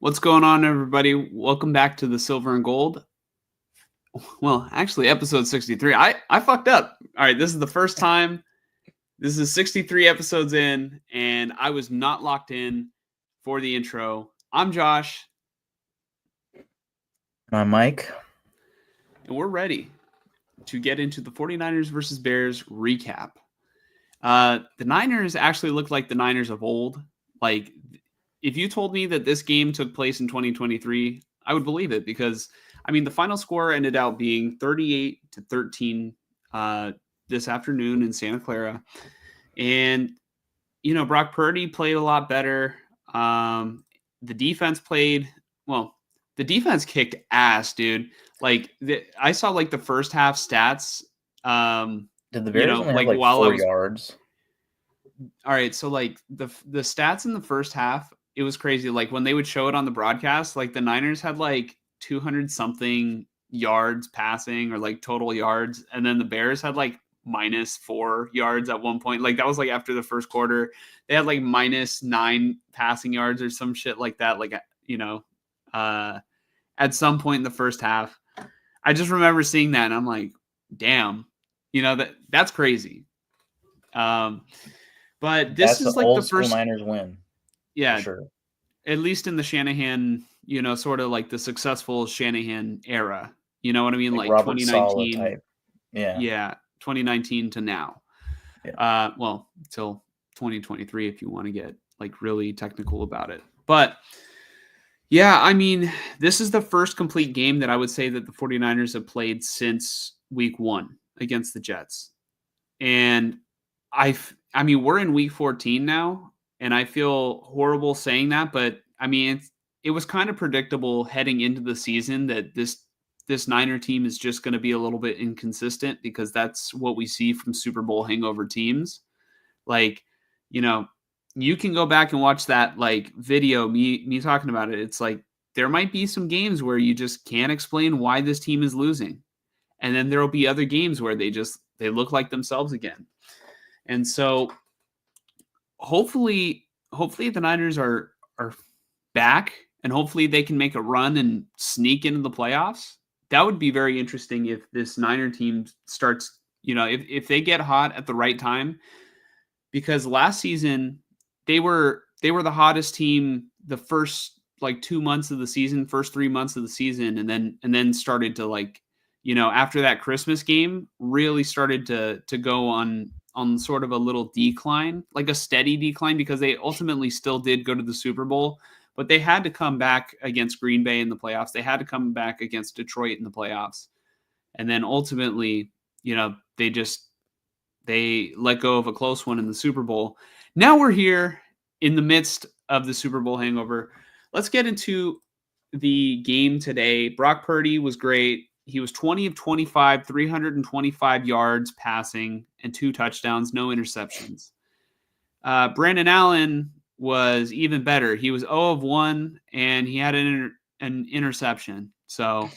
What's going on, everybody? Welcome back to the Silver and Gold. Well, actually, episode 63. I fucked up. All right, this is the first time. This is 63 episodes in, and I was not locked in for the intro. I'm Josh. I'm Mike. And we're ready to get into the 49ers versus Bears recap. The Niners actually look like the Niners of old. Like, if you told me that this game took place in 2023, I would believe it because, the final score ended out being 38-13 this afternoon in Santa Clara. And, Brock Purdy played a lot better. The defense the defense kicked ass, dude. I saw the first half stats. Did the Bears only have 4 yards? All right, so the stats in the first half, it was crazy. Like when they would show it on the broadcast, the Niners had 200 something yards passing or total yards, and then the Bears had minus 4 yards at one point. That was after the first quarter. They had minus 9 passing yards or some shit like that. At some point in the first half, I just remember seeing that and I'm like, damn, that's crazy. But this is the first Niners win. Yeah, sure. At least in the Shanahan, sort of the successful Shanahan era. You know what I mean? Like 2019 type. Yeah, 2019 to now. Yeah. Till 2023 if you want to get really technical about it. But yeah, this is the first complete game that I would say that the 49ers have played since week 1 against the Jets. And we're in week 14 now, and I feel horrible saying that, but it was kind of predictable heading into the season that this Niner team is just going to be a little bit inconsistent because that's what we see from Super Bowl hangover teams. You can go back and watch that video, me talking about it. It's there might be some games where you just can't explain why this team is losing. And then there'll be other games where they look like themselves again. And so hopefully the Niners are back, and hopefully they can make a run and sneak into the playoffs. That would be very interesting if this Niner team starts, if they get hot at the right time, because last season they were the hottest team the first 2 months of the season, first 3 months of the season, and then started to after that Christmas game, really started to go on sort of a little decline, like a steady decline, because they ultimately still did go to the Super Bowl, but they had to come back against Green Bay in the playoffs. They had to come back against Detroit in the playoffs. And then ultimately, they let go of a close one in the Super Bowl. Now we're here in the midst of the Super Bowl hangover. Let's get into the game today. Brock Purdy was great. He was 20 of 25, 325 yards passing, and 2 touchdowns, no interceptions. Brandon Allen was even better. He was 0 of 1, and he had an interception. So,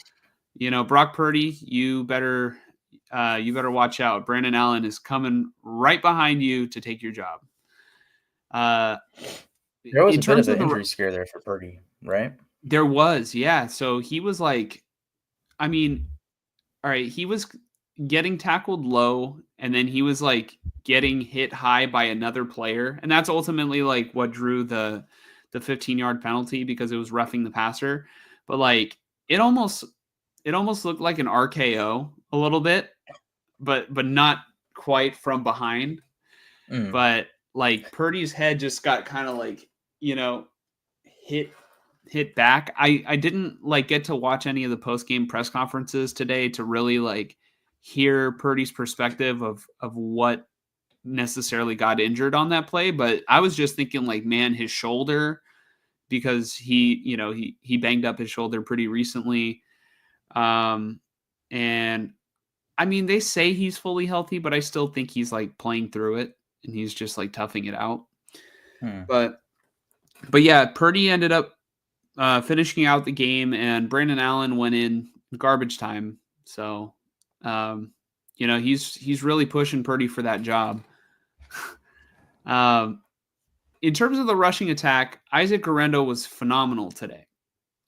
Brock Purdy, you better watch out. Brandon Allen is coming right behind you to take your job. There was a bit of an injury scare there for Purdy, right? There was, yeah. So he was all right, he was getting tackled low, and then he was getting hit high by another player. And that's ultimately what drew the 15-yard penalty, because it was roughing the passer. But it almost looked like an RKO a little bit, but not quite from behind. But Purdy's head just got kind of hit back. I didn't get to watch any of the post-game press conferences today to really hear Purdy's perspective of what necessarily got injured on that play, but I was just thinking man, his shoulder, because he banged up his shoulder pretty recently. And they say he's fully healthy, but I still think he's playing through it, and he's just toughing it out. But yeah, Purdy ended up finishing out the game, and Brandon Allen went in garbage time. So, he's really pushing Purdy for that job. In terms of the rushing attack, Isaac Guerrero was phenomenal today.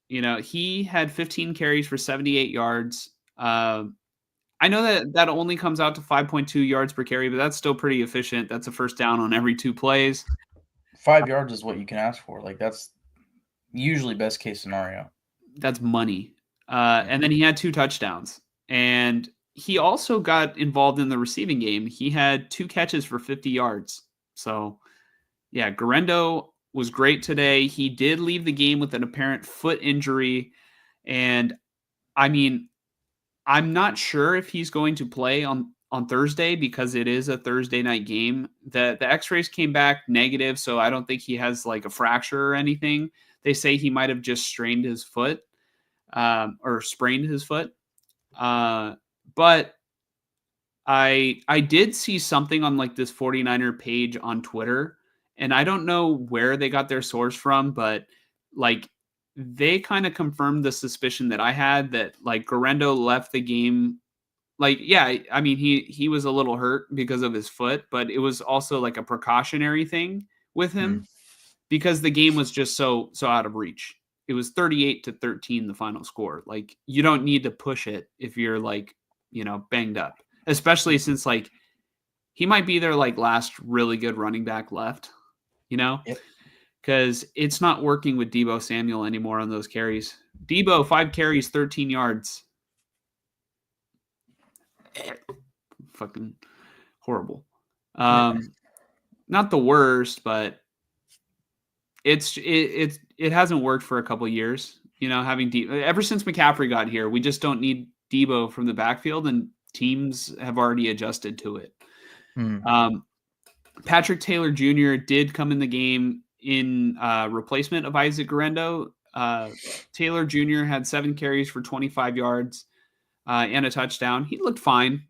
he had 15 carries for 78 yards. I know that only comes out to 5.2 yards per carry, but that's still pretty efficient. That's a first down on every 2 plays. 5 yards is what you can ask for. Like, that's usually best case scenario. That's money. And then he had 2 touchdowns. And he also got involved in the receiving game. He had 2 catches for 50 yards. So, yeah, Guerrero was great today. He did leave the game with an apparent foot injury. And, I mean, I'm not sure if he's going to play on Thursday because it is a Thursday night game. The X-rays came back negative, so I don't think he has like a fracture or anything. They say he might have just strained his foot or sprained his foot. But I did see something on like this 49er page on Twitter, and I don't know where they got their source from, but like they kind of confirmed the suspicion that I had that like Guerrero left the game. Like, yeah, I mean, he was a little hurt because of his foot, but it was also like a precautionary thing with him because the game was just so out of reach. It was 38-13, the final score. Like, you don't need to push it if you're like, banged up, especially since like he might be their like last really good running back left, because it's not working with Deebo Samuel anymore on those carries. Deebo, 5 carries, 13 yards. Fucking horrible. Not the worst, but it hasn't worked for a couple of years. Having ever since McCaffrey got here, we just don't need Deebo from the backfield, and teams have already adjusted to it. Patrick Taylor Jr. did come in the game in replacement of Isaac Guerrero. Taylor Jr. had 7 carries for 25 yards and a touchdown. He looked fine.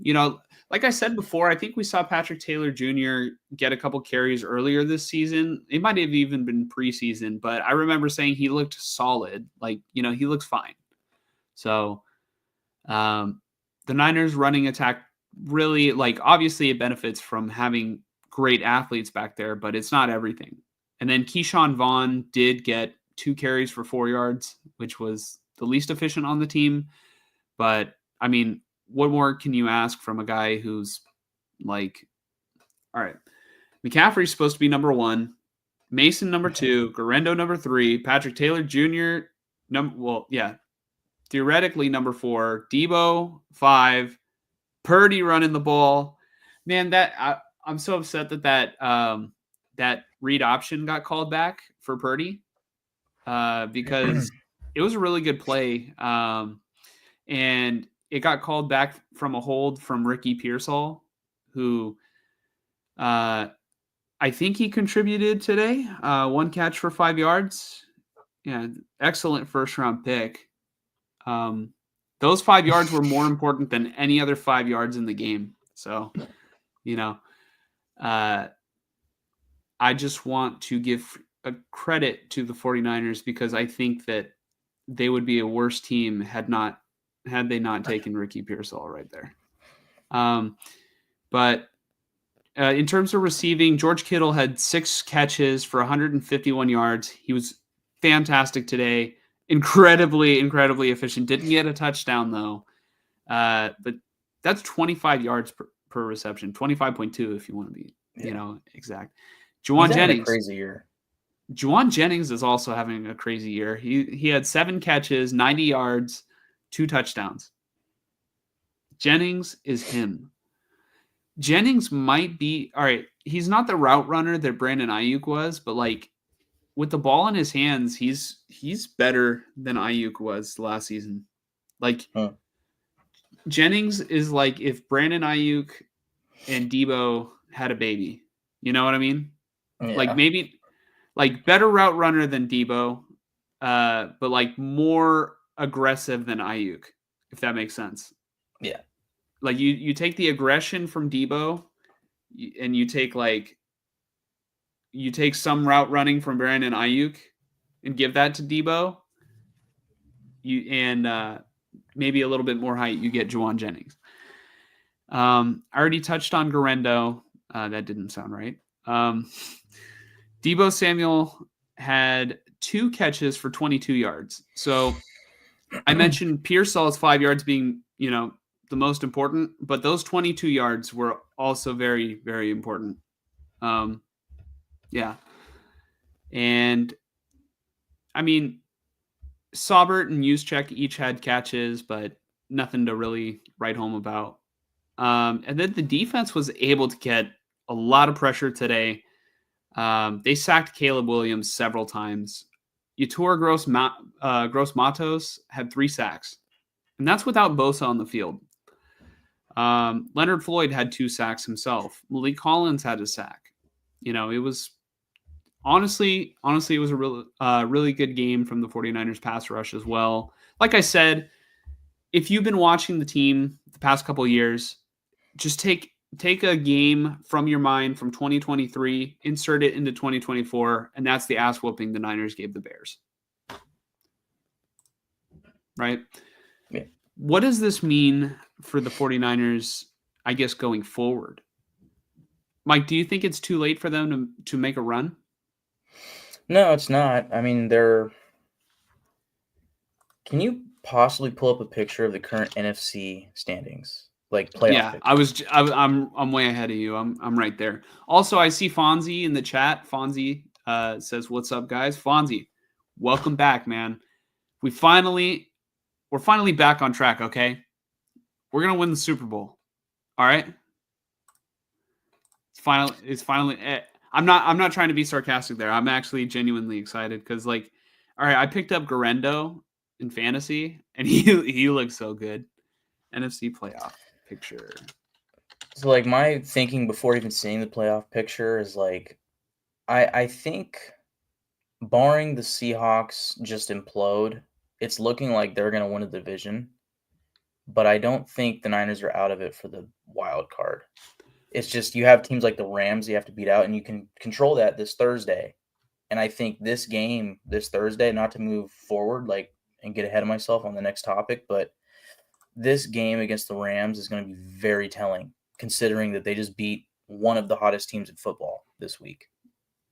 Like I said before, I think we saw Patrick Taylor Jr. get a couple carries earlier this season. It might have even been preseason, but I remember saying he looked solid. Like, he looks fine. So the Niners running attack really, like, obviously it benefits from having great athletes back there, but it's not everything. And then Keyshawn Vaughn did get 2 carries for 4 yards, which was the least efficient on the team. But, I mean, what more can you ask from a guy who's like, all right, McCaffrey's supposed to be number 1, Mason number 2, Guerrero number 3, Patrick Taylor Jr. Theoretically number 4, Deebo 5, Purdy running the ball. Man, I'm so upset that read option got called back for Purdy because it was a really good play. And it got called back from a hold from Ricky Pearsall, who I think he contributed today. 1 catch for 5 yards. Yeah, excellent first-round pick. Those 5 yards were more important than any other 5 yards in the game. So, I just want to give a credit to the 49ers because I think that they would be a worse team had they not taken Ricky Pearsall right there. But in terms of receiving, George Kittle had 6 catches for 151 yards. He was fantastic today. Incredibly efficient. Didn't get a touchdown, though. But that's 25 yards per reception. 25.2 if you want to be, exact. Juwan Jennings. Crazy year. Juwan Jennings is also having a crazy year. He had 7 catches, 90 yards, 2 touchdowns. Jennings is him. Jennings might be, all right, he's not the route runner that Brandon Ayuk was, but like with the ball in his hands, he's better than Ayuk was last season. Like Jennings is like if Brandon Ayuk and Deebo had a baby. You know what I mean? Yeah. Like maybe like better route runner than Deebo, but like more aggressive than Ayuk, if that makes sense. Yeah. Like you take the aggression from Deebo and you take some route running from Brandon Ayuk and give that to Deebo. Maybe a little bit more height, you get Juwan Jennings. I already touched on Guerrero. That didn't sound right. Deebo Samuel had 2 catches for 22 yards. So I mentioned Pearsall's 5 yards being, the most important, but those 22 yards were also very, very important. Yeah. And I mean, Saubert and Juszczyk each had catches, but nothing to really write home about. And then the defense was able to get a lot of pressure today. They sacked Caleb Williams several times. Yetur Gross-Matos had 3 sacks, and that's without Bosa on the field. Leonard Floyd had 2 sacks himself. Malik Collins had a sack. It was honestly, it was a really good game from the 49ers pass rush as well. Like I said, if you've been watching the team the past couple of years, just take a game from your mind from 2023, insert it into 2024, and that's the ass whooping the Niners gave the Bears. Right? Yeah. What does this mean for the 49ers, I guess, going forward? Mike, do you think it's too late for them to make a run? No, it's not. I mean, Can you possibly pull up a picture of the current NFC standings? Like playoff picture? I'm way ahead of you. I'm right there. Also, I see Fonzie in the chat. Fonzie says, "What's up, guys?" Fonzie, welcome back, man. We're finally back on track. Okay, we're gonna win the Super Bowl. All right. It's finally. I'm not trying to be sarcastic there. I'm actually genuinely excited because, all right, I picked up Garendo in fantasy, and he looks so good. NFC playoff picture. So, my thinking before even seeing the playoff picture is, I think barring the Seahawks just implode, it's looking like they're going to win a division. But I don't think the Niners are out of it for the wild card. It's just you have teams like the Rams you have to beat out, and you can control that this Thursday. And I think this game, this Thursday, not to move forward and get ahead of myself on the next topic, but this game against the Rams is going to be very telling, considering that they just beat one of the hottest teams in football this week.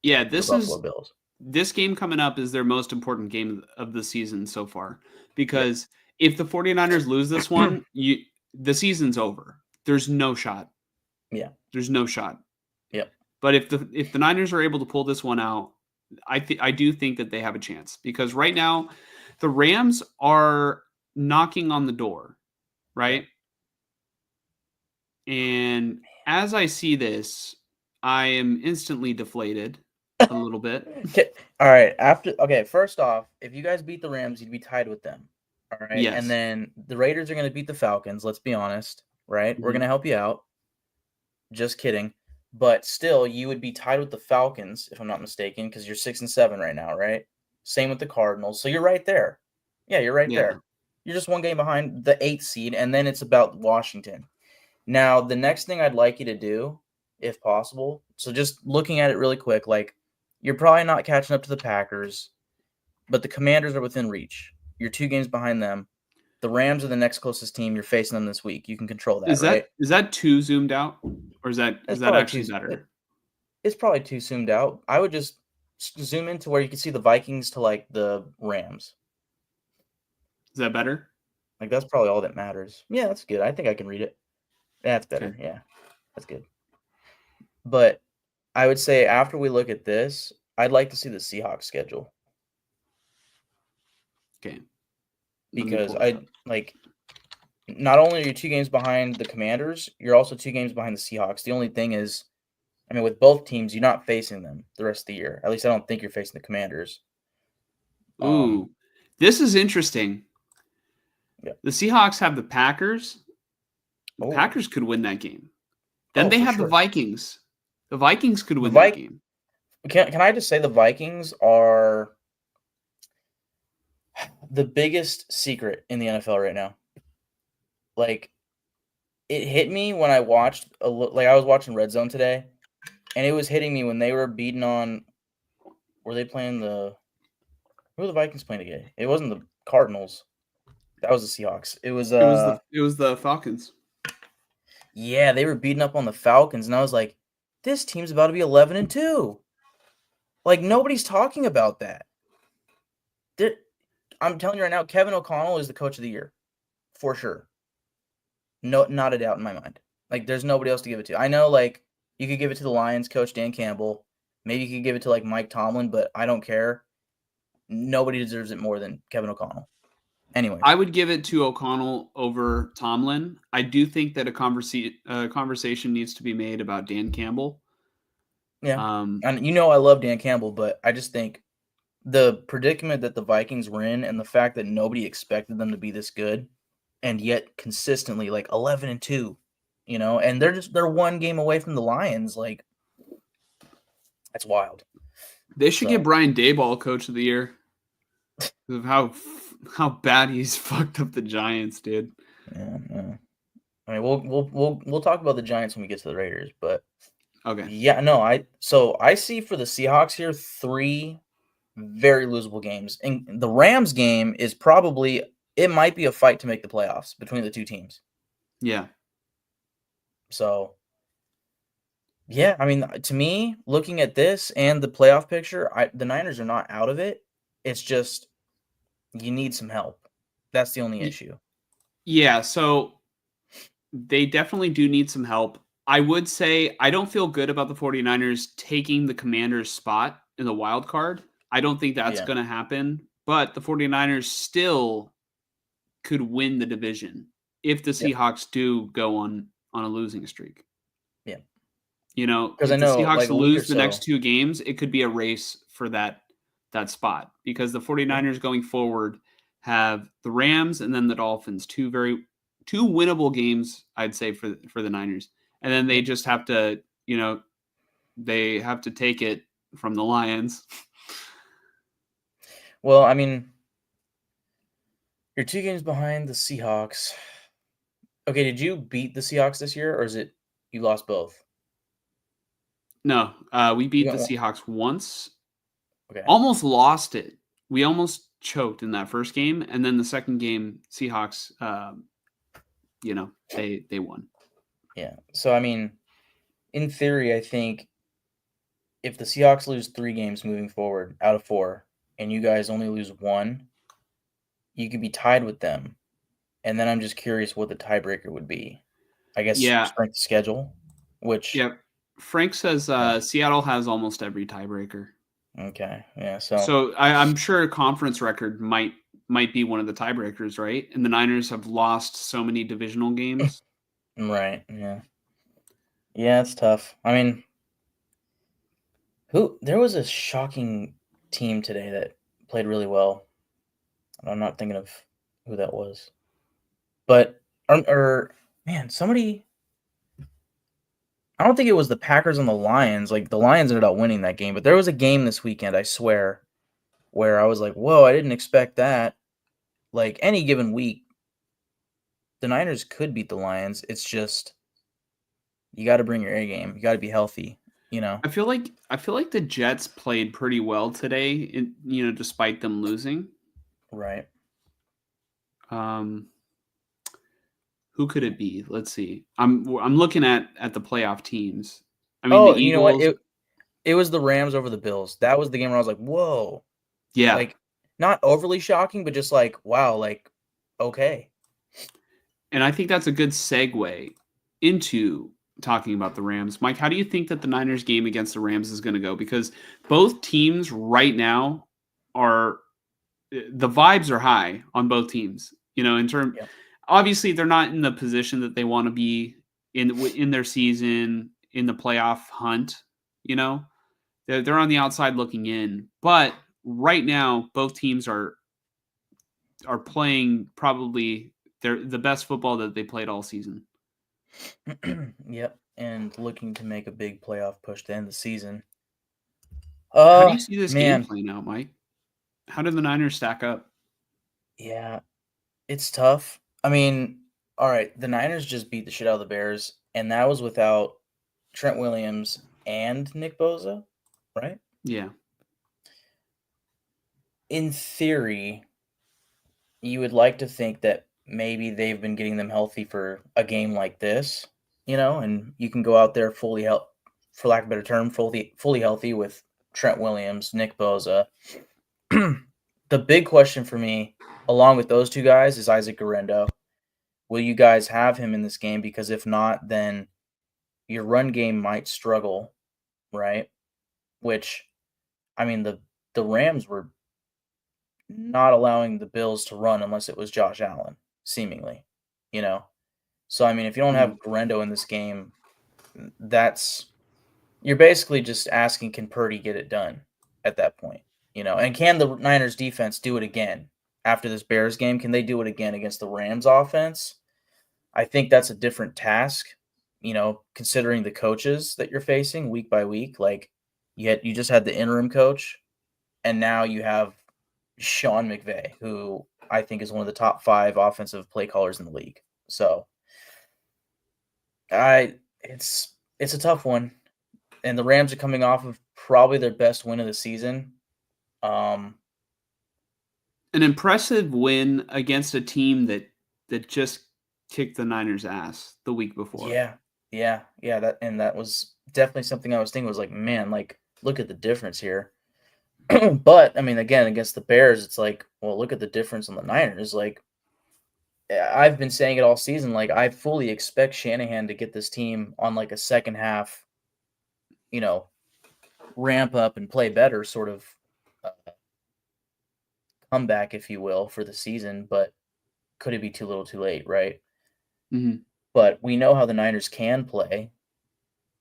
Yeah, the Buffalo Bills. This game coming up is their most important game of the season so far, because if the 49ers lose this one, the season's over. There's no shot. Yeah. There's no shot. Yep. But if the Niners are able to pull this one out, I do think that they have a chance, because right now the Rams are knocking on the door. Right. And as I see this, I am instantly deflated a little bit. Okay. All right. First off, if you guys beat the Rams, you'd be tied with them. All right. Yes. And then the Raiders are going to beat the Falcons. Let's be honest. Right. Mm-hmm. We're going to help you out. Just kidding. But still, you would be tied with the Falcons, if I'm not mistaken, because you're 6-7 right now. Right. Same with the Cardinals. So you're right there. Yeah, you're right there. You're just one game behind the 8th seed, and then it's about Washington. Now, the next thing I'd like you to do, if possible, so just looking at it really quick, you're probably not catching up to the Packers, but the Commanders are within reach. You're 2 games behind them. The Rams are the next closest team. You're facing them this week. You can control that, right? Is that too zoomed out, or is that actually better? It's probably too zoomed out. I would just zoom into where you can see the Vikings to the Rams. Is that better? That's probably all that matters. Yeah, that's good. I think I can read it. That's better. Okay. Yeah, that's good. But I would say after we look at this, I'd like to see the Seahawks schedule. Okay. Because not only are you 2 games behind the Commanders, you're also 2 games behind the Seahawks. The only thing is, with both teams, you're not facing them the rest of the year. At least I don't think you're facing the Commanders. Ooh, this is interesting. Yeah. The Seahawks have the Packers. The Packers could win that game. Then they have the Vikings. The Vikings could win that game. Can I just say the Vikings are the biggest secret in the NFL right now? It hit me when I watched I was watching Red Zone today, and it was hitting me when they were beating on. Were they playing who were the Vikings playing today? It wasn't the Cardinals. That was the Seahawks. It was the Falcons. Yeah, they were beating up on the Falcons, and I was like, this team's about to be 11-2. Nobody's talking about that. I'm telling you right now, Kevin O'Connell is the coach of the year for sure. No, not a doubt in my mind. Like, there's nobody else to give it to. I know, like, you could give it to the Lions coach Dan Campbell. Maybe you could give it to like Mike Tomlin, but I don't care. Nobody deserves it more than Kevin O'Connell. Anyways, I would give it to O'Connell over Tomlin. I do think that a conversation needs to be made about Dan Campbell. yeah, and I love Dan Campbell, but I just think the predicament that the Vikings were in, and the fact that nobody expected them to be this good, and yet consistently like 11-2, and they're one game away from the Lions. Like, that's wild. They should get Brian Daboll coach of the year of how bad he's fucked up the Giants, dude. Yeah. I mean, we'll talk about the Giants when we get to the Raiders, but okay. Yeah, no, I see for the Seahawks here 3 very losable games. And the Rams game is it might be a fight to make the playoffs between the two teams. Yeah. So, yeah, I mean, to me, looking at this and the playoff picture, the Niners are not out of it. It's just you need some help. That's the only issue. Yeah, so they definitely do need some help. I would say I don't feel good about the 49ers taking the Commanders' spot in the wild card. I don't think that's going to happen, but the 49ers still could win the division if the Seahawks do go on a losing streak. Yeah. Because if the Seahawks lose the next 2 games, it could be a race for that spot, because the 49ers going forward have the Rams and then the Dolphins, 2 winnable games, I'd say, for the Niners. And then they just have to, they have to take it from the Lions. Well, I mean, you're 2 games behind the Seahawks. Okay, did you beat the Seahawks this year, or is it you lost both? No, we beat the Seahawks once. Okay. Almost lost it. We almost choked in that first game, and then the second game, Seahawks, they won. Yeah. So, I mean, in theory, I think if the Seahawks lose 3 games moving forward out of 4, and you guys only lose 1, you could be tied with them. And then I'm just curious what the tiebreaker would be. I guess strength of schedule, which... Yeah. Frank says Seattle has almost every tiebreaker. Okay. Yeah. So I'm sure a conference record might be one of the tiebreakers, right? And the Niners have lost so many divisional games. Right. Yeah. Yeah, it's tough. I mean, there was a shocking team today that played really well. I'm not thinking of who that was. But somebody, I don't think it was the Packers and the Lions. Like, the Lions ended up winning that game, but there was a game this weekend, I swear, where I was like, whoa, I didn't expect that. Like, any given week, the Niners could beat the Lions. It's just, you got to bring your A game. You got to be healthy, I feel like the Jets played pretty well today, despite them losing. Right. Who could it be? Let's see. I'm looking at the playoff teams. I mean, the Eagles. You know what? It was the Rams over the Bills. That was the game where I was like, whoa. Yeah. Like, not overly shocking, but just like, wow, like, okay. And I think that's a good segue into talking about the Rams. Mike, how do you think that the Niners game against the Rams is going to go? Because both teams right now the vibes are high on both teams. Obviously they're not in the position that they want to be in their season, in the playoff hunt. They're on the outside looking in, but right now both teams are playing probably the best football that they played all season. Yep, and looking to make a big playoff push to end the season. How do you see this game playing out, Mike? How did the Niners stack up? Yeah, it's tough. I mean, all right, the Niners just beat the shit out of the Bears, and that was without Trent Williams and Nick Bosa, right? Yeah. In theory, you would like to think that maybe they've been getting them healthy for a game like this, and you can go out there fully for lack of a better term, fully healthy with Trent Williams, Nick Bosa. the big question for me, along with those two guys, is Isaac Guerrero. Will you guys have him in this game? Because if not, then your run game might struggle, right? Which, I mean, the Rams were not allowing the Bills to run unless it was Josh Allen, seemingly, you know? So, I mean, if you don't Mhm. have Guerrero in this game, that's you're basically just asking, can Purdy get it done at that point? And can the Niners defense do it again after this Bears game? Can they do it again against the Rams offense? I think that's a different task, considering the coaches that you're facing week by week. Like you just had the interim coach, and now you have Sean McVay, who I think is one of the top 5 offensive play callers in the league. So it's a tough one. And the Rams are coming off of probably their best win of the season. Um, An impressive win against a team that just kicked the Niners' ass the week before. yeah. That was definitely something I was thinking was like, man, like look at the difference here. But I mean, again, against the Bears, it's like, well, look at the difference on the Niners. Like I've been saying it all season. Like I fully expect Shanahan to get this team on like a second half, you know, ramp up and play better sort of uh, comeback, if you will, for the season. But could it be too little, too late, right? Mhm. But we know how the Niners can play.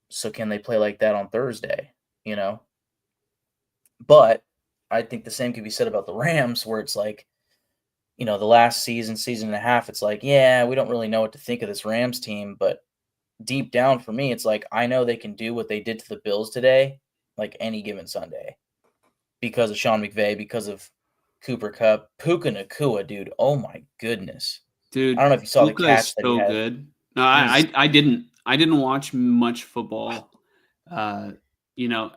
So can they play like that on Thursday? You know, but I think the same could be said about the Rams, where it's like, the last season and a half, it's like, yeah, we don't really know what to think of this Rams team. But deep down for me, it's like, I know they can do what they did to the Bills today, like any given Sunday, because of Sean McVay, because of Cooper Kupp, Puka Nakua, dude. Oh my goodness. I Dude, don't know if you saw the Puka is catch that he so had. good. No, He's I didn't watch much football, uh,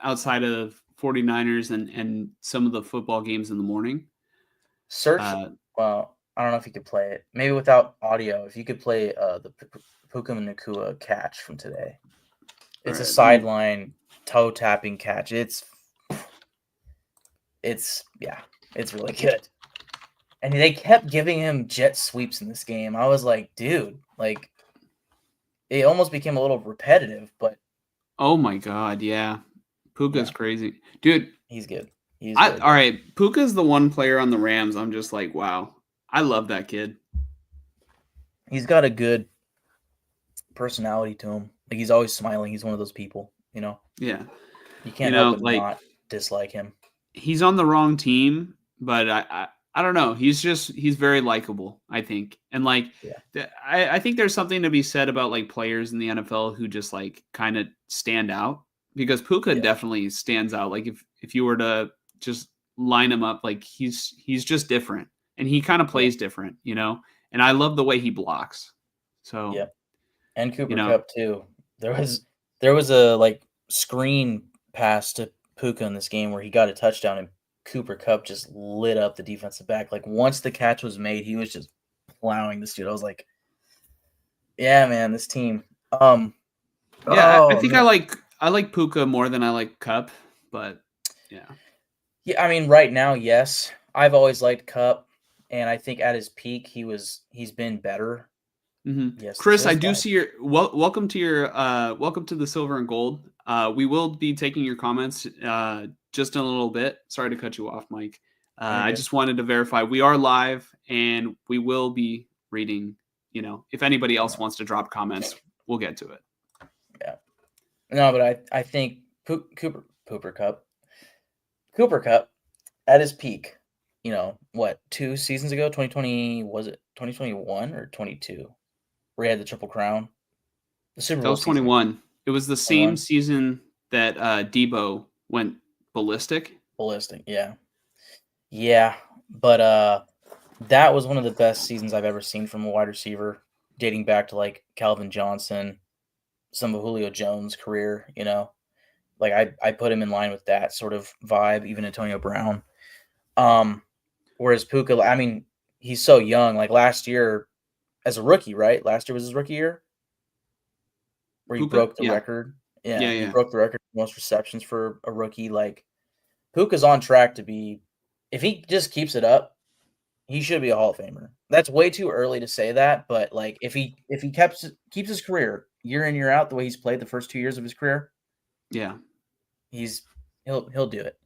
outside of 49ers and some of the football games in the morning. search. Uh, Well, I don't know if you could play it. Maybe without audio, if you could play the Puka Nakua catch from today. all It's a right, let me sideline toe tapping catch. It's really good. And they kept giving him jet sweeps in this game. I was like, dude, like it almost became a little repetitive, but Oh my god, yeah. Puka's yeah, crazy. Dude, he's good. He's good. all right, Puka's the one player on the Rams I'm just like, wow. I love that kid. He's got a good personality to him. Like he's always smiling. He's one of those people, Yeah. You can't help but Like not dislike him. he's on the wrong team, but I don't know. He's very likable, I think. And like Yeah. I think there's something to be said about like players in the NFL who just like kind of stand out because Puka Yeah. definitely stands out. Like if you were to just line him up, like he's just different and he kind of Yeah. plays different, And I love the way he blocks. So, Yeah. And you Cooper know, Kupp too. There was a like screen pass to Puka in this game where he got a touchdown and Cooper Kupp just lit up the defensive back. Like once the catch was made, he was just plowing this dude. I was like, yeah, man, this team. yeah, I Oh think man. I like Puka more than I like Cup, but yeah. Yeah, I mean, right now, yes. I've always liked Kupp, and I think at his peak he's been better. Hmm. Yes, this Chris, I is do live. see welcome to the silver and gold. We will be taking your comments just in a little bit. Sorry to cut you off, Mike. You're I good. just wanted to verify we are live and we will be reading. If anybody else Yeah. wants to drop comments, we'll get to it. Yeah. No, but I think Cooper Cup at his peak, what, 2 seasons ago, 2020, was it 2021 or 22, where he had the Triple Crown? The Super That Bowl was season, 21. It was the same 21? season that Debo went ballistic. Ballistic, yeah. Yeah, but, that was one of the best seasons I've ever seen from a wide receiver, dating back to, like, Calvin Johnson, some of Julio Jones' career. Like, I put him in line with that sort of vibe, even Antonio Brown. Um, Whereas Puka, I mean, he's so young. Like last year, as a rookie, right? Last year was his rookie year where he Puka? broke the Yeah. record. Yeah, Yeah, he yeah. broke the record for most receptions for a rookie. Like Puka's on track to be if he just keeps it up, he should be a Hall of Famer. That's way too early to say that, but like if he keeps his career year in year out the way he's played the first 2 years of his career, Yeah. he'll do it.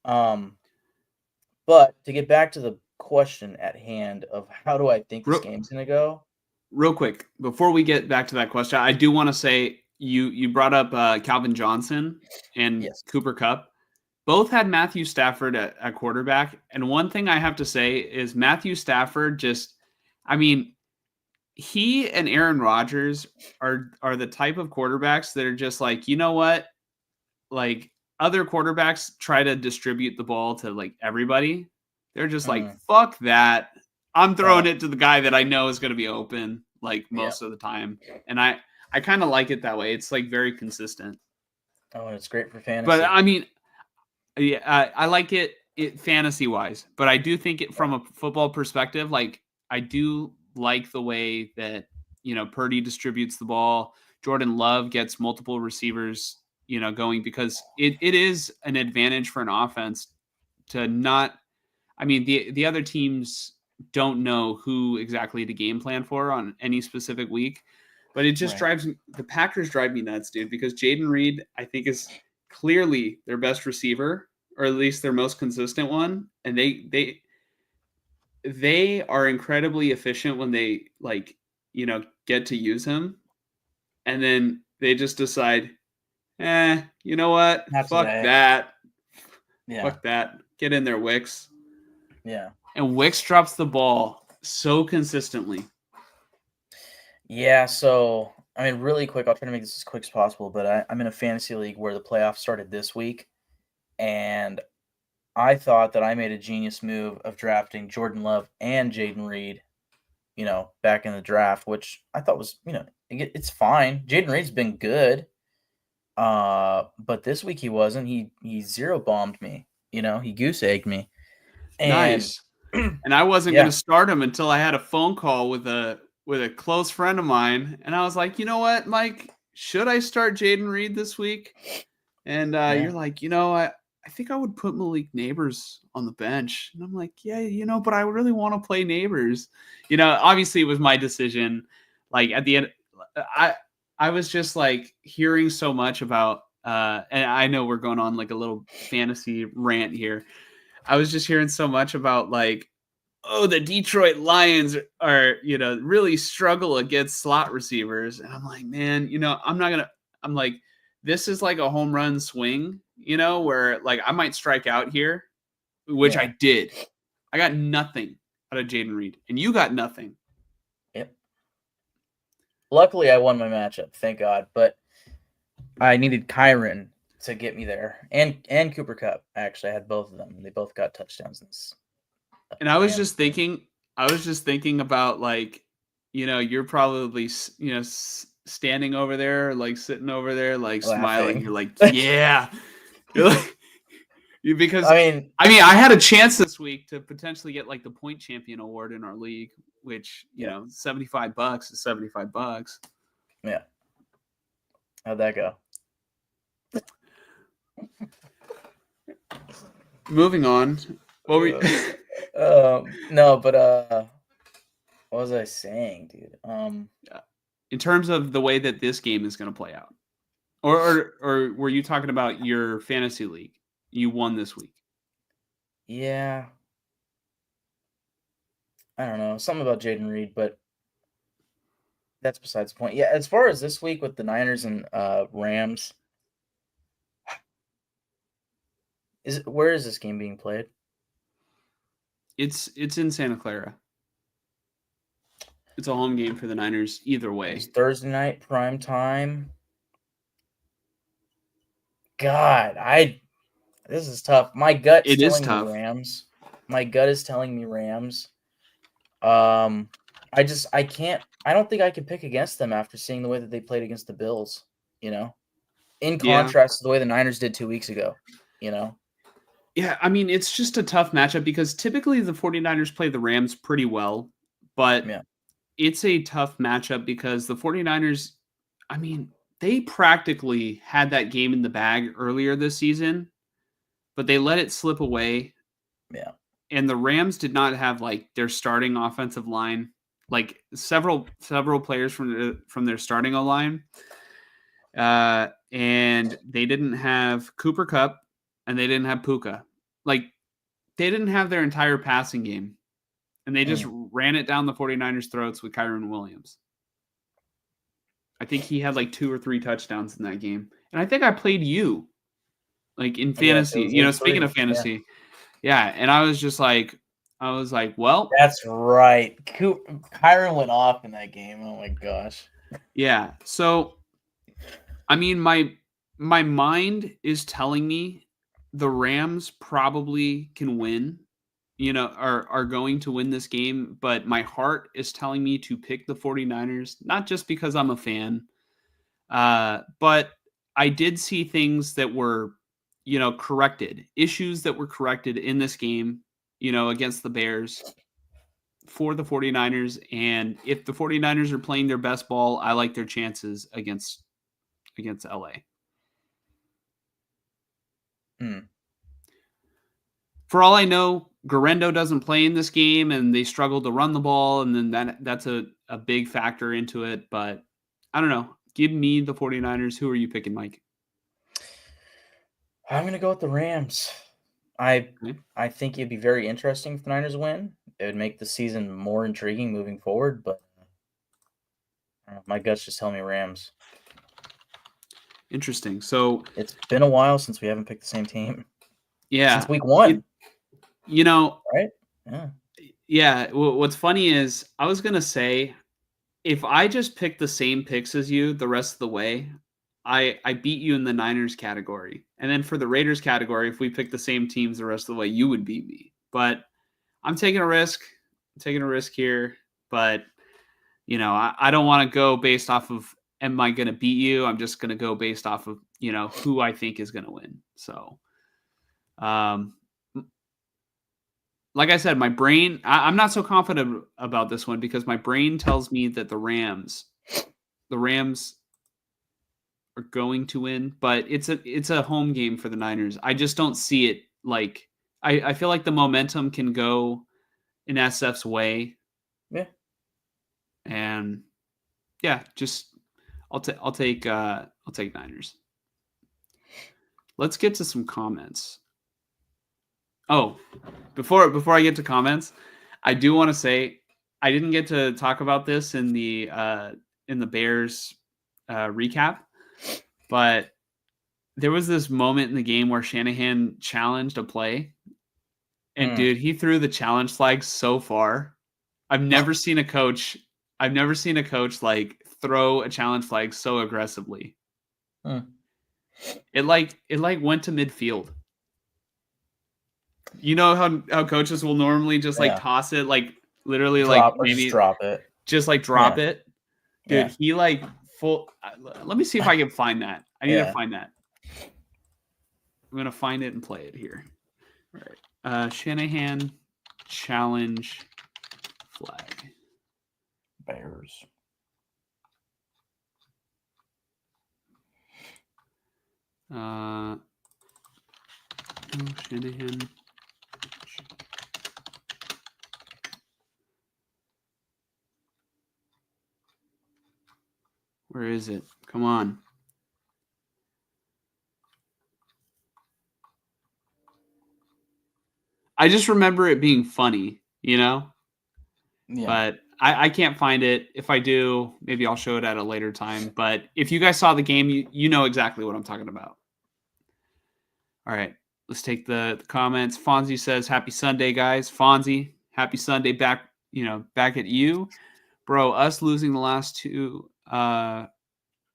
But to get back to the question at hand of how do I think this game's gonna go? Real quick, before we get back to that question, I do want to say you brought up Calvin Johnson and Yes. Cooper Kupp. Both had Matthew Stafford at quarterback. And one thing I have to say is Matthew Stafford he and Aaron Rodgers are the type of quarterbacks that are just like, you know what? Like other quarterbacks try to distribute the ball to like everybody. They're just like, fuck that. I'm throwing it to the guy that I know is going to be open like most of the time. And I kind of like it that way. It's like very consistent. Oh, and it's great for fantasy. But I mean, yeah, I like it fantasy wise, but I do think it from a football perspective, like I do like the way that, Purdy distributes the ball. Jordan Love gets multiple receivers, going because it is an advantage for an offense to not, the other teams don't know who exactly to game plan for on any specific week, but it just the Packers drive me nuts, dude, because Jaden Reed, I think, is clearly their best receiver, or at least their most consistent one. And they are incredibly efficient when they get to use him. And then they just decide, you know what? Fuck that. Yeah. Fuck that. Get in there, Wicks. Yeah. And Wicks drops the ball so consistently. Yeah, so really quick, I'll try to make this as quick as possible, but I'm in a fantasy league where the playoffs started this week, and I thought that I made a genius move of drafting Jordan Love and Jaden Reed, back in the draft, which I thought was, it's fine. Jaden Reed's been good, but this week he wasn't. He zero bombed me, he goose egged me. And, nice. And I wasn't going to start him until I had a phone call with a close friend of mine, and I was like, you know what, Mike, should I start Jaden Reed this week? And you're like, I think I would put Malik Neighbors on the bench. And I'm like, yeah, but I really want to play Neighbors. Obviously it was my decision. Like at the end, I was just like hearing so much about, and I know we're going on like a little fantasy rant here. I was just hearing so much about like, oh, the Detroit Lions are, really struggle against slot receivers. And I'm like, man, I'm like, this is like a home run swing, where like I might strike out here, which I did. I got nothing out of Jaden Reed, and you got nothing. Yep. Luckily, I won my matchup, thank God. But I needed Kyron to get me there, and Cooper Kupp. Actually, I had both of them. They both got touchdowns. And I was just thinking about like, you're probably, standing over there, like sitting over there, like smiling. You're like, yeah. You're like, because I had a chance this week to potentially get like the point champion award in our league, which, $75 is $75. Yeah. How'd that go? Moving on. What were you... no, but what was I saying, dude? In terms of the way that this game is going to play out, or were you talking about your fantasy league? You won this week. Yeah. I don't know, something about Jaden Reed, but that's besides the point. Yeah, as far as this week with the Niners and Rams, where is this game being played? It's in Santa Clara. It's a home game for the Niners either way. It's Thursday night prime time. God, this is tough. My gut's telling me Rams. My gut is telling me Rams. I can't. I don't think I can pick against them after seeing the way that they played against the Bills. In contrast to the way the Niners did 2 weeks ago. Yeah, it's just a tough matchup because typically the 49ers play the Rams pretty well, but it's a tough matchup because the 49ers, they practically had that game in the bag earlier this season, but they let it slip away Yeah. And the Rams did not have like their starting offensive line, like several players from their starting line. And they didn't have Cooper Kupp and they didn't have Puka. Like, they didn't have their entire passing game. And they just ran it down the 49ers' throats with Kyron Williams. I think he had like 2 or 3 touchdowns in that game. And I think I played you, like in fantasy. Speaking of fantasy. Yeah. And I was like, well. That's right. Kyron went off in that game. Oh, my gosh. Yeah. So, I mean, my mind is telling me the Rams probably can win, are going to win this game, but my heart is telling me to pick the 49ers, not just because I'm a fan, but I did see things that were, corrected, issues that were corrected in this game, against the Bears for the 49ers. And if the 49ers are playing their best ball, I like their chances against LA. For all I know, Garendo doesn't play in this game and they struggle to run the ball, and then that's a big factor into it. But I don't know. Give me the 49ers. Who are you picking, Mike? I'm going to go with the Rams. I think it'd be very interesting if the Niners win. It would make the season more intriguing moving forward, but my gut's just telling me Rams. Interesting. So it's been a while since we haven't picked the same team. Yeah. Since week 1. Right? Yeah. Yeah. What's funny is I was going to say, if I just pick the same picks as you the rest of the way, I beat you in the Niners category. And then for the Raiders category, if we pick the same teams the rest of the way, you would beat me. But I'm taking a risk. Here. But, I don't want to go based off of, am I going to beat you? I'm just going to go based off of, who I think is going to win. So, like I said, my brain, I'm not so confident about this one because my brain tells me that the Rams are going to win, but it's a home game for the Niners. I just don't see it. Like, I feel like the momentum can go in SF's way. Yeah. And yeah, just I'll take Niners. Let's get to some comments. Oh, before I get to comments, I do want to say I didn't get to talk about this in the Bears recap, but there was this moment in the game where Shanahan challenged a play, and dude, he threw the challenge flag so far. I've never seen a coach like throw a challenge flag so aggressively. It went to midfield. You know how coaches will normally just like toss it, like literally just drop it. Just like drop it. Dude, he like full. Let me see if I can find that. I need to find that. I'm gonna find it and play it here. All right. Shanahan challenge flag. Bears. Shanahan. Where is it? Come on. I just remember it being funny, Yeah. But I can't find it. If I do, maybe I'll show it at a later time. But if you guys saw the game, you know exactly what I'm talking about. All right. Let's take the comments. Fonzie says, "Happy Sunday, guys." Fonzie, happy Sunday back, back at you. Bro, us losing the last 2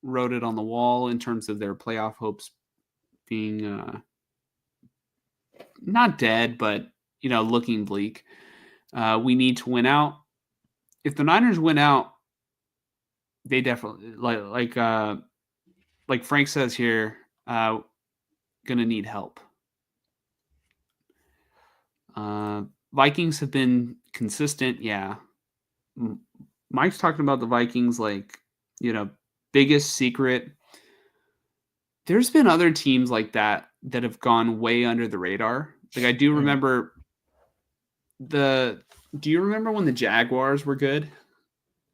wrote it on the wall in terms of their playoff hopes being not dead, but looking bleak. We need to win out. If the Niners win out, they definitely like Frank says here, gonna need help. Vikings have been consistent, yeah. Mike's talking about the Vikings like, biggest secret. There's been other teams like that have gone way under the radar. Like I do remember Do you remember when the Jaguars were good?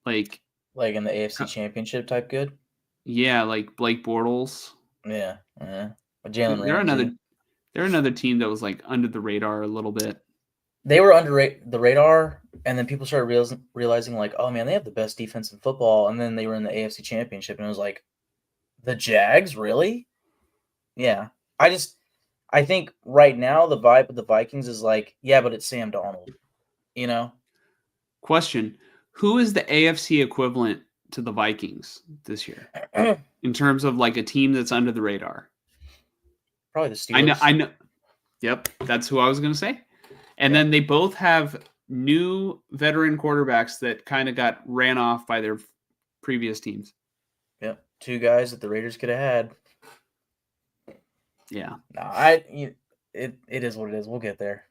Like in the AFC Championship type good. Yeah, like Blake Bortles. Yeah, Jalen They're Ramsey. another team that was like under the radar a little bit. They were under the radar, and then people started realizing like, oh man, they have the best defense in football, and then they were in the AFC Championship, and it was like, the Jags, really? Yeah, I think right now the vibe of the Vikings is like, yeah, but it's Sam Darnold, you know? Question: Who is the AFC equivalent to the Vikings this year in terms of like a team that's under the radar? Probably the Steelers. I know. Yep, that's who I was going to say. And then they both have new veteran quarterbacks that kind of got ran off by their previous teams. Yep, 2 guys that the Raiders could have had. Yeah. It is what it is. We'll get there.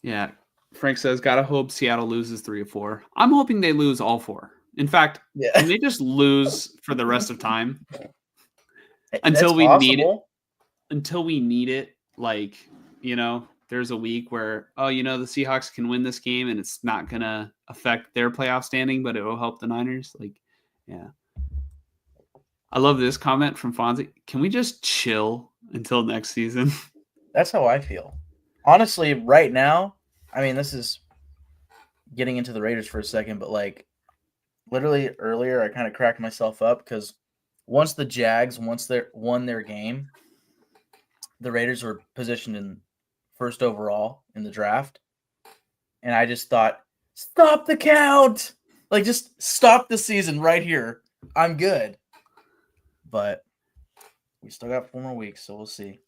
Yeah. Frank says, gotta hope Seattle loses 3 or 4. I'm hoping they lose all 4. In fact, can they just lose for the rest of time until we need it? Until we need it, like, there's a week where, the Seahawks can win this game and it's not gonna affect their playoff standing, but it will help the Niners. Like, yeah. I love this comment from Fonzie. Can we just chill until next season? That's how I feel. Honestly, right now, I mean, this is getting into the Raiders for a second, but like literally earlier, I kind of cracked myself up because once the Jags won their game, the Raiders were positioned in first overall in the draft, and I just thought, stop the count, like just stop the season right here. I'm good, but we still got 4 more weeks, so we'll see.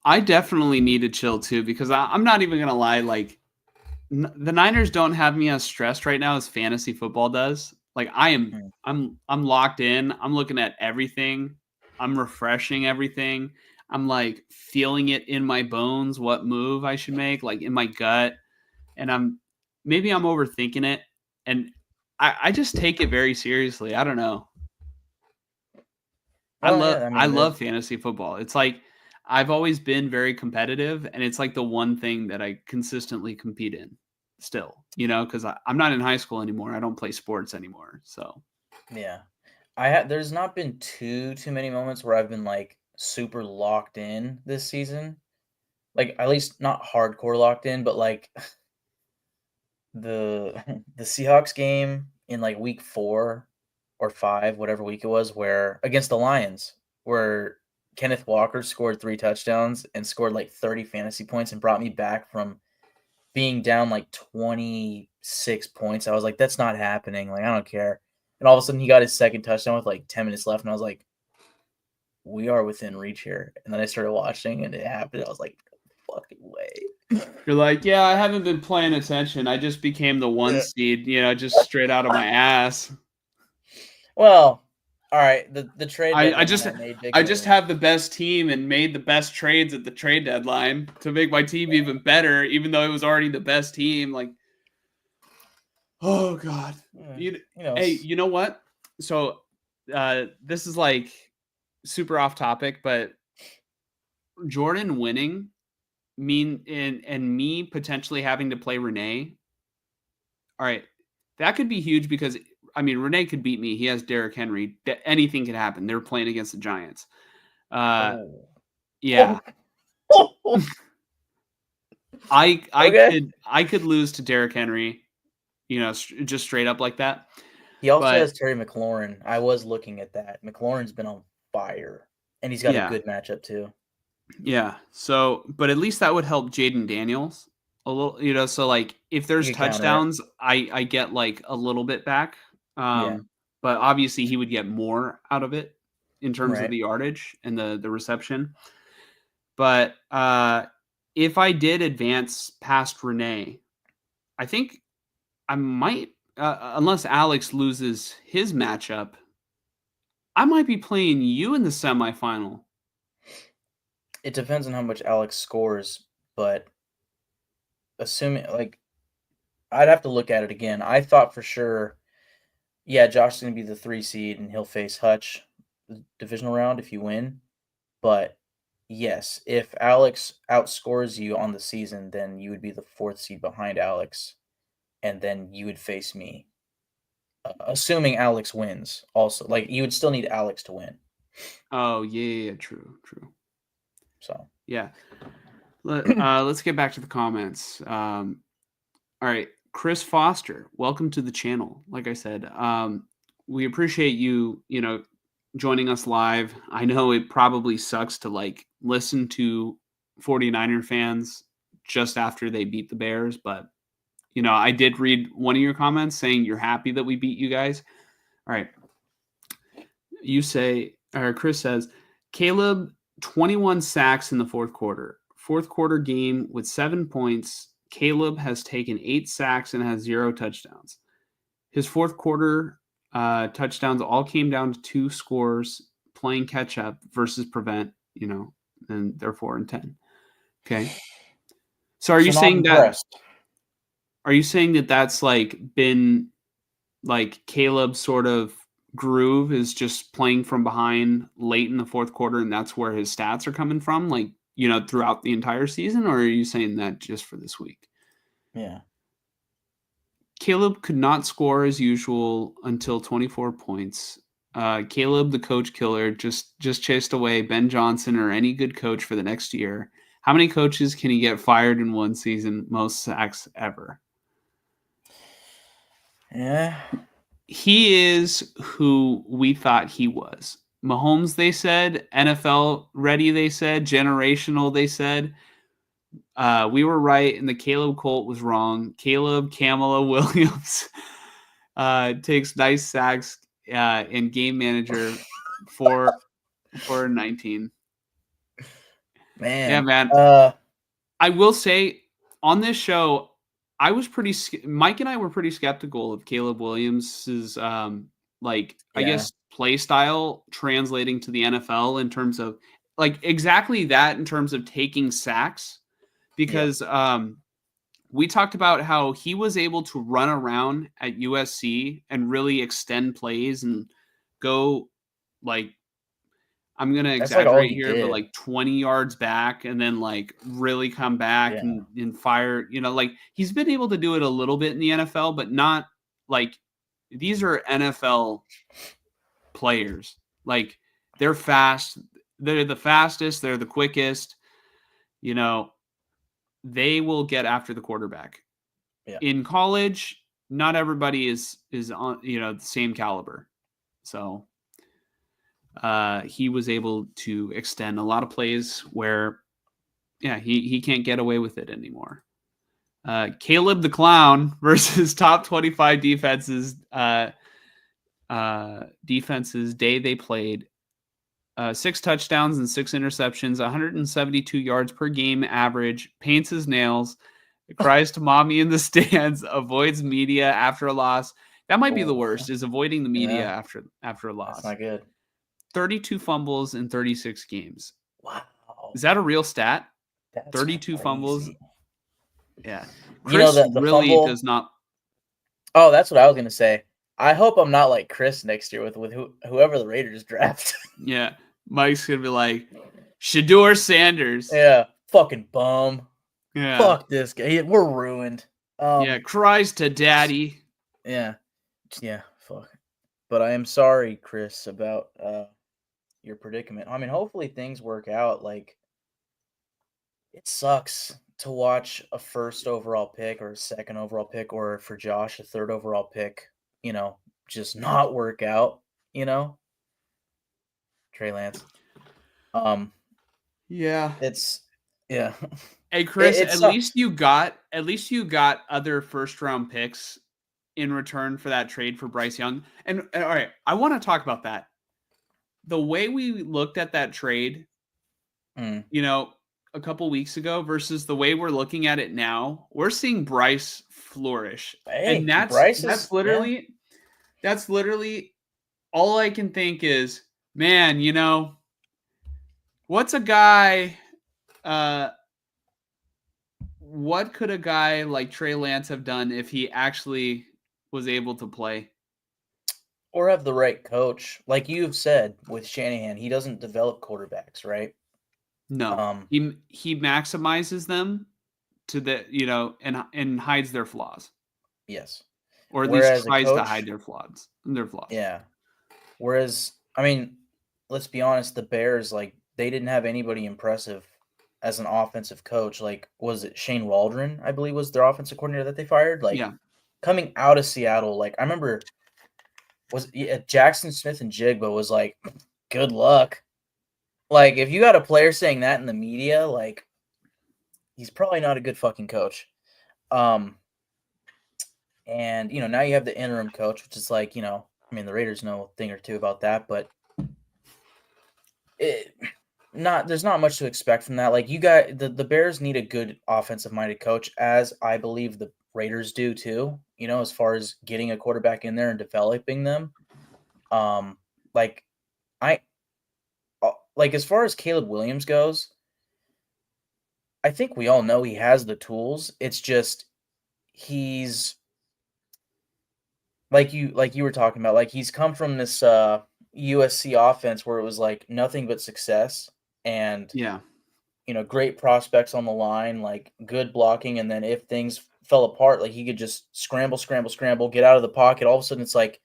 I definitely need to chill too because I'm not even gonna lie. Like the Niners don't have me as stressed right now as fantasy football does. Like I'm locked in. I'm looking at everything. I'm refreshing everything. I'm like feeling it in my bones what move I should make, like in my gut. And I'm overthinking it. And I just take it very seriously. I don't know. I love fantasy football. It's like I've always been very competitive, and it's like the one thing that I consistently compete in still, because I'm not in high school anymore. I don't play sports anymore. So yeah, there's not been too many moments where I've been like super locked in this season. Like at least not hardcore locked in, but like the Seahawks game in like week 4 or 5, whatever week it was, where against the Lions, where Kenneth Walker scored 3 touchdowns and scored like 30 fantasy points and brought me back from being down like 26 points. I was like, that's not happening. Like, I don't care. And all of a sudden he got his second touchdown with like 10 minutes left. And I was like, we are within reach here. And then I started watching and it happened. I was like, fucking way. You're like, yeah, I haven't been paying attention. I just became the 1 seed, just straight out of my ass. Well, all right. The trade. I just have the best team and made the best trades at the trade deadline to make my team even better, even though it was already the best team. Like, oh god, hey, you know what? So, this is like super off topic, but Jordan winning and me potentially having to play Renee. All right, that could be huge because. I mean, Renee could beat me. He has Derrick Henry. Anything can happen. They're playing against the Giants. Yeah. I could lose to Derrick Henry, just straight up like that. He also has Terry McLaurin. I was looking at that. McLaurin's been on fire, and he's got a good matchup too. Yeah. So, but at least that would help Jaden Daniels a little. So like if there's touchdowns, I get like a little bit back. But obviously he would get more out of it in terms of the yardage and the reception. But if I did advance past Renee, I think I might, unless Alex loses his matchup, I might be playing you in the semifinal. It depends on how much Alex scores, but assuming like I'd have to look at it again. I thought for sure. Yeah, Josh is going to be the 3 seed, and he'll face Hutch the divisional round if you win. But Yes, if Alex outscores you on the season, then you would be the 4th seed behind Alex, and then you would face me. Assuming Alex wins also. Like, you would still need Alex to win. Oh, yeah, true. So, Yeah. Let's get back to the comments. All right, Chris Foster, welcome to the channel. Like I said, we appreciate you, joining us live. I know it probably sucks to like listen to 49er fans just after they beat the Bears, but I did read one of your comments saying you're happy that we beat you guys. All right. You say, or Chris says, Caleb, 21 sacks in the fourth quarter. Fourth quarter game with 7 points. Caleb has taken 8 sacks and has 0 touchdowns. His fourth quarter touchdowns all came down to 2 scores, playing catch up versus prevent, and they're 4-10. Okay. So not impressed. Are you saying that that's like been like Caleb's sort of groove is just playing from behind late in the fourth quarter, and that's where his stats are coming from, like, throughout the entire season? Or are you saying that just for this week? Yeah. Caleb could not score as usual until 24 points. Caleb, the coach killer, just chased away Ben Johnson or any good coach for the next year. How many coaches can he get fired in one season? Most sacks ever. Yeah. He is who we thought he was. Mahomes, they said. NFL ready, they said. Generational, they said. We were right, and the Caleb Colt was wrong. Caleb Kamala Williams takes nice sacks in game manager for 19. Man. Yeah, man. I will say on this show, Mike and I were pretty skeptical of Caleb Williams's I guess play style translating to the NFL in terms of like exactly that in terms of taking sacks, because we talked about how he was able to run around at USC and really extend plays and go like, I'm going to exaggerate here, but like 20 yards back and then like really come back and fire, like he's been able to do it a little bit in the NFL, but not like these are NFL players. Like they're fast. They're the fastest. They're the quickest, they will get after the quarterback. Yeah. In college, not everybody is on, the same caliber. So he was able to extend a lot of plays where, he can't get away with it anymore. Caleb the Clown versus top 25 defenses day they played. 6 touchdowns and 6 interceptions, 172 yards per game average, paints his nails, cries to mommy in the stands, avoids media after a loss. That might be the worst, is avoiding the media after a loss. That's not good. 32 fumbles in 36 games. Wow. Is that a real stat? That's 32 crazy. Fumbles. Yeah. Chris the really fumble does not. Oh, that's what I was going to say. I hope I'm not like Chris next year with whoever the Raiders draft. Yeah. Mike's going to be like, Shedeur Sanders. Yeah. Fucking bum. Yeah. Fuck this guy. We're ruined. Cries to daddy. Yeah. Yeah. Fuck. But I am sorry, Chris, about your predicament. I mean, hopefully things work out. Like, it sucks to watch a 1st overall pick or a 2nd overall pick, or for Josh, a 3rd overall pick, just not work out, Trey Lance. Yeah. Hey, Chris, at least you got other 1st-round picks in return for that trade for Bryce Young. And all right, I want to talk about that. The way we looked at that trade, a couple weeks ago versus the way we're looking at it now, we're seeing Bryce flourish. And that's literally all I can think is, man, what's a guy what could a guy like Trey Lance have done if he actually was able to play? Or have the right coach. Like you've said with Shanahan, he doesn't develop quarterbacks, right? No, Um, he maximizes them to and hides their flaws, yes. or at least Whereas a tries to hide coach, their flaws. Their flaws. yeah. Whereas, I mean, let's be honest, the Bears, like, they didn't have anybody impressive as an offensive coach. Like, was it Shane Waldron, I believe, was their offensive coordinator that they fired? Like, Yeah, coming out of Seattle, like, I remember Jackson Smith and Jigba was like, good luck. Like, if you got a player saying that in the media, like, he's probably not a good fucking coach. Um, and now you have the interim coach, which is like, I mean, the Raiders know a thing or two about that, but it not there's not much to expect from that. Like, you got the Bears need a good offensive minded coach, as I believe the Raiders do too, as far as getting a quarterback in there and developing them. Um, like I like as far as Caleb Williams goes, I think we all know he has the tools. It's just he's like you were talking about, like he's come from this USC offense where it was like nothing but success and yeah. great prospects on the line, like good blocking, and then if things fell apart, like he could just scramble, scramble, scramble, get out of the pocket. All of a sudden, it's like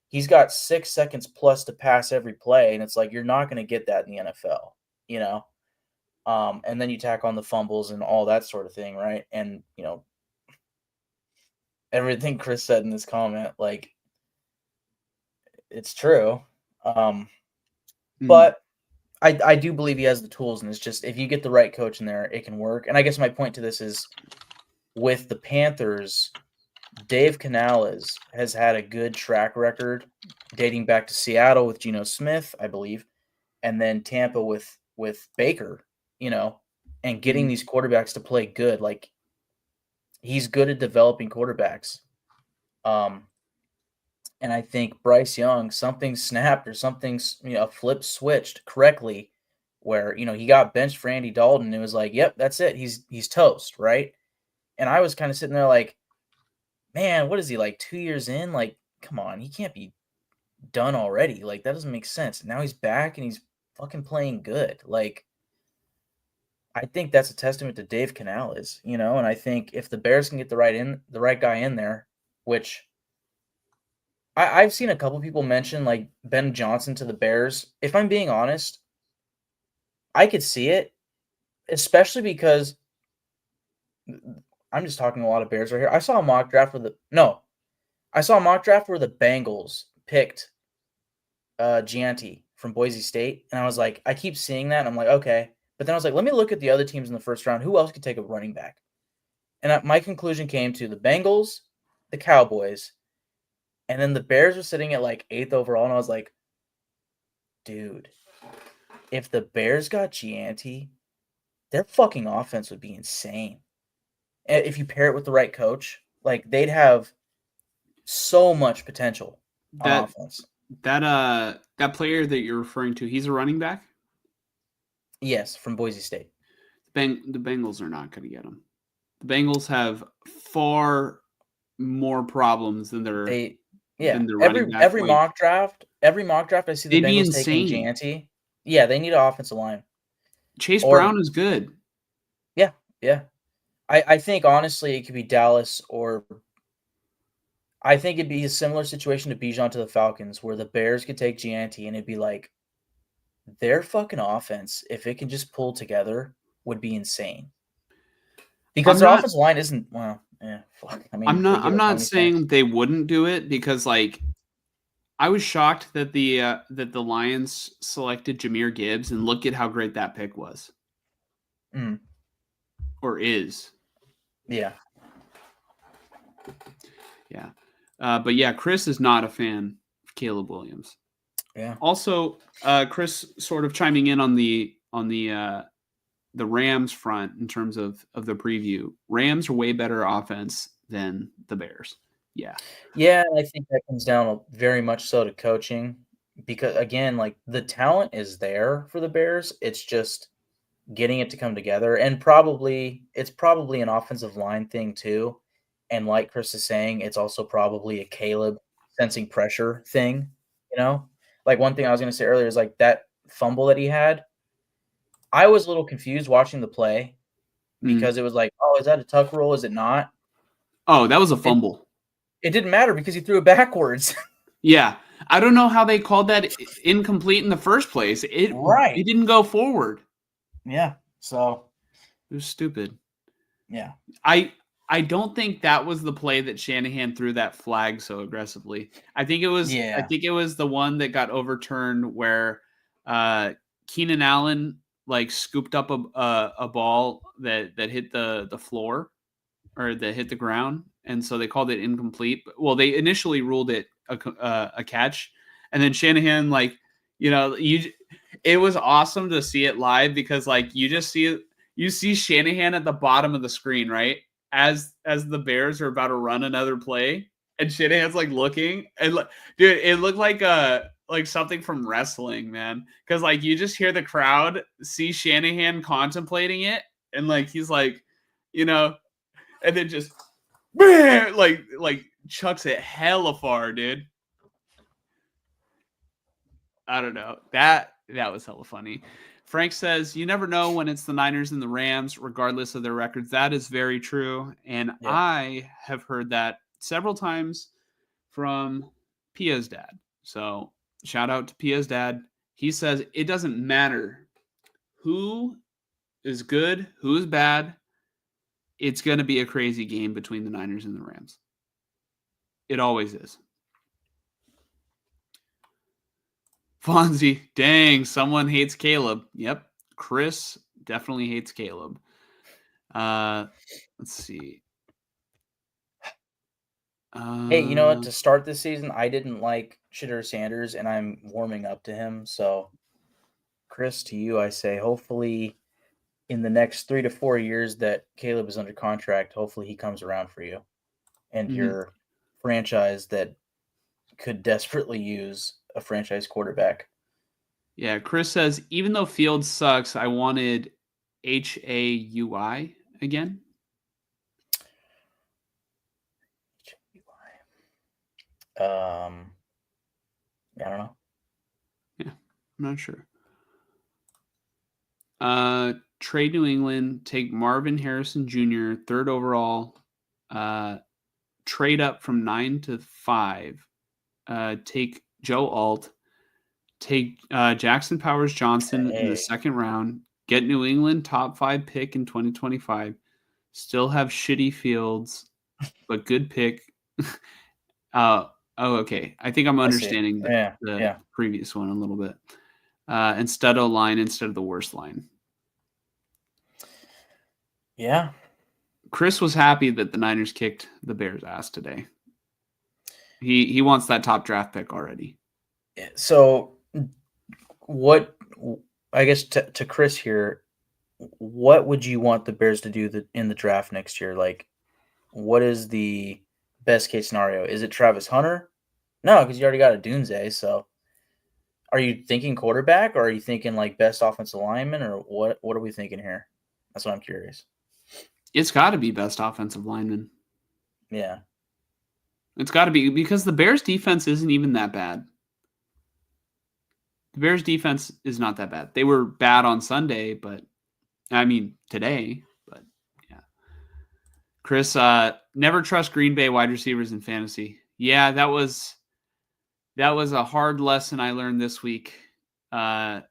he's got 6 seconds plus to pass every play, and it's like you're not going to get that in the NFL, you know. And then you tack on the fumbles and all that sort of thing, right? And everything Chris said in this comment, like it's true. Um, Mm. but I do believe he has the tools, and it's just if you get the right coach in there, it can work. And I guess my point to this is with the Panthers, Dave Canales has had a good track record dating back to Seattle with Geno Smith, I believe, and then Tampa with Baker, and getting Mm. these quarterbacks to play good. Like he's good at developing quarterbacks. Um, and I think Bryce Young, something snapped or something's a flip switched correctly, where he got benched for Andy Dalton. And it was like, yep, that's it. He's toast, right? And I was kind of sitting there like, man, what is he like 2 years in? Like, come on, he can't be done already. Like that doesn't make sense. Now he's back and he's fucking playing good. Like I think that's a testament to Dave Canales, and I think if the Bears can get the right guy in there, which I've seen a couple people mention like Ben Johnson to the Bears. If I'm being honest, I could see it, especially because I'm just talking a lot of Bears right here. I saw a mock draft I saw a mock draft where the Bengals picked Gianti from Boise State, and I was like, I keep seeing that, and I'm like, okay. But then I was like, let me look at the other teams in the first round. Who else could take a running back? And my conclusion came to the Bengals, the Cowboys, and then the Bears were sitting at like 8th overall, and I was like, dude, if the Bears got Gianti, their fucking offense would be insane. If you pair it with the right coach, like they'd have so much potential on That offense. that player that you're referring to, he's a running back. Yes, from Boise State. The Bengals are not going to get him. The Bengals have far more problems than their running back. Every mock draft I see the They'd be Bengals taking insane. Gianti. Yeah, they need an offensive line. Chase Or Brown is good. yeah, yeah. I think honestly it could be Dallas, or I think it'd be a similar situation to Bijan to the Falcons where the Bears could take Gianti and it'd be like their fucking offense, if it can just pull together, would be insane. Because I'm their not offensive line isn't fuck. I I'm mean, they not give I'm up how not many sacks? saying they wouldn't do it because like I was shocked that the Lions selected Jahmyr Gibbs, and look at how great that pick was Mm, or is. yeah. Yeah. But yeah, Chris is not a fan of Caleb Williams. Yeah. Also, Chris sort of chiming in on the Rams front in terms of the preview. Rams are way better offense than the Bears. Yeah. Yeah, and I think that comes down very much so to coaching because again, like the talent is there for the Bears. It's just getting it to come together, and it's probably an offensive line thing too. And like Chris is saying, it's also probably a Caleb sensing pressure thing. Like one thing I was going to say earlier is like that fumble that he had. I was a little confused watching the play Mm. because it was like, oh, is that a tuck roll? Is it not? Oh, that was a fumble. It didn't matter because he threw it backwards. Yeah. I don't know how they called that incomplete in the first place. It Right. didn't go forward. Yeah. So, It was stupid. yeah. I don't think that was the play that Shanahan threw that flag so aggressively. I think it was the one that got overturned where Keenan Allen like scooped up a ball that hit the floor or that hit the ground, and so they called it incomplete. Well, they initially ruled it a catch, and then Shanahan it was awesome to see it live because like you see Shanahan at the bottom of the screen, right? As the Bears are about to run another play, and Shanahan's like looking, and dude, it looked like something from wrestling, man. Because like you just hear the crowd see Shanahan contemplating it, and like he's like, and then just like chucks it hella far, dude. I don't know. That was hella funny. Frank says, you never know when it's the Niners and the Rams, regardless of their records. That is very true. And Yeah. I have heard that several times from Pia's dad. So shout out to Pia's dad. He says it doesn't matter who is good, who is bad. It's going to be a crazy game between the Niners and the Rams. It always is. Fonzie, dang, someone hates Caleb. Yep. Chris definitely hates Caleb. Let's see. Hey, you know what? To start this season, I didn't like Shitter Sanders, and I'm warming up to him. So, Chris, to you, I say, hopefully in the next 3 to 4 years that Caleb is under contract, hopefully he comes around for you and your franchise that could desperately use a franchise quarterback. Yeah, Chris says, even though Fields sucks, I wanted Haui again. I don't know. Yeah, I'm not sure. Trade New England, take Marvin Harrison Jr., 3rd overall. Trade up from 9 to 5. Take Joe Alt. Take Jackson Powers Johnson in the 2nd round. Get New England top 5 pick in 2025. Still have shitty Fields, but good pick. Okay. I think I'm understanding the previous one a little bit. Instead of line instead of the worst line. Yeah. Chris was happy that the Niners kicked the Bears' ass today. He wants that top draft pick already. So, what I guess to Chris here, what would you want the Bears to do in the draft next year? Like, what is the best case scenario? Is it Travis Hunter? No, because you already got a Dunze. So, are you thinking quarterback, or are you thinking like best offensive lineman, or what? What are we thinking here? That's what I'm curious. It's got to be best offensive lineman. Yeah. It's got to be because the Bears defense isn't even that bad. The Bears defense is not that bad. They were bad on Sunday, but I mean today, but yeah. Chris, never trust Green Bay wide receivers in fantasy. Yeah, that was a hard lesson I learned this week. I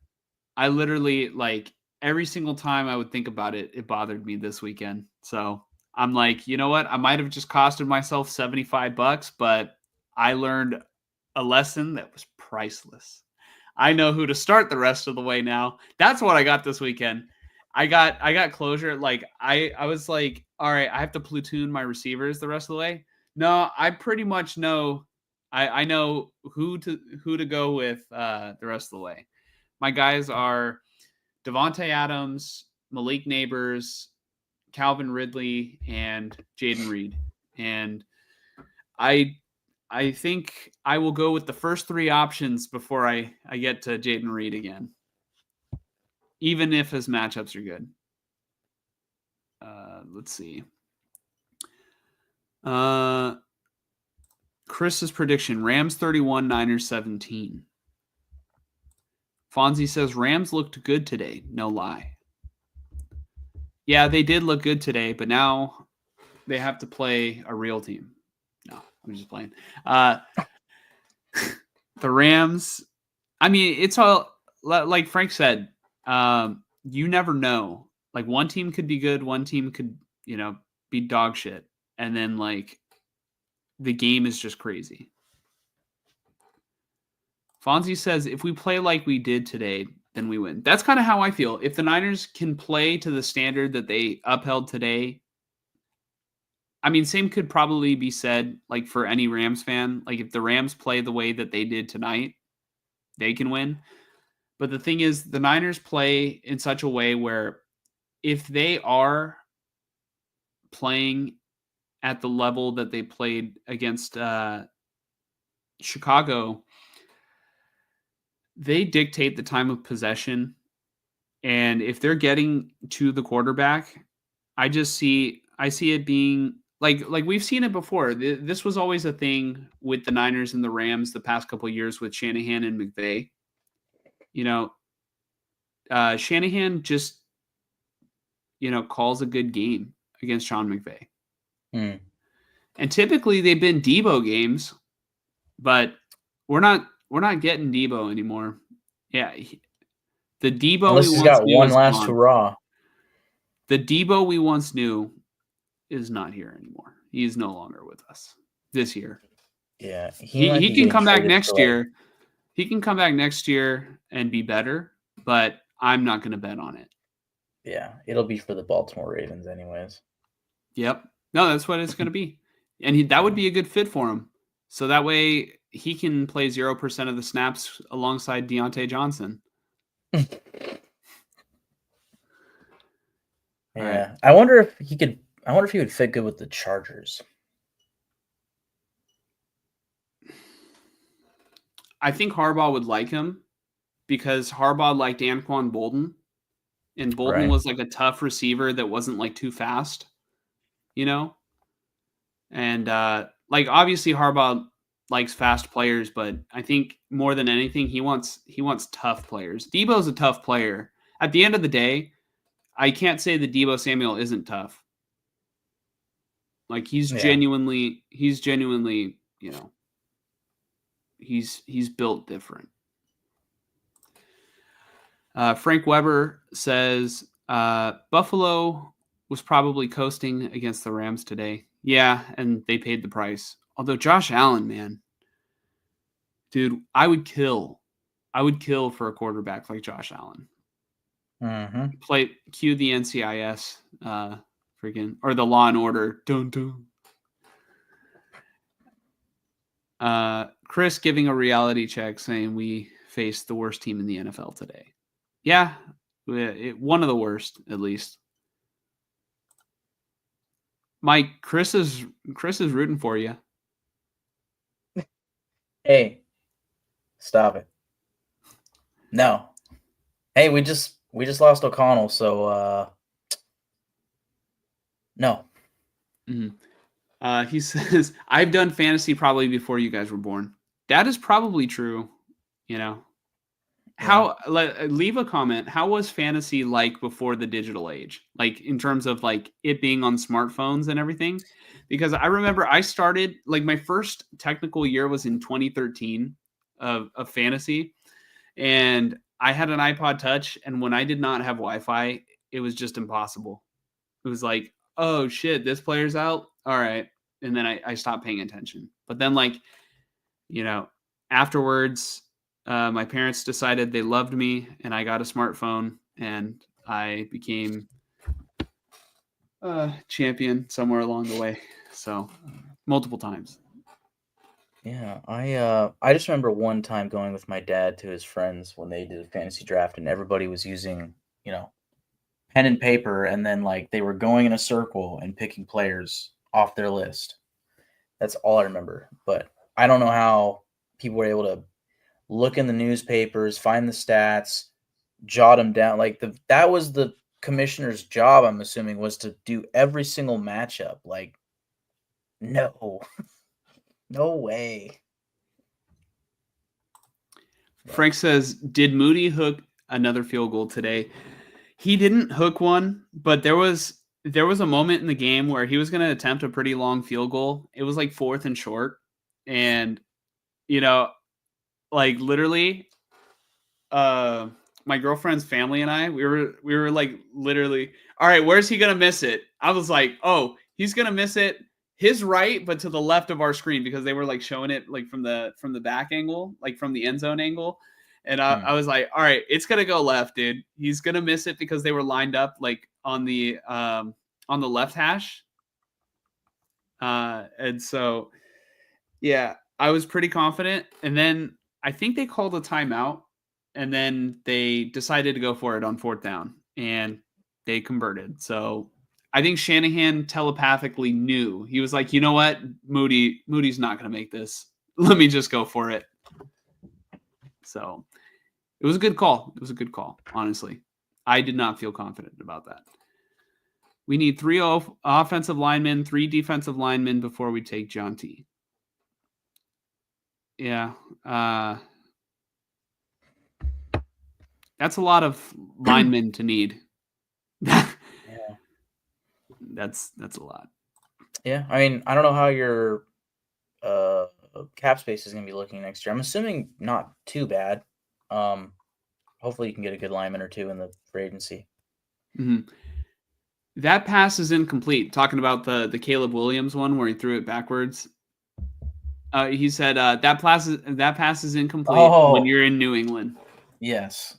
literally like every single time I would think about it, it bothered me this weekend. So I'm like, you know what? I might have just costed myself $75, but I learned a lesson that was priceless. I know who to start the rest of the way now. That's what I got this weekend. I got closure. Like I was like, all right, I have to platoon my receivers the rest of the way. No, I pretty much know. I know who to go with the rest of the way. My guys are Devontae Adams, Malik Neighbors, Calvin Ridley, and Jaden Reed. And I think I will go with the first 3 options before I get to Jaden Reed again, even if his matchups are good. Let's see. Chris's prediction, Rams 31, Niners 17. Fonzie says Rams looked good today. No lie. Yeah, they did look good today, but now they have to play a real team. No, I'm just playing. The Rams, I mean, it's all like Frank said, you never know. Like one team could be good, one team could, be dog shit. And then like the game is just crazy. Fonzie says, if we play like we did today, then we win. That's kind of how I feel. If the Niners can play to the standard that they upheld today, I mean, same could probably be said like for any Rams fan. Like if the Rams play the way that they did tonight, they can win. But the thing is, the Niners play in such a way where if they are playing at the level that they played against Chicago, they dictate the time of possession. And if they're getting to the quarterback, I see it being like we've seen it before. This was always a thing with the Niners and the Rams the past couple of years with Shanahan and McVay. Shanahan just, calls a good game against Sean McVay. And typically they've been Debo games, but we're not getting Debo anymore. Yeah. The Debo unless we he's once got knew one is last gone. hurrah. The Debo we once knew is not here anymore. He is no longer with us this year. Yeah. He can come back next year. He can come back next year and be better, but I'm not going to bet on it. Yeah, it'll be for the Baltimore Ravens anyways. Yep. No, that's what it's going to be. And that would be a good fit for him. So that way he can play 0% of the snaps alongside Deontay Johnson. Yeah. Right. I wonder if he would fit good with the Chargers. I think Harbaugh would like him because Harbaugh liked Anquan Bolden. And Bolden was like a tough receiver that wasn't like too fast, And like obviously Harbaugh likes fast players, but I think more than anything he wants tough players. Debo's a tough player. At the end of the day, I can't say that Debo Samuel isn't tough. Like he's genuinely, he's built different. Frank Weber says Buffalo was probably coasting against the Rams today. Yeah, and they paid the price. Although Josh Allen, man, dude, I would kill for a quarterback like Josh Allen. Cue the NCIS, or the Law and Order. Dun dun. Chris giving a reality check saying we faced the worst team in the NFL today. Yeah, one of the worst at least. Mike, Chris is rooting for you. Hey, stop it. No. Hey, we just lost O'Connell, so no. Mm-hmm. He says, I've done fantasy probably before you guys were born. That is probably true. Leave a comment. How was fantasy like before the digital age? Like in terms of like it being on smartphones and everything? Because I remember I started like my first technical year was in 2013 of fantasy. And I had an iPod Touch. And when I did not have Wi-Fi, it was just impossible. It was like, oh shit, this player's out. All right. And then I stopped paying attention. But then afterwards, my parents decided they loved me and I got a smartphone and I became a champion somewhere along the way. So multiple times. Yeah, I just remember one time going with my dad to his friends when they did a fantasy draft and everybody was using, pen and paper and then like they were going in a circle and picking players off their list. That's all I remember. But I don't know how people were able to look in the newspapers, find the stats, jot them down. Like that was the commissioner's job, I'm assuming, was to do every single matchup. Like, no. No way. Frank says, did Moody hook another field goal today? He didn't hook one, but there was a moment in the game where he was going to attempt a pretty long field goal. It was like 4th and short. And, like literally, my girlfriend's family and I, we were like literally, all right, where's he going to miss it? I was like, oh, he's going to miss it his right, but to the left of our screen, because they were like showing it like from the back angle, like from the end zone angle. And I was like, all right, it's going to go left, dude. He's going to miss it because they were lined up like on the left hash. And so, yeah, I was pretty confident. And then I think they called a timeout, and then they decided to go for it on 4th down, and they converted. So I think Shanahan telepathically knew. He was like, you know what? Moody's not going to make this. Let me just go for it. So it was a good call. It was a good call, honestly. I did not feel confident about that. We need 3 offensive linemen, 3 defensive linemen before we take John T. Yeah. That's a lot of linemen to need. Yeah. That's a lot. Yeah. I mean, I don't know how your cap space is going to be looking next year. I'm assuming not too bad. Hopefully you can get a good lineman or 2 in the free agency. Mm-hmm. That pass is incomplete. Talking about the Caleb Williams one where he threw it backwards. He said that pass is incomplete when you're in New England. Yes,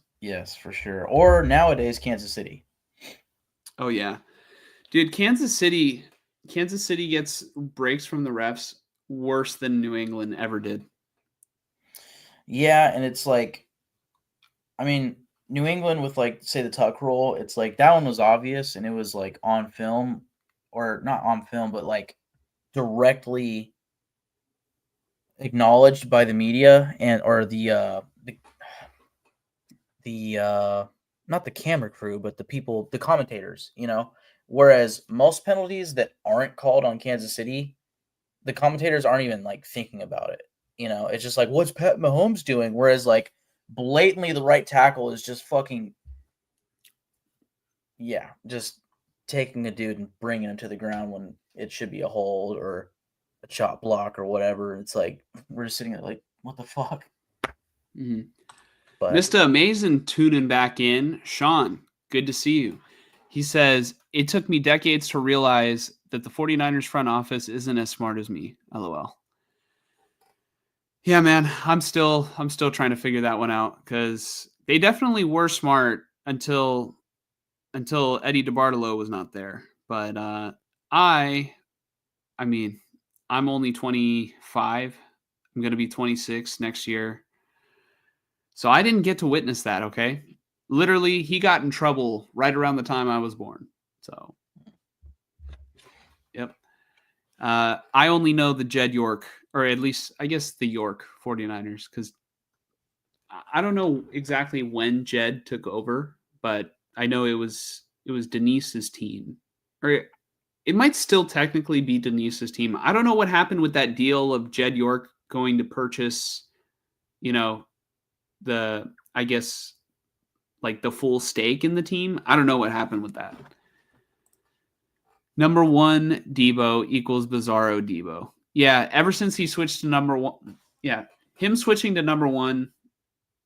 for sure. Or nowadays, Kansas City. Oh yeah, dude, Kansas City gets breaks from the refs worse than New England ever did. Yeah, and it's like, I mean, New England with like say the tuck rule, it's like that one was obvious and it was like on film, or not on film, but like directly acknowledged by the media and or the not the camera crew, but the people, the commentators, Whereas most penalties that aren't called on Kansas City, the commentators aren't even like thinking about it. It's just like, what's Pat Mahomes doing? Whereas like blatantly the right tackle is just fucking, just taking a dude and bringing him to the ground when it should be a hold or a chop block or whatever. It's like, we're just sitting there like, what the fuck? Mm-hmm. But Mr. Amazing tuning back in. Sean, good to see you. He says, it took me decades to realize that the 49ers front office isn't as smart as me. LOL. Yeah, man, I'm still trying to figure that one out, because they definitely were smart until Eddie DeBartolo was not there. But I mean, I'm only 25. I'm going to be 26 next year. So I didn't get to witness that, okay? Literally, he got in trouble right around the time I was born. So, yep. I only know the Jed York, or at least, I guess, the York 49ers, because I don't know exactly when Jed took over, but I know it was Denise's team. Or it might still technically be Denise's team. I don't know what happened with that deal of Jed York going to purchase, I guess, like the full stake in the team. I don't know what happened with that. Number 1 Debo equals Bizarro Debo. Yeah, ever since he switched to number 1. Yeah, him switching to number 1,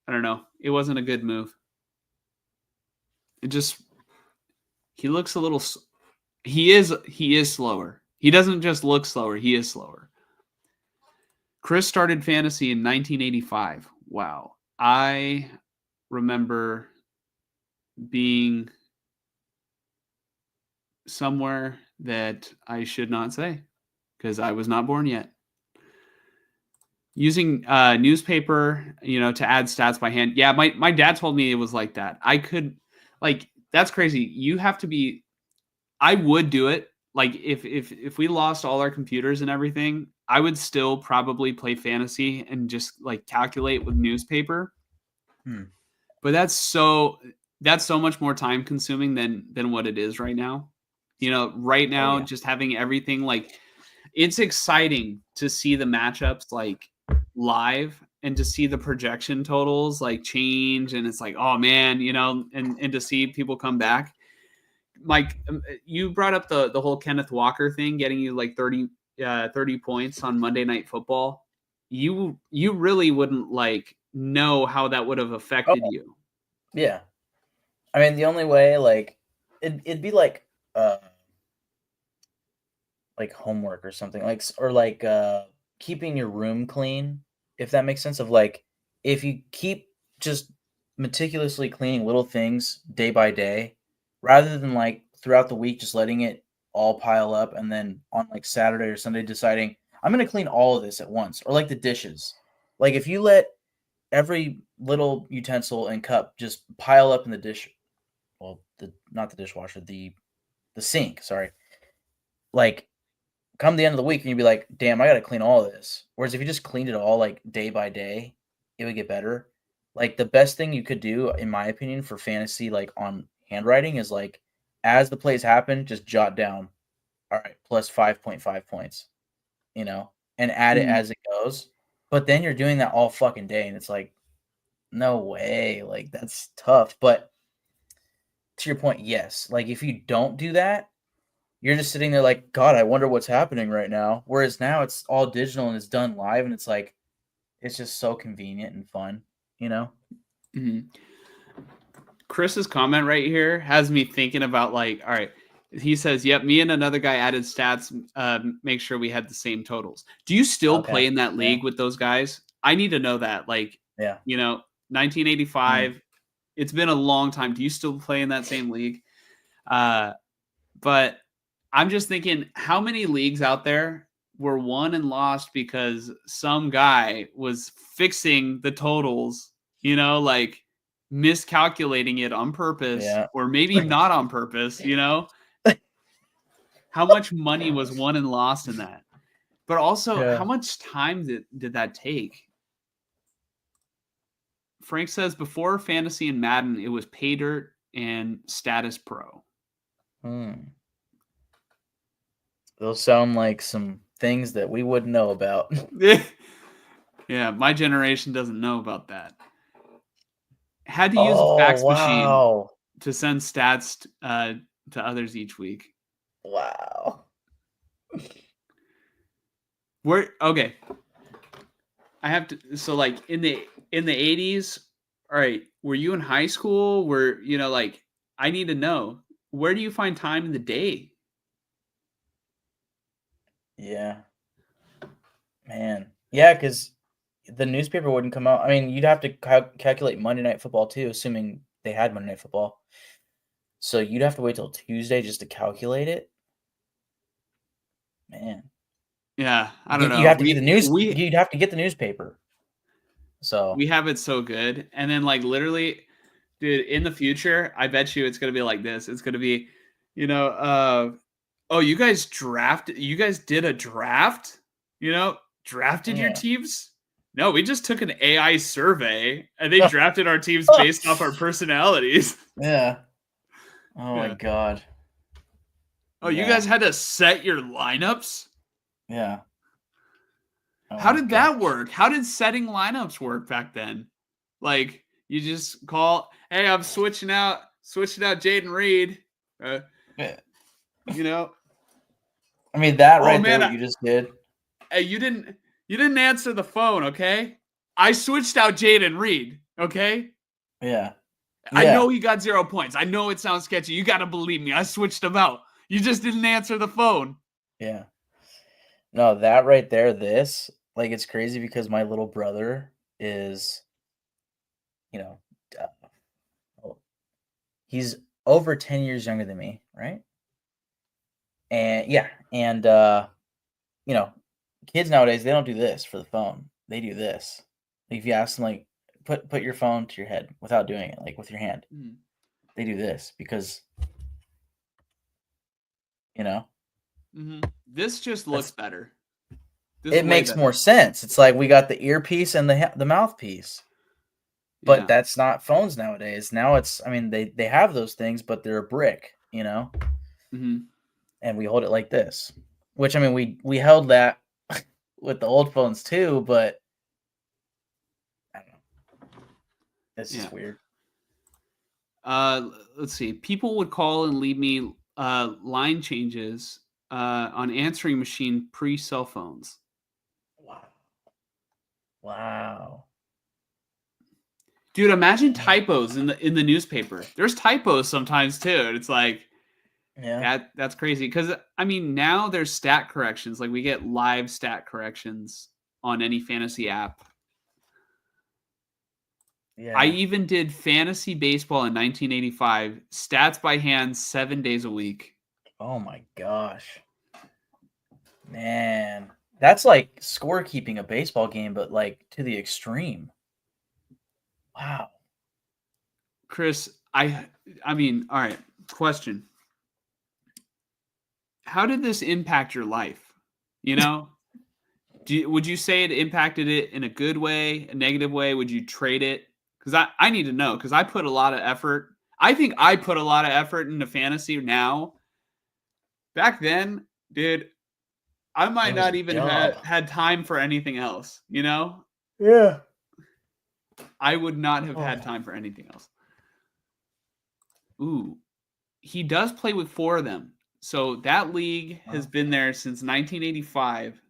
I don't know. It wasn't a good move. He looks a little, he is slower. He doesn't just look slower, he is slower. Chris started fantasy in 1985. Wow. I remember being somewhere that I should not say, because I was not born yet. Using newspaper, to add stats by hand. Yeah, my dad told me it was like that. I could, like, that's crazy. You have to be, I would do it. Like, if we lost all our computers and everything, I would still probably play fantasy and just like calculate with newspaper. But that's so much more time consuming than what it is right now. Right now, just having everything, like, it's exciting to see the matchups like live and to see the projection totals like change, and it's like, oh man, and to see people come back. Mike, you brought up the whole Kenneth Walker thing, getting you like 30 points on Monday Night Football. You really wouldn't like know how that would have affected you. Yeah. I mean, the only way, like, it'd be like homework or something, or keeping your room clean, if that makes sense. Of like, if you keep just meticulously cleaning little things day by day, rather than like throughout the week just letting it all pile up, and then on like Saturday or Sunday deciding I'm going to clean all of this at once, or like the dishes. Like if you let every little utensil and cup just pile up in the dish, well, not the dishwasher, the sink, sorry. Like come the end of the week and you'd be like, damn, I got to clean all of this. Whereas if you just cleaned it all like day by day, it would get better. Like the best thing you could do, in my opinion, for fantasy, like on handwriting, is like as the plays happen, just jot down, all right, plus 5.5 points, and add it as it goes. But then you're doing that all fucking day, and it's like, no way. Like that's tough. But to your point, yes. Like if you don't do that, you're just sitting there like, God, I wonder what's happening right now. Whereas now it's all digital and it's done live, and it's like, it's just so convenient and fun, Mm-hmm. Chris's comment right here has me thinking about like, all right, he says, yep, me and another guy added stats, make sure we had the same totals. Do you still play in that league with those guys? I need to know that. Like, 1985, it's been a long time. Do you still play in that same league? But I'm just thinking, how many leagues out there were won and lost because some guy was fixing the totals, like miscalculating it on purpose, or maybe not on purpose, How much money was won and lost in that? But also, how much time did that take? Frank says before Fantasy and Madden, it was Pay Dirt and Status Pro. Those sound like some things that we wouldn't know about. Yeah, my generation doesn't know about that. Had to use a fax machine to send stats to others each week. Wow. Okay. I have to. So like in the 80s, all right. Were you in high school? Like I need to know, where do you find time in the day? Yeah. Man. Yeah, because the newspaper wouldn't come out. I mean, you'd have to calculate Monday Night Football too, assuming they had Monday Night Football. So you'd have to wait till Tuesday just to calculate it. Man. Yeah, I don't know. You have to get the news. You'd have to get the newspaper. So we have it so good, and then like literally, dude, in the future, I bet you it's gonna be like this. It's gonna be, oh, you guys drafted. You guys did a draft. Drafted your teams. No, we just took an AI survey and they drafted our teams based off our personalities. Yeah. Oh my God. Oh, you guys had to set your lineups? Yeah. Oh, how did that work? How did setting lineups work back then? Like you just call, hey, I'm switching out Jaden Reed. I mean, that there, what you just did. Hey, you didn't answer the phone, okay? I switched out Jaden Reed, okay? Yeah. I know he got 0 points. I know it sounds sketchy. You got to believe me. I switched him out. You just didn't answer the phone. Yeah. No, that right there, like, it's crazy because my little brother is, he's over 10 years younger than me, right? And kids nowadays, they don't do this for the phone. They do this. If you ask them, like, put your phone to your head without doing it, like with your hand. Mm-hmm. They do this because, Mm-hmm. This just looks better. It makes more sense. It's like we got the earpiece and the mouthpiece. But that's not phones nowadays. Now they have those things, but they're a brick, Mm-hmm. And we hold it like this. Which, we held that with the old phones too, but I don't know. It's just weird. Let's see. People would call and leave me line changes on answering machine pre-cell phones. Wow. Dude, imagine typos in the newspaper. There's typos sometimes too. And it's like, that's crazy. Because I mean, now there's stat corrections. Like we get live stat corrections on any fantasy app. Yeah. I even did fantasy baseball in 1985, stats by hand, 7 days a week. Oh my gosh. Man. That's like scorekeeping a baseball game, but like to the extreme. Wow. Chris, I mean, all right, question. How did this impact your life? You know? Would you say it impacted it in a good way, a negative way? Would you trade it? Because I need to know, because I put a lot of effort. I think I put a lot of effort into fantasy now. Back then, dude, I might not even have had time for anything else, you know? Yeah. I would not have had time for anything else. Ooh, he does play with 4 of them. So that league has been there since 1985.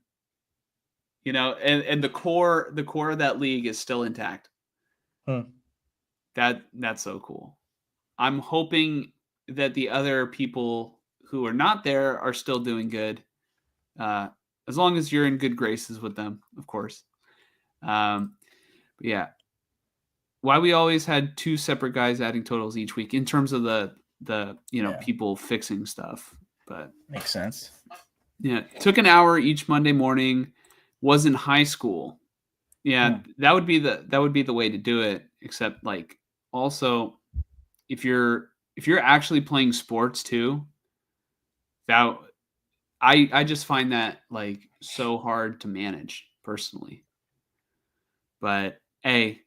You know, and the core of that league is still intact. That's so cool. I'm hoping that the other people who are not there are still doing good. As long as you're in good graces with them, of course. But yeah. Why we always had 2 separate guys adding totals each week in terms of the people fixing stuff. But makes sense. Yeah, took an hour each Monday morning. Was in high school. Yeah, that would be the way to do it. Except like also, if you're actually playing sports too, that I just find that like so hard to manage personally. But hey,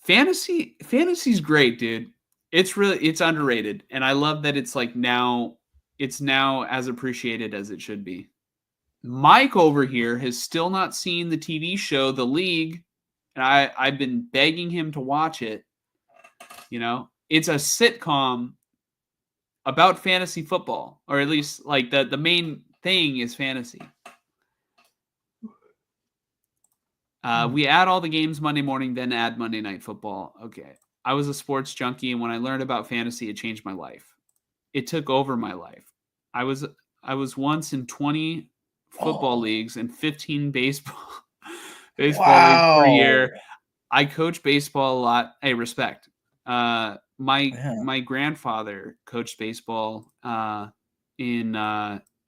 fantasy's great, dude. It's underrated, and I love that it's now as appreciated as it should be. Mike over here has still not seen the TV show The League, and I've been begging him to watch it. You know, it's a sitcom about fantasy football, or at least like the main thing is fantasy. We add all the games Monday morning, then add Monday Night Football. Okay. I was a sports junkie, and when I learned about fantasy, it changed my life. It took over my life. I was once in 20 football leagues and 15 baseball leagues per year. I coach baseball a lot. Hey, respect. My grandfather coached baseball in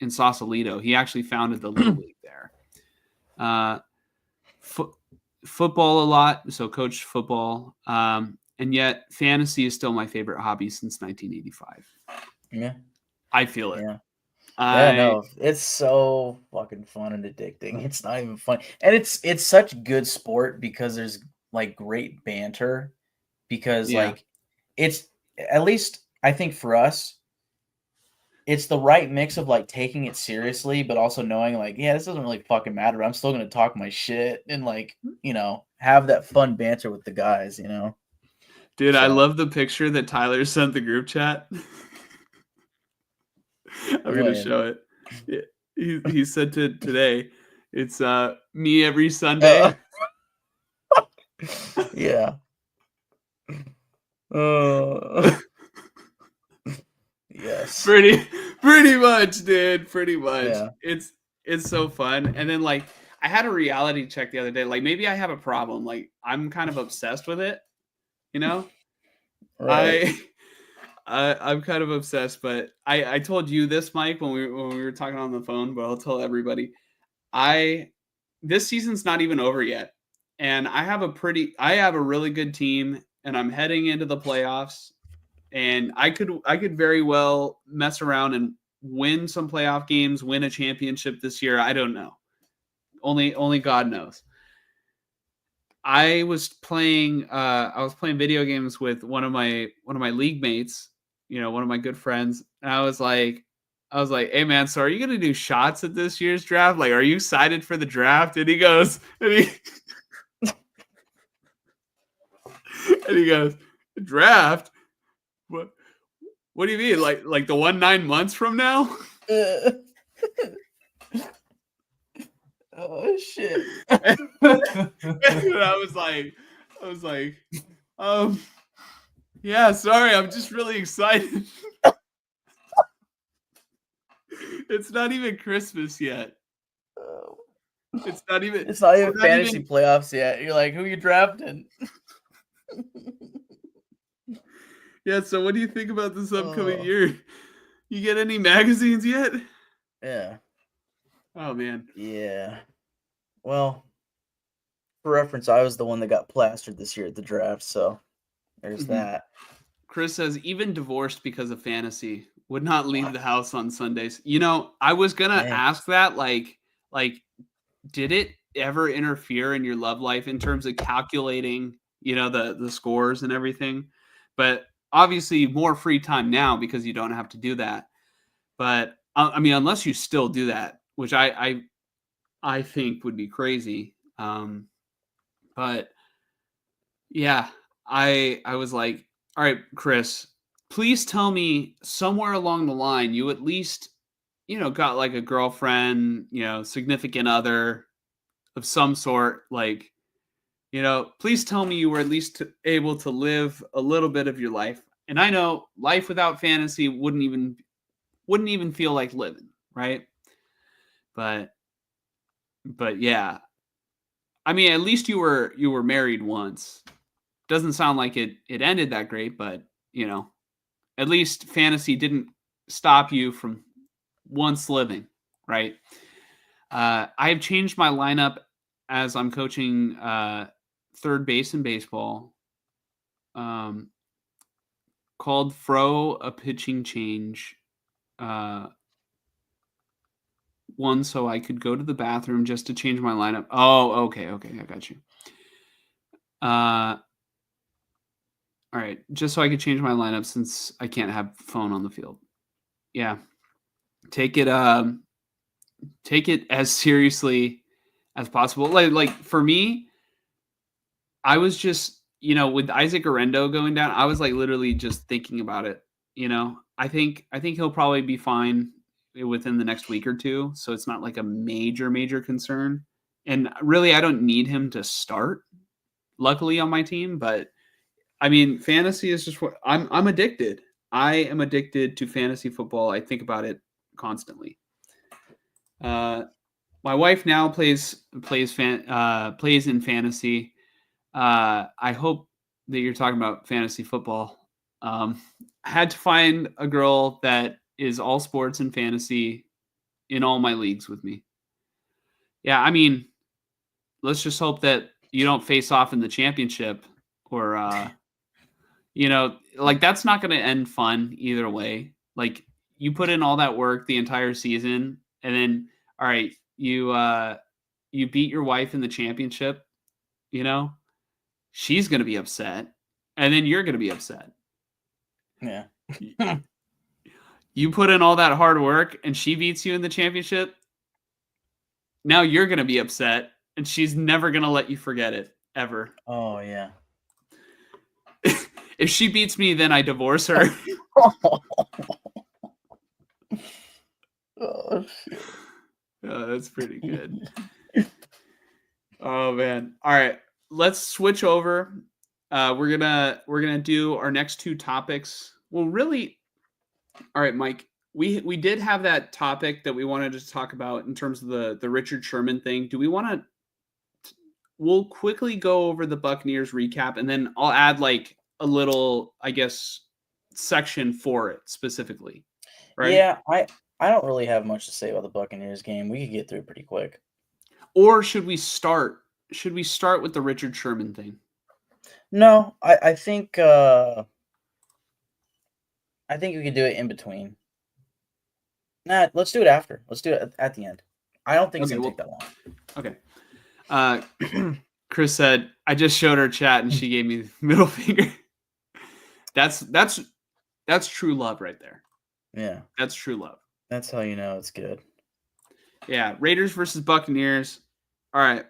Sausalito. He actually founded the Little League there. Football a lot, so coached football. And yet fantasy is still my favorite hobby since 1985. Yeah. I feel it. Yeah. No, it's so fucking fun and addicting. It's not even fun. And it's such good sport because there's like great banter because like it's, at least I think for us, it's the right mix of like taking it seriously, but also knowing like, yeah, this doesn't really fucking matter. I'm still going to talk my shit and like, have that fun banter with the guys, Dude, so. I love the picture that Tyler sent the group chat. I'm going to show it. He said today, it's me every Sunday. Yeah. Yes. Pretty much, dude. Pretty much. Yeah. It's so fun. And then like I had a reality check the other day. Like maybe I have a problem. Like I'm kind of obsessed with it. Right. I'm kind of obsessed, but I told you this, Mike, when we were talking on the phone, but I'll tell everybody. This season's not even over yet. And I have a really good team, and I'm heading into the playoffs. And I could very well mess around and win some playoff games, win a championship this year. I don't know. Only God knows. I was playing video games with one of my league mates, one of my good friends, and I was like, hey man, so are you gonna do shots at this year's draft? Like, are you excited for the draft? And he goes, And he goes, draft? What do you mean? Like the one 9 months from now? Oh shit. And I was like, yeah, sorry, I'm just really excited. It's not even Christmas yet. It's not even fantasy playoffs yet. You're like, who you drafting? Yeah, so what do you think about this upcoming year? You get any magazines yet? Yeah. Oh man. Yeah. Well, for reference, I was the one that got plastered this year at the draft, so there's that. Chris says, even divorced because of fantasy, would not leave the house on Sundays. I was gonna ask that, like, did it ever interfere in your love life in terms of calculating, the scores and everything? But obviously more free time now because you don't have to do that. But I mean, unless you still do that, which I think would be crazy. But yeah, I was like, all right, Chris, please tell me somewhere along the line you at least, got like a girlfriend, significant other of some sort, like, please tell me you were at least able to live a little bit of your life. And I know life without fantasy wouldn't even feel like living, right? But yeah. I mean, at least you were married once. Doesn't sound like it ended that great, but at least fantasy didn't stop you from once living, right? I have changed my lineup as I'm coaching third base in baseball. Called Fro a pitching change. One so I could go to the bathroom just to change my lineup. Oh, okay, I got you. All right, just so I could change my lineup since I can't have phone on the field. Yeah, take it as seriously as possible. Like for me, I was just with Isaac Arendo going down, I was like literally just thinking about it. I think he'll probably be fine within the next week or two, so it's not like a major concern. And really, I don't need him to start. Luckily on my team, but I mean, fantasy is just what I'm addicted. I am addicted to fantasy football. I think about it constantly. My wife now plays in fantasy. I hope that you're talking about fantasy football. I had to find a girl that is all sports and fantasy in all my leagues with me. Yeah, I mean, let's just hope that you don't face off in the championship or like that's not going to end fun either way. Like you put in all that work the entire season and then all right, you beat your wife in the championship, she's going to be upset and then you're going to be upset. Yeah. You put in all that hard work and she beats you in the championship. Now you're going to be upset and she's never going to let you forget it ever. Oh yeah. If she beats me, then I divorce her. Oh shit. Oh, that's pretty good. Oh man. All right. Let's switch over. We're gonna do our next two topics. Well, really, all right, Mike. We did have that topic that we wanted to talk about in terms of the Richard Sherman thing. Do we want to? We'll quickly go over the Buccaneers recap, and then I'll add like a little, I guess, section for it specifically. Right? Yeah, I don't really have much to say about the Buccaneers game. We could get through it pretty quick. Or should we start? Should we start with the Richard Sherman thing? No, I think we could do it in between. Nah, let's do it after. Let's do it at the end. I don't think it's gonna take that long. Okay. Chris said, I just showed her chat and she gave me the middle finger. That's true love right there. Yeah. That's true love. That's how you know it's good. Yeah. Raiders versus Buccaneers. All right.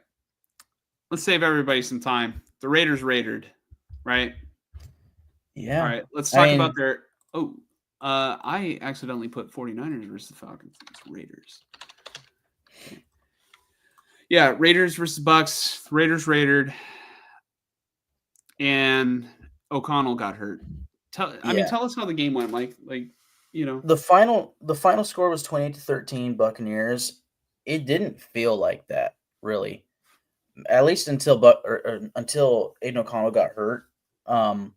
Let's save everybody some time. The Raiders raided, right? All Yeah. right, let's I talk about mean, their. Oh, I accidentally put 49ers versus the Falcons. It's Raiders. Okay. Yeah, Raiders versus Bucks. Raiders raided, and O'Connell got hurt. yeah. Tell us how the game went, Mike. Like, you know, The final score was 28-13 Buccaneers. It didn't feel like that, really. At least until Aiden O'Connell got hurt. Um,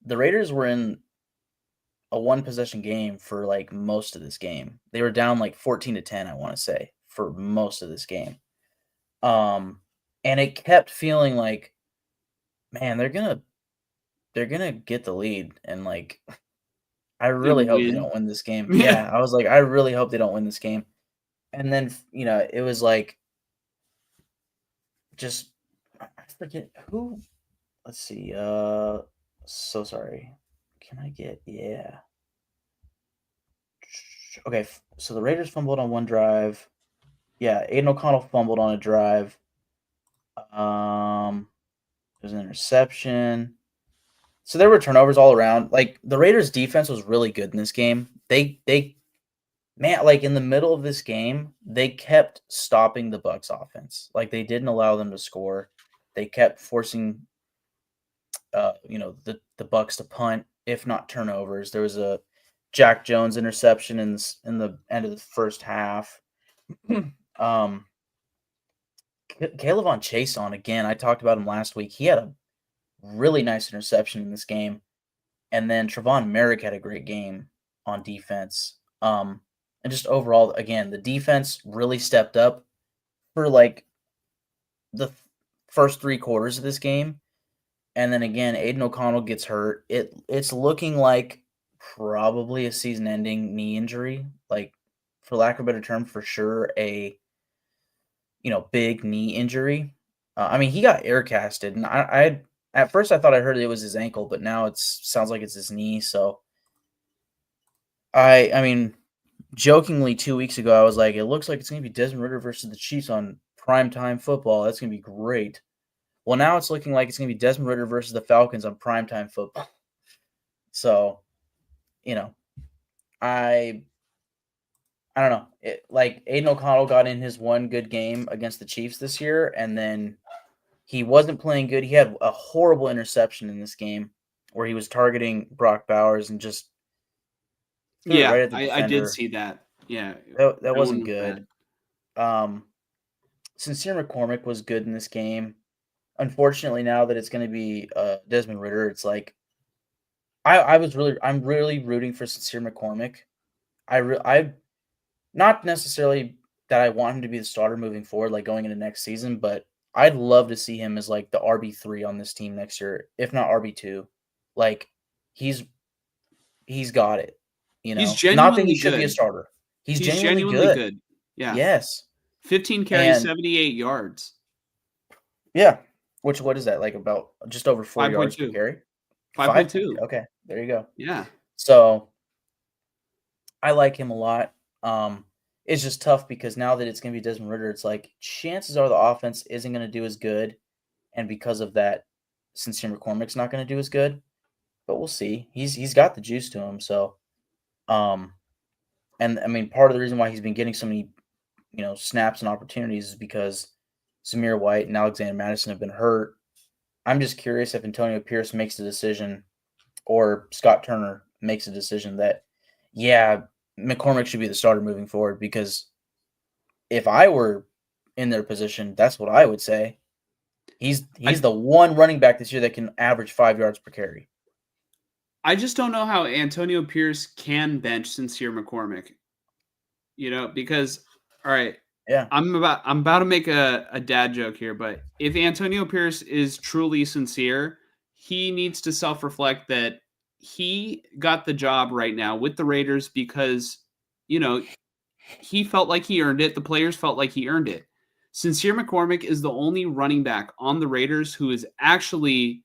the Raiders were in a one possession game for like most of this game. They were down like 14-10, I want to say, for most of this game. Um, and it kept feeling like, man, they're gonna get the lead, and like I really and hope they win. don't win this game. Yeah, Yeah, I was like, I really hope they don't win this game. And then it was like just I forget who. Let's see. So sorry. Can I get yeah? Okay, so the Raiders fumbled on one drive. Yeah, Aiden O'Connell fumbled on a drive. There's an interception. So there were turnovers all around. Like the Raiders defense was really good in this game. They man, like in the middle of this game, they kept stopping the Bucks offense. Like they didn't allow them to score. They kept forcing the Bucks to punt, if not turnovers. There was a Jack Jones interception in the end of the first half. um, Caleb on Chase on again. I talked about him last week. He had a really nice interception in this game, and then Trevon Merrick had a great game on defense. And just overall, again, the defense really stepped up for like the first three quarters of this game. And then again, Aiden O'Connell gets hurt. It's looking like probably a season-ending knee injury, like for lack of a better term, for sure a big knee injury. I mean, he got air casted, and I at first I thought I heard it was his ankle, but now it sounds like it's his knee. So I mean, jokingly 2 weeks ago, I was like, it looks like it's gonna be Desmond Ritter versus the Chiefs on primetime football. That's gonna be great. Well, now it's looking like it's gonna be Desmond Ritter versus the Falcons on primetime football. So, you know, I I don't know. Like Aiden O'Connell got in his one good game against the Chiefs this year, and then he wasn't playing good. He had a horrible interception in this game where he was targeting Brock Bowers and just threw it yeah, right at the I did defender. see that. Yeah, That that one wasn't was bad. good. Um, Sincere McCormick was good in this game. Unfortunately, now that it's going to be Desmond Ritter, it's like I'm really rooting for Sincere McCormick. I not necessarily that I want him to be the starter moving forward, like going into next season, but I'd love to see him as like the RB3 on this team next year, if not RB2. Like he's he's got it, He's Not that he genuinely should be a good. starter. He's He's genuinely genuinely good. good. Yeah, Yes. 15 carries, And 78 yards, yeah, which what is that? Like about just over 4 yards per 5.2, carry? 5 point. 5.2. Okay, there you go. Yeah, So I like him a lot. It's just tough because now that it's going to be Desmond Ritter, it's like chances are the offense isn't going to do as good, and because of that, Sincere McCormick's not going to do as good. But we'll see. He's got the juice to him, so um, and I mean part of the reason why he's been getting so many snaps and opportunities is because Zamir White and Alexander Madison have been hurt. I'm just curious if Antonio Pierce makes the decision or Scott Turner makes a decision that, yeah, McCormick should be the starter moving forward, because if I were in their position, that's what I would say. He's I the one running back this year that can average 5 yards per carry. I just don't know how Antonio Pierce can bench Sincere McCormick. Because all right, Yeah. I'm about to make a dad joke here, but if Antonio Pierce is truly sincere, he needs to self-reflect that he got the job right now with the Raiders because, you know, he felt like he earned it. The players felt like he earned it. Sincere McCormick is the only running back on the Raiders who is actually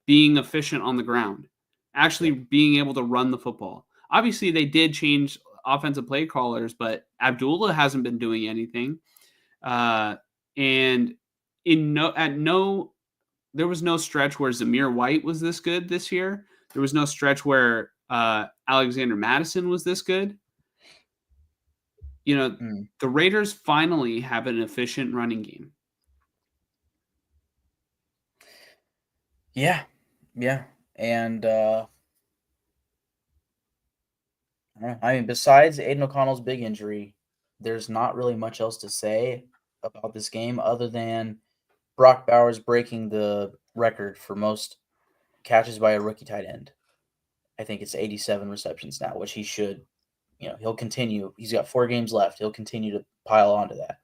being efficient on the ground, actually being able to run the football. Obviously, they did change offensive play callers, but Abdullah hasn't been doing anything. And there was no stretch where Zamir White was this good this year. There was no stretch where Alexander Madison was this good. The Raiders finally have an efficient running game. Yeah. And I mean, besides Aiden O'Connell's big injury, there's not really much else to say about this game other than Brock Bowers breaking the record for most catches by a rookie tight end. I think it's 87 receptions now, which he should, he'll continue. He's got 4 games left. He'll continue to pile onto that.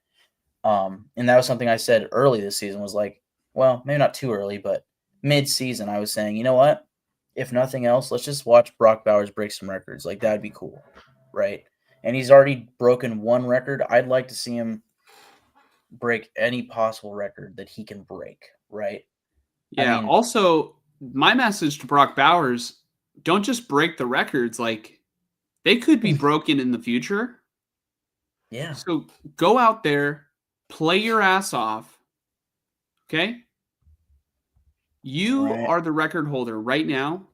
And that was something I said early this season was like, well, maybe not too early, but mid-season I was saying, you know what? If nothing else, let's just watch Brock Bowers break some records. Like, that'd be cool, right? And he's already broken one record. I'd like to see him break any possible record that he can break, right? Yeah. Also, my message to Brock Bowers, don't just break the records. Like, they could be broken in the future. Yeah. So go out there, play your ass off. Okay? You are the record holder right now.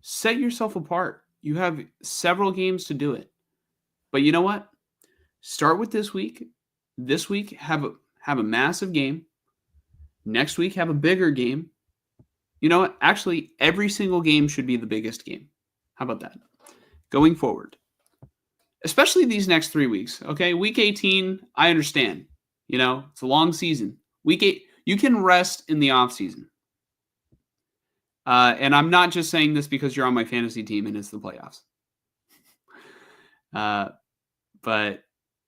Set yourself apart. You have several games to do it. But you know what? Start with this week. This week, have a massive game. Next week, have a bigger game. You know what? Actually, every single game should be the biggest game. How about that? Going forward. Especially these next 3 weeks. Okay? Week 18, I understand. It's a long season. Week 8, you can rest in the off season. And I'm not just saying this because you're on my fantasy team and it's the playoffs. But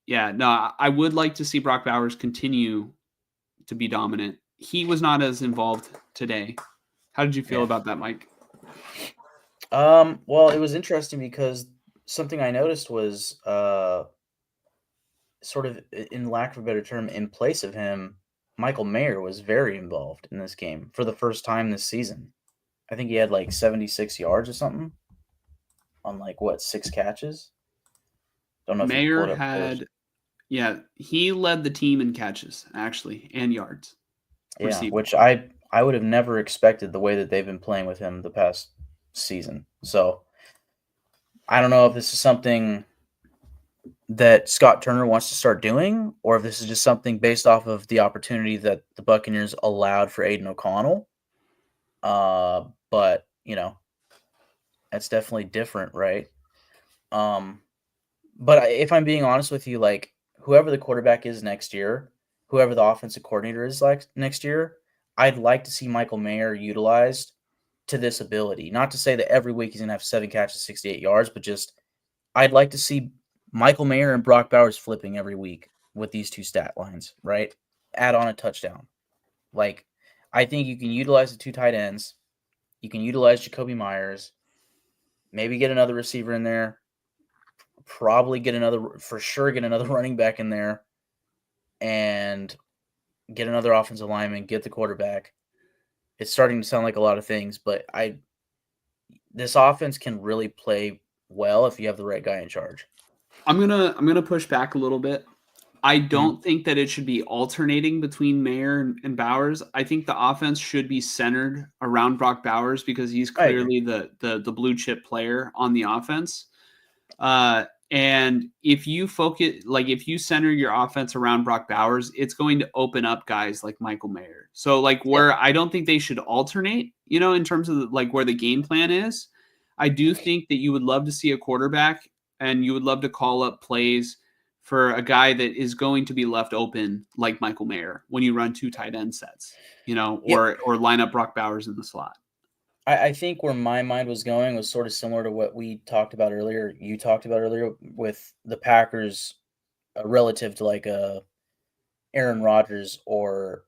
yeah, no, I would like to see Brock Bowers continue to be dominant. He was not as involved today. How did you feel about that, Mike? Well, it was interesting because something I noticed was sort of, in lack of a better term, in place of him, Michael Mayer was very involved in this game for the first time this season. I think he had like 76 yards or something on 6 catches. Don't know if Mayer had, he led the team in catches actually and yards. Yeah, receiving. Which I would have never expected the way that they've been playing with him the past season. So I don't know if this is something that Scott Turner wants to start doing, or if this is just something based off of the opportunity that the Buccaneers allowed for Aiden O'Connell. But that's definitely different, right? But if I'm being honest with you, like, whoever the quarterback is next year, whoever the offensive coordinator is like next year, I'd like to see Michael Mayer utilized to this ability. Not to say that every week he's going to have 7 catches, 68 yards, but just I'd like to see Michael Mayer and Brock Bowers flipping every week with these 2 stat lines, right? Add on a touchdown. Like, I think you can utilize the 2 tight ends. You can utilize Jacoby Myers. Maybe get another receiver in there. Probably get another running back in there. And get another offensive lineman, get the quarterback. It's starting to sound like a lot of things, but this offense can really play well if you have the right guy in charge. I'm gonna push back a little bit. I don't think that it should be alternating between Mayer and Bowers. I think the offense should be centered around Brock Bowers because he's clearly the blue chip player on the offense. And if you if you center your offense around Brock Bowers, it's going to open up guys like Michael Mayer. So I don't think they should alternate, in terms of where the game plan is. I do think that you would love to see a quarterback and you would love to call up plays for a guy that is going to be left open like Michael Mayer when you run 2 tight end sets, or line up Brock Bowers in the slot. I think where my mind was going was sort of similar to what you talked about earlier with the Packers relative to Aaron Rodgers or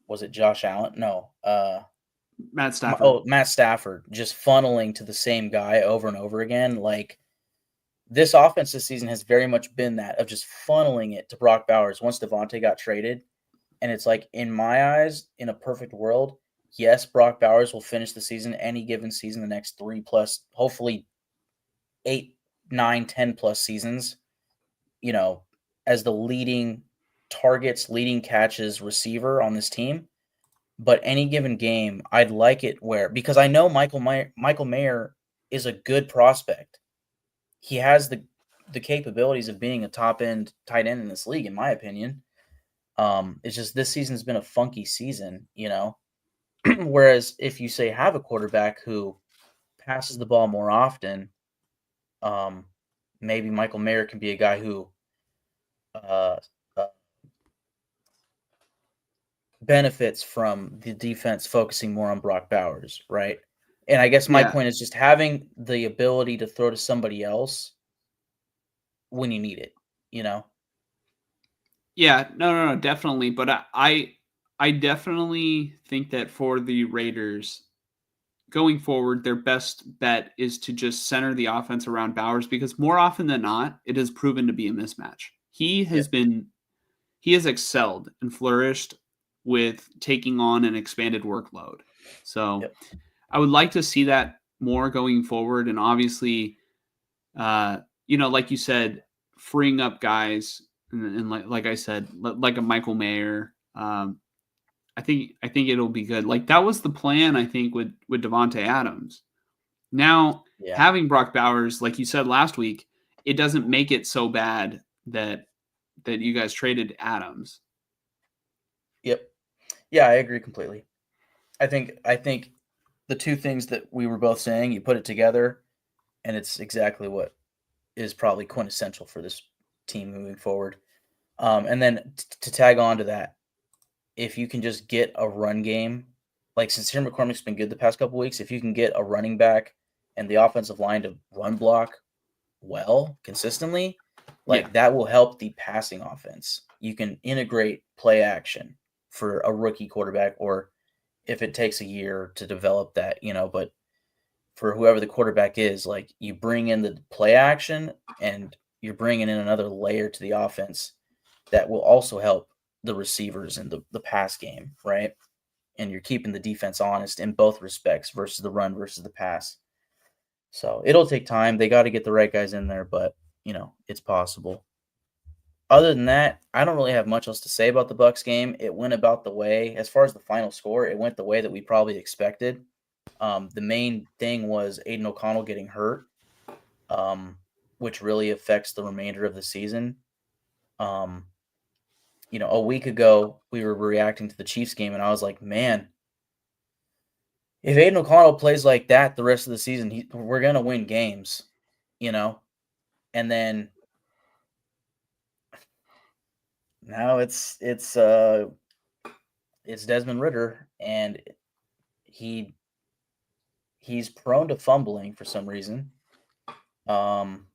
was it Josh Allen? No. Matt Stafford. Matt Stafford, just funneling to the same guy over and over again. Like, this offense this season has very much been that of just funneling it to Brock Bowers once Devontae got traded. And it's like, in my eyes, in a perfect world, yes, Brock Bowers will finish the season, any given season, the next 3+, hopefully 8, 9, 10+ seasons, as the leading targets, leading catches receiver on this team. But any given game, I'd like it where because I know Michael Mayer is a good prospect. He has the capabilities of being a top end tight end in this league, in my opinion. It's just this season's been a funky season, you know. Whereas if you say have a quarterback who passes the ball more often, um, maybe Michael Mayer can be a guy who uh, uh, benefits from the defense focusing more on Brock Bowers, right? And I guess my Yeah. point is just having the ability to throw to somebody else when you need it, you know? Yeah, no, definitely. But I definitely think that for the Raiders going forward, their best bet is to just center the offense around Bowers because more often than not, it has proven to be a mismatch. Yep. He has excelled and flourished with taking on an expanded workload. So Yep. I would like to see that more going forward, and obviously, like you said, freeing up guys, and like I said, like a Michael Mayer. I think it'll be good. Like that was the plan. I think with Devonte Adams. Now Yeah. having Brock Bowers, like you said last week, it doesn't make it so bad that you guys traded Adams. Yep. Yeah, I agree completely. I think the two things that we were both saying, you put it together, and it's exactly what is probably quintessential for this team moving forward. And then to tag on to that, if you can just get a run game, like since Terry McCormick's been good the past couple weeks, if you can get a running back and the offensive line to run block well consistently, Yeah. like that will help the passing offense. You can integrate play action for a rookie quarterback, or if it takes a year to develop that, but for whoever the quarterback is, like you bring in the play action and you're bringing in another layer to the offense that will also help the receivers in the pass game, right? And you're keeping the defense honest in both respects versus the run versus the pass. So it'll take time. They got to get the right guys in there, but it's possible. Other than that, I don't really have much else to say about the Bucks game. It went about the way, as far as the final score, it went the way that we probably expected. The main thing was Aiden O'Connell getting hurt, which really affects the remainder of the season. Um, a week ago we were reacting to the Chiefs game, and I was like, man, if Aiden O'Connell plays like that the rest of the season, we're gonna win games, you know. And then now it's Desmond Ritter, and he he's prone to fumbling for some reason. Um,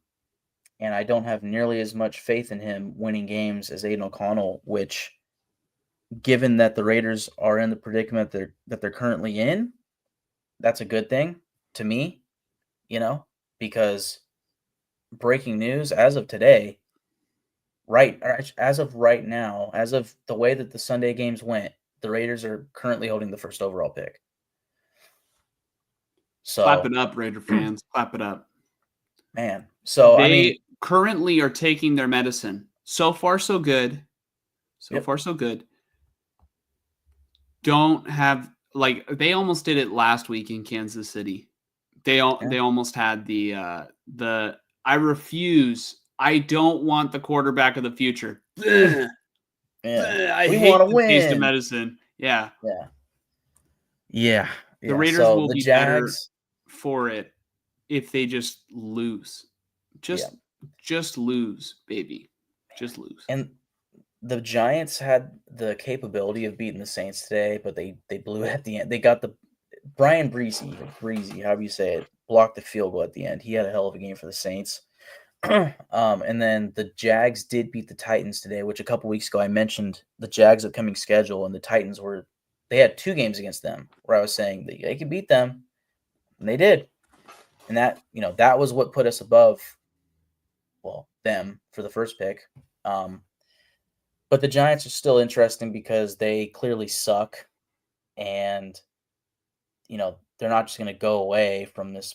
and I don't have nearly as much faith in him winning games as Aiden O'Connell, which, given that the Raiders are in the predicament that they're currently in, that's a good thing to me, you know, because breaking news as of today, as of right now, as of the way that the Sunday games went, the Raiders are currently holding the first overall pick. Clap So, it up, Raider fans. Clap it up. man, so I mean, They currently are taking their medicine. So far, so good. So yep, far, so good. Don't have like they almost did it last week in Kansas City. yeah, They almost had the I refuse. I don't want the quarterback of the future. Ugh, yeah, I we want hate to the taste of win. medicine. Yeah. Yeah, yeah, The yeah. Raiders So will the be better Jags, for it if they just lose. yeah, Just lose, baby. Just lose. and the Giants had the capability of beating the Saints today, but they blew it at the end. They got the Brian Breezy, or Breezy, however you say it, blocked the field goal at the end. He had a hell of a game for the Saints. And then the Jags did beat the Titans today, which a couple weeks ago I mentioned the Jags' upcoming schedule, and the Titans they had 2 games against them where I was saying they could beat them, and they did. And that was what put us above, well, them for the first pick. Um, but the Giants are still interesting because they clearly suck, and they're not just going to go away from this,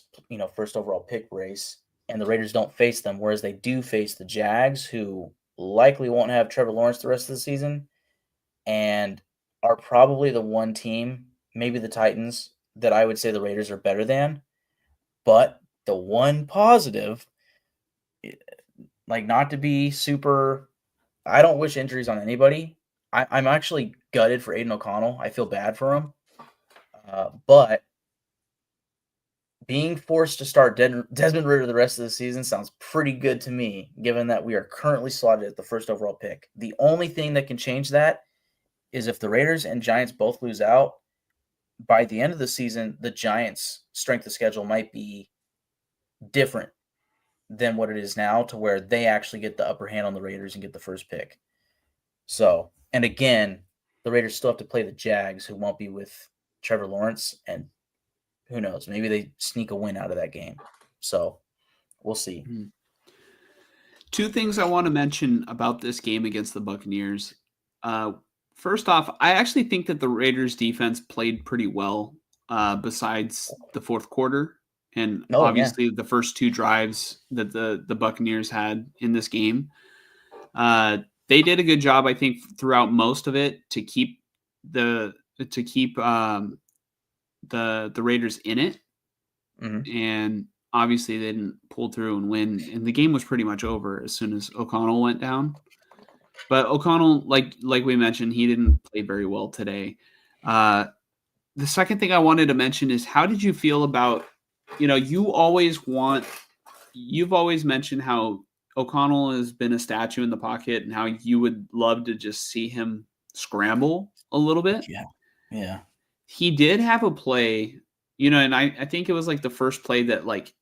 first overall pick race, and the Raiders don't face them, whereas they do face the Jags, who likely won't have Trevor Lawrence the rest of the season and are probably the one team, maybe the Titans, that I would say the Raiders are better than. But the one positive, like not to be super, I don't wish injuries on anybody. I'm actually gutted for Aiden O'Connell. I feel bad for him. But being forced to start Desmond Ridder the rest of the season sounds pretty good to me, given that we are currently slotted at the first overall pick. The only thing that can change that is if the Raiders and Giants both lose out, by the end of the season, the Giants' strength of schedule might be different than what it is now, to where they actually get the upper hand on the Raiders and get the first pick. So, and again, the Raiders still have to play the Jags, who won't be with Trevor Lawrence, and who knows, maybe they sneak a win out of that game. So, we'll see. Two things I want to mention about this game against the Buccaneers. First off, I actually think that the Raiders defense played pretty well besides the fourth quarter. And obviously the first two drives that the Buccaneers had in this game. They did a good job, I think, throughout most of it to keep the Raiders in it. Mm-hmm. And obviously they didn't pull through and win. And the game was pretty much over as soon as O'Connell went down. But O'Connell, like we mentioned, he didn't play very well today. The second thing I wanted to mention is, how did you feel about, you've always mentioned how O'Connell has been a statue in the pocket and how you would love to just see him scramble a little bit. Yeah. He did have a play, and I think it was like the first play that like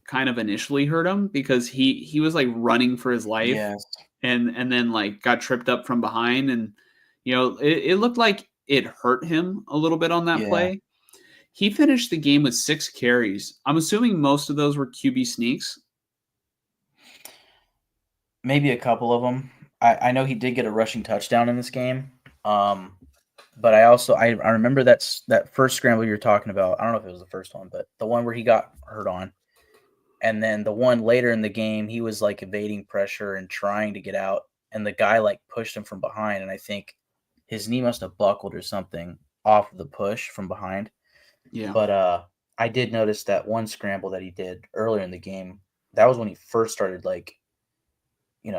kind of initially hurt him, because he was like running for his life. Yes. And then like got tripped up from behind, and it looked like it hurt him a little bit on that play. He finished the game with 6 carries. I'm assuming most of those were QB sneaks. Maybe a couple of them. I know he did get a rushing touchdown in this game. But I remember that first scramble you're talking about. I don't know if it was the first one, but the one where he got hurt on. And then the one later in the game, he was like evading pressure and trying to get out, and the guy like pushed him from behind, and I think his knee must have buckled or something off of the push from behind. Yeah. But I did notice that one scramble that he did earlier in the game. That was when he first started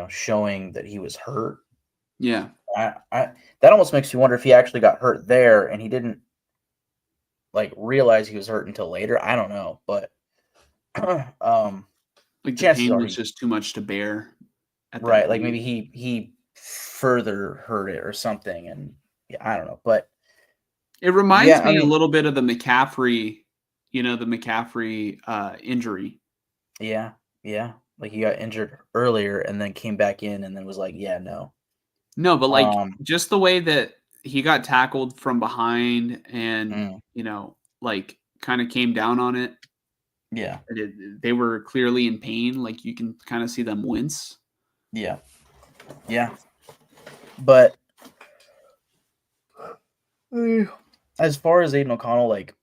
showing that he was hurt. Yeah. That almost makes me wonder if he actually got hurt there and he didn't like realize he was hurt until later. I don't know, but like the pain was just too much to bear. Right, like maybe he further hurt it or something, and I don't know, but it reminds me a little bit of the McCaffrey, injury. Yeah, like he got injured earlier and then came back in and then was like, no, but like just the way that he got tackled from behind and like kind of came down on it. Yeah. They were clearly in pain. Like you can kind of see them wince. Yeah. But as far as Aiden O'Connell, like,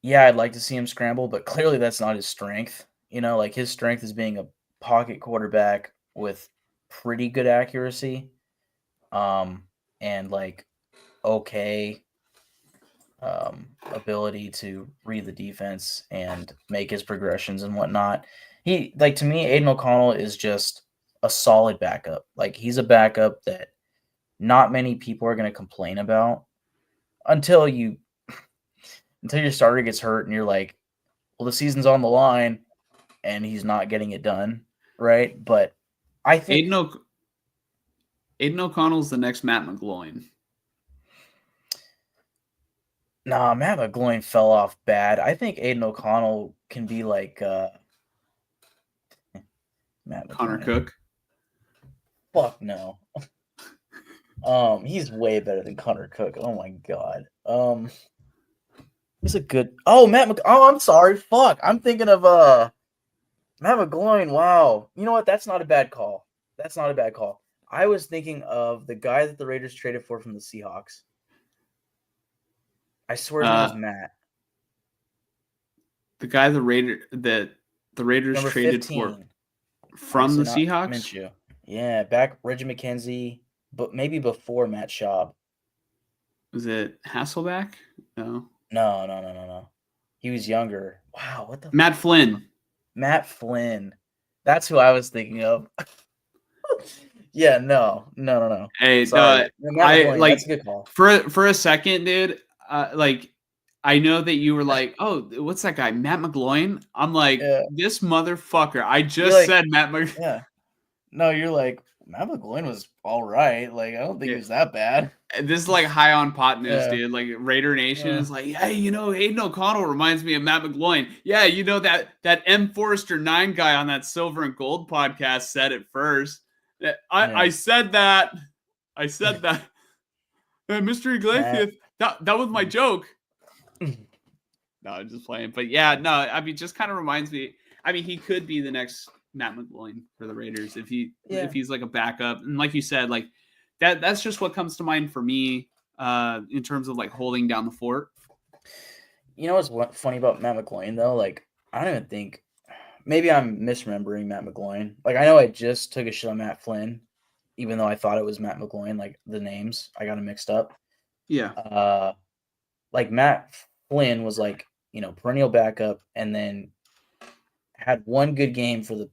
I'd like to see him scramble, but clearly that's not his strength. Like his strength is being a pocket quarterback with pretty good accuracy. And like, okay. Ability to read the defense and make his progressions and whatnot. To me, Aiden O'Connell is just a solid backup. Like he's a backup that not many people are going to complain about until your starter gets hurt and you're like, well, the season's on the line and he's not getting it done, right? But I think Aiden O'Connell's the next Matt McGloin. Nah, Matt McGloin fell off bad. I think Aiden O'Connell can be like Matt McGloin. Connor Cook. Fuck no. He's way better than Connor Cook. Oh my god. He's a good. Oh, I'm sorry. Fuck. I'm thinking of Matt McGloin. Wow. You know what? That's not a bad call. I was thinking of the guy that the Raiders traded for from the Seahawks. I swear his name was Matt. The guy the Raiders Number traded 15. for from the Seahawks? Yeah, back Reggie McKenzie. but maybe before Matt Schaub. Was it Hasselback? No. No. He was younger. Wow, what the Matt Flynn. Matt Flynn. That's who I was thinking of. Yeah, no. Hey, Sorry. Matt I McGloin, that's like a good call. for a second, dude. Like, I know that you were like, "Oh, what's that guy, Matt McGloin?" I'm like, Yeah. "This motherfucker!" I You're just like, said Matt. yeah. No, you're like, Matt McGloin was all right. Like, I don't think he was that bad. This is like high on potness, Yeah. dude. Like Raider Nation Yeah. is like, hey, Aiden O'Connell reminds me of Matt McGloin. Yeah, that M. Forrester 9 guy on that Silver and Gold podcast said it first. I Yeah. said that. I said that. Mystery Matt. Iglesias. That was my joke. No, I'm just playing. But yeah, no, I mean, just kind of reminds me. I mean, he could be the next Matt McGloin for the Raiders if he's like a backup. And like you said, like that's just what comes to mind for me in terms of like holding down the fort. You know what's funny about Matt McGloin though? Like, I don't even think maybe I'm misremembering Matt McGloin. Like, I know I just took a shit on Matt Flynn, even though I thought it was Matt McGloin. Like the names, I got them mixed up. Yeah. Like Matt Flynn was like, perennial backup, and then had one good game for the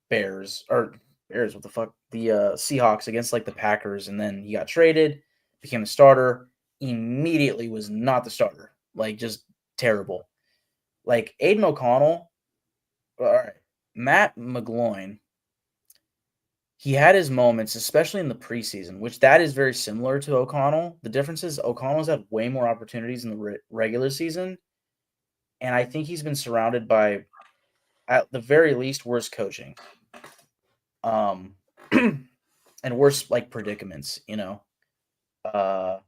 Bears, what the fuck? The Seahawks against like the Packers, and then he got traded, became a starter, immediately was not the starter. Like, just terrible. Like Aiden O'Connell, all right, Matt McGloin, he had his moments, especially in the preseason, which that is very similar to O'Connell. The difference is O'Connell's had way more opportunities in the regular season, and I think he's been surrounded by, at the very least, worse coaching, and worse like predicaments. I don't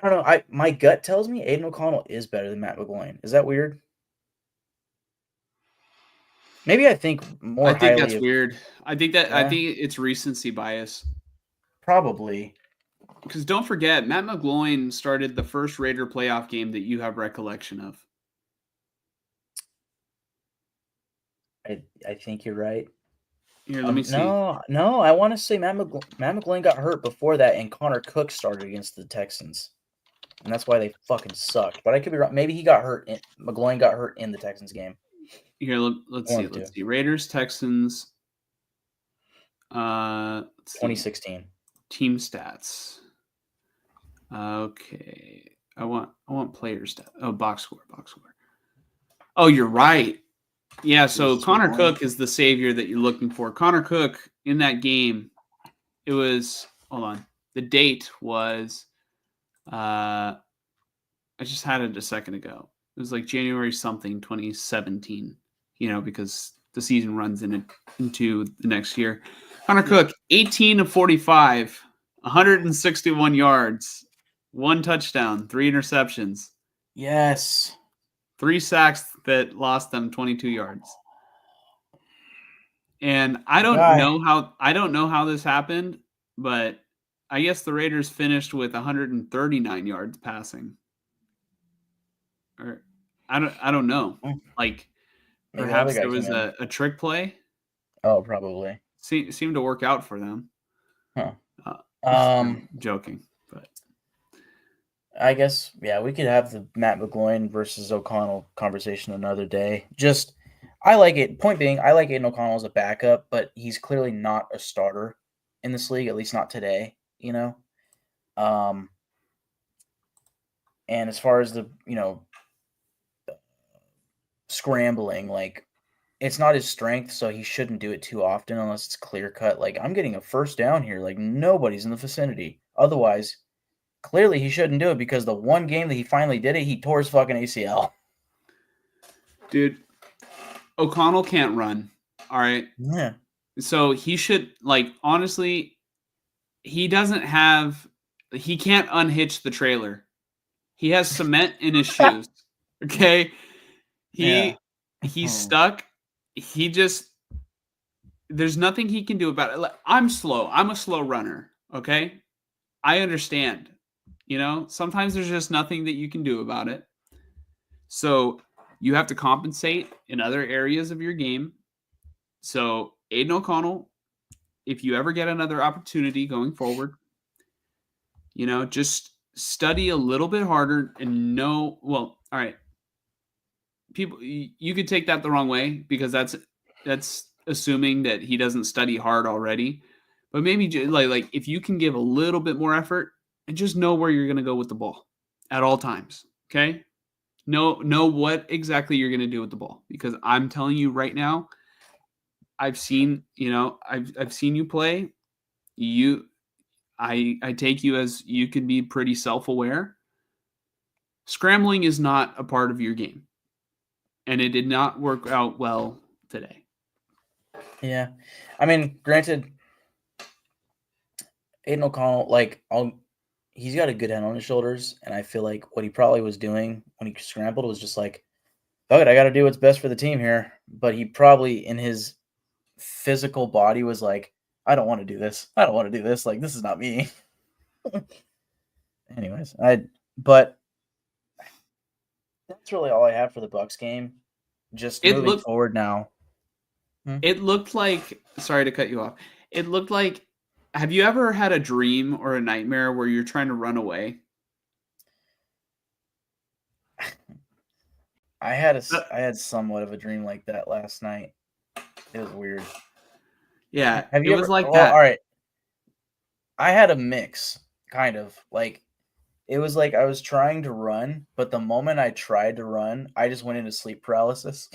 know. My gut tells me Aiden O'Connell is better than Matt McGloin. Is that weird? Maybe I think more I think highly that's of. weird. I think Yeah, it's recency bias. probably. Because don't forget, Matt McGloin started the first Raider playoff game that you have recollection of. I think you're right. Here, let me see. No. I want to say Matt McGloin got hurt before that, and Connor Cook started against the Texans, and that's why they fucking sucked. But I could be wrong. Maybe he got hurt. McGloin got hurt in the Texans game. Here, let's see. Let's see. Raiders, Texans. Let's see. 2016. Team stats. Okay. I want player stats. Oh, box score. Oh, you're right. Yeah, so Connor Cook is the savior that you're looking for. Connor Cook in that game, it was, hold on. The date was, I just had it a second ago. It was like January something, 2017, because the season runs into the next year. Connor Cook, 18 of 45, 161 yards, 1 touchdown, 3 interceptions. Yes. 3 sacks that lost them 22 yards. And I don't know how this happened, but I guess the Raiders finished with 139 yards passing. Or I don't know. Like Maybe perhaps there was a trick play. Oh, probably. Seemed to work out for them. Huh. I'm joking, but I guess, yeah, we could have the Matt McGloin versus O'Connell conversation another day. I like it. Point being, I like Aiden O'Connell as a backup, but he's clearly not a starter in this league, at least not today, And as far as the, scrambling, like, it's not his strength, so he shouldn't do it too often unless it's clear cut. Like, I'm getting a first down here. Like, nobody's in the vicinity. Otherwise, clearly he shouldn't do it because the one game that he finally did it, he tore his fucking ACL. Dude, O'Connell can't run. All right. Yeah. So he should, like, honestly, he can't unhitch the trailer. He has cement in his shoes. Okay. He's stuck. There's nothing he can do about it. Like, I'm slow. I'm a slow runner. Okay. I understand. Sometimes there's just nothing that you can do about it. So you have to compensate in other areas of your game. So Aiden O'Connell, if you ever get another opportunity going forward, just study a little bit harder and know. Well, all right. People, you could take that the wrong way because that's assuming that he doesn't study hard already. But maybe like if you can give a little bit more effort and just know where you're going to go with the ball at all times. Okay. Know what exactly you're going to do with the ball, because I'm telling you right now, I've seen you play. I take you as you can be pretty self-aware. Scrambling is not a part of your game, and it did not work out well today. Yeah. I mean, granted, Aiden O'Connell, he's got a good head on his shoulders, and I feel like what he probably was doing when he scrambled was just like, okay, I got to do what's best for the team here. But he probably, in his physical body, was like, I don't want to do this. I don't want to do this. Like, this is not me. Anyways, but that's really all I have for the Bucks game. Just moving forward now. It looked like, sorry to cut you off. It looked like, have you ever had a dream or a nightmare where you're trying to run away? I had somewhat of a dream like that last night. It was weird. Yeah, have you it ever, was like that. All right. I had a mix, kind of. Like, it was like I was trying to run, but the moment I tried to run, I just went into sleep paralysis.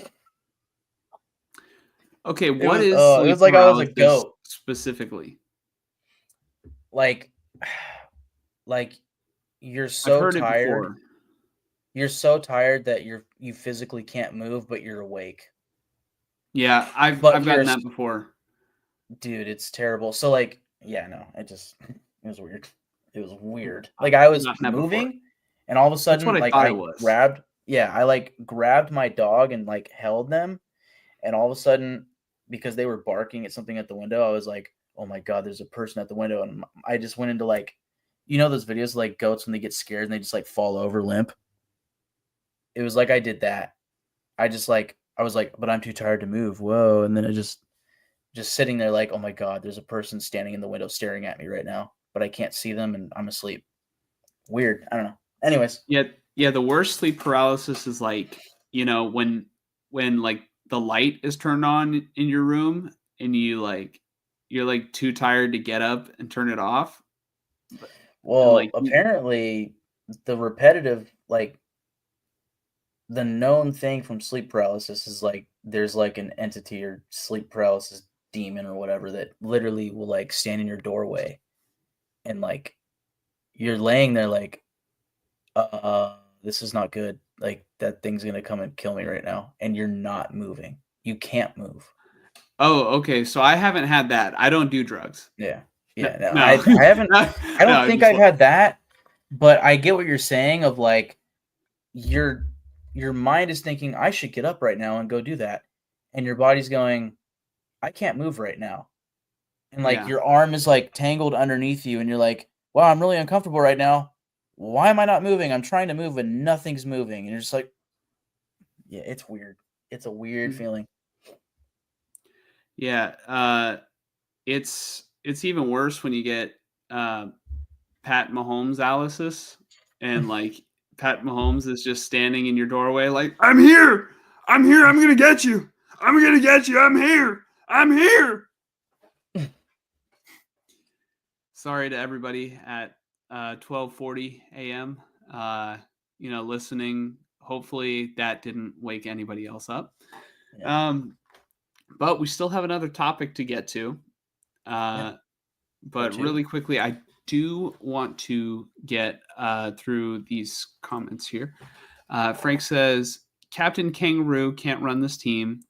Okay, It was like I was a goat specifically? Like you're so tired. You're so tired that you physically can't move, but you're awake. Yeah, I've gotten that before. Dude, it's terrible. So it was weird. It was weird. Like, I was moving, and all of a sudden, that's what I thought it was. I grabbed my dog and held them, and all of a sudden, because they were barking at something at the window, I was like, oh my God, there's a person at the window. And I just went into those videos of goats when they get scared and they just fall over limp. It was like I did that. I was like, but I'm too tired to move. Whoa. And then I just sitting there oh my God, there's a person standing in the window staring at me right now, but I can't see them and I'm asleep. Weird. I don't know. Anyways. Yeah. The worst sleep paralysis is when the light is turned on in your room and you're too tired to get up and turn it off. Well, apparently the repetitive, the known thing from sleep paralysis is there's an entity or sleep paralysis demon or whatever that literally will stand in your doorway and you're laying there this is not good. That thing's gonna come and kill me right now, and you're not moving. You can't move. Oh, okay. So I haven't had that. I don't do drugs. Yeah. No. I haven't. I don't think I've had that, but I get what you're saying of your mind is thinking I should get up right now and go do that, and your body's going, I can't move right now, and your arm is tangled underneath you, and you're like, wow, I'm really uncomfortable right now. Why am I not moving? I'm trying to move and nothing's moving, and you're just yeah, it's weird. It's a weird feeling. Yeah, it's even worse when you get Pat Mahomes-alysis, and Pat Mahomes is just standing in your doorway I'm here, I'm gonna get you, I'm here, Sorry to everybody at 12:40 a.m. Listening. Hopefully that didn't wake anybody else up. Yeah. But we still have another topic to get to. But really quickly, I do want to get through these comments here. Frank says, Captain Kangaroo can't run this team.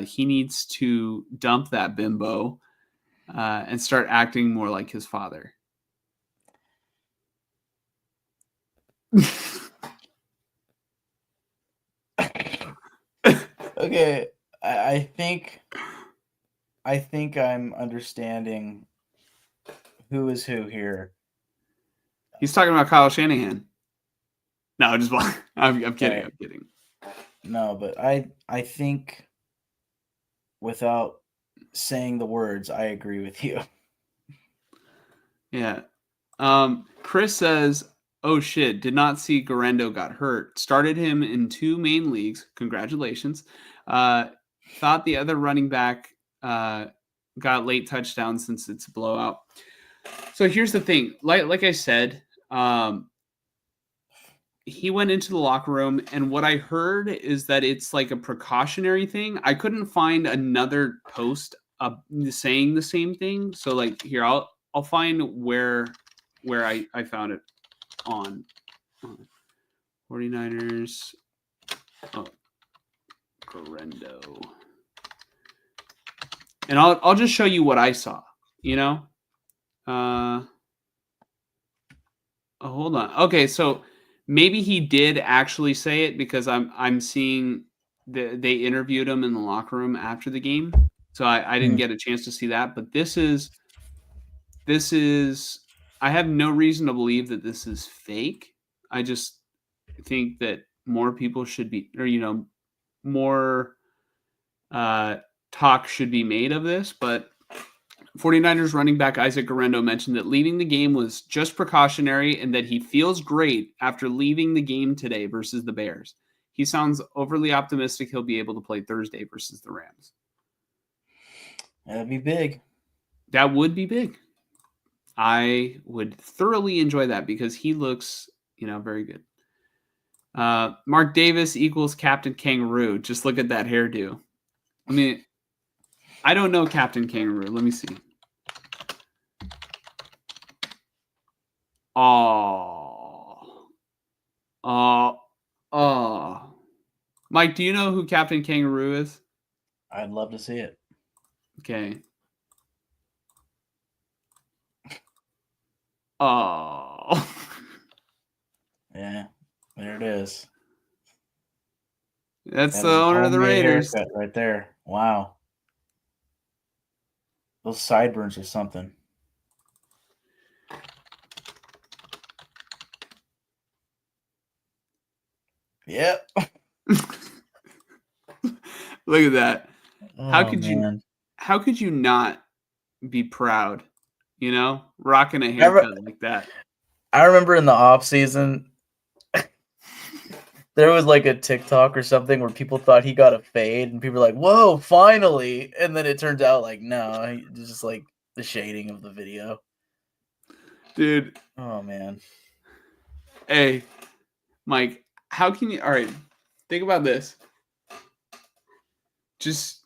He needs to dump that bimbo and start acting more like his father. Okay, I think I'm understanding who is who here. He's talking about Kyle Shanahan. No, I'm kidding. Right. I'm kidding. No, but I think without saying the words, I agree with you. Yeah. Chris says, oh shit, did not see Garendo got hurt. Started him in 2 main leagues. Congratulations. Thought the other running back got late touchdown since it's a blowout. So here's the thing. Like I said, he went into the locker room, and what I heard is that it's like a precautionary thing. I couldn't find another post saying the same thing. So like here, I'll find where I found it on 49ers. Oh, Garendo. And I'll just show you what I saw, you know? Oh, hold on. Okay, so maybe he did actually say it because I'm seeing they interviewed him in the locker room after the game. So I didn't get a chance to see that, but this is I have no reason to believe that this is fake. I just think that more people should be, or more talk should be made of this, but 49ers running back Isaac Garendo mentioned that leaving the game was just precautionary and that he feels great after leaving the game today versus the Bears. He sounds overly optimistic he'll be able to play Thursday versus the Rams. That'd be big. That would be big. I would thoroughly enjoy that because he looks, very good. Mark Davis equals Captain Kangaroo. Just look at that hairdo. I mean, I don't know Captain Kangaroo. Let me see. Oh. Mike, do you know who Captain Kangaroo is? I'd love to see it. Okay. Oh. Yeah, there it is. That's the owner of the Raiders. Right there. Wow. Those sideburns or something. Yep. Look at that. Oh, how could you not be proud, rocking a haircut like that? I remember in the off season there was like a TikTok or something where people thought he got a fade and people were like, whoa, finally. And then it turns out like, no, it's just like the shading of the video. Dude. Oh, man. Hey, Mike, how can you, all right, think about this. Just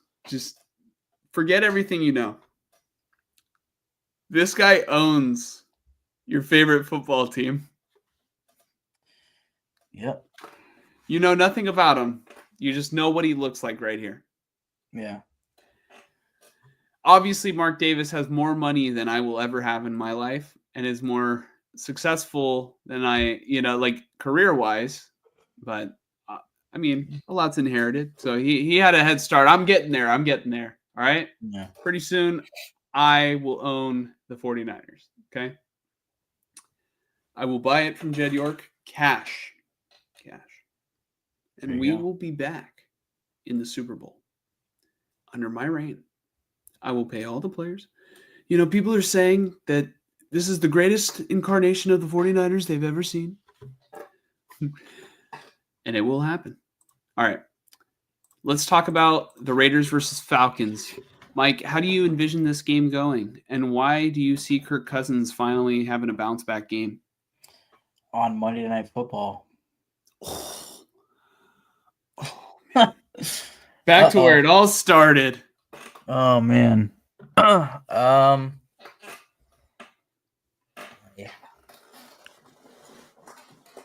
forget everything you know. This guy owns your favorite football team. Yep. You know nothing about him. You just know what he looks like right here. Yeah. Obviously, Mark Davis has more money than I will ever have in my life and is more successful than I, like career-wise. But, I mean, a lot's inherited. So he had a head start. I'm getting there. All right? Yeah. Pretty soon, I will own the 49ers. Okay? I will buy it from Jed York. Cash. And we will be back in the Super Bowl under my reign. I will pay all the players. People are saying that this is the greatest incarnation of the 49ers they've ever seen. And it will happen. All right. Let's talk about the Raiders versus Falcons. Mike, how do you envision this game going? And why do you see Kirk Cousins finally having a bounce back game? On Monday Night Football. Back to where it all started. Oh, man. Yeah.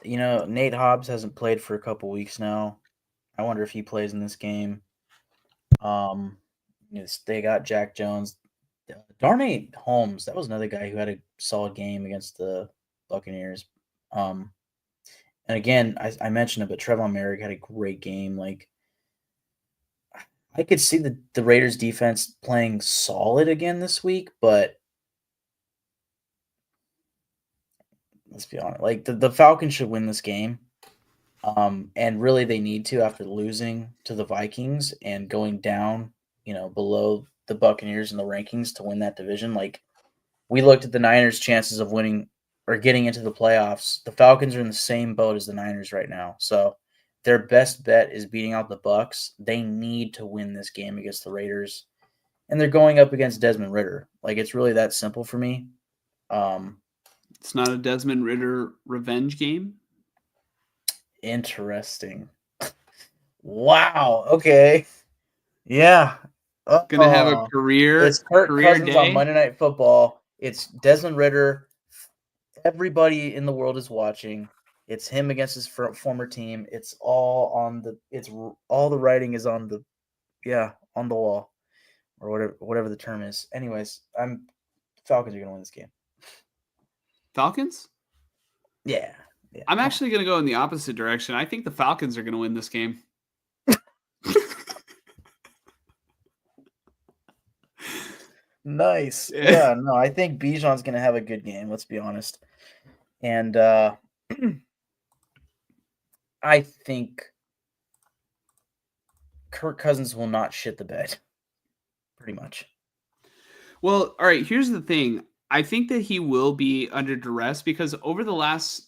Nate Hobbs hasn't played for a couple weeks now. I wonder if he plays in this game. They got Jack Jones. Darnay Holmes, that was another guy who had a solid game against the Buccaneers. And again, I mentioned it, but Trevon Merrick had a great game. Like, I could see the Raiders defense playing solid again this week, but let's be honest. Like, the Falcons should win this game. And really they need to after losing to the Vikings and going down, below the Buccaneers in the rankings to win that division. Like, we looked at the Niners' chances of winning or getting into the playoffs. The Falcons are in the same boat as the Niners right now. So their best bet is beating out the Bucs. They need to win this game against the Raiders. And they're going up against Desmond Ritter. Like, it's really that simple for me. It's not a Desmond Ritter revenge game. Interesting. Wow. Okay. Yeah. Gonna have a career It's Kirk Cousins day on Monday Night Football. It's Desmond Ritter. Everybody in the world is watching. It's him against his former team. It's all on the. It's all the writing is on the, on the wall, or whatever the term is. Anyways, Falcons are gonna win this game. Falcons? Yeah. I'm actually gonna go in the opposite direction. I think the Falcons are gonna win this game. Nice. Yeah, no, I think Bijan's going to have a good game, let's be honest. And I think Kirk Cousins will not shit the bed, pretty much. Well, all right, here's the thing. I think that he will be under duress because over the last,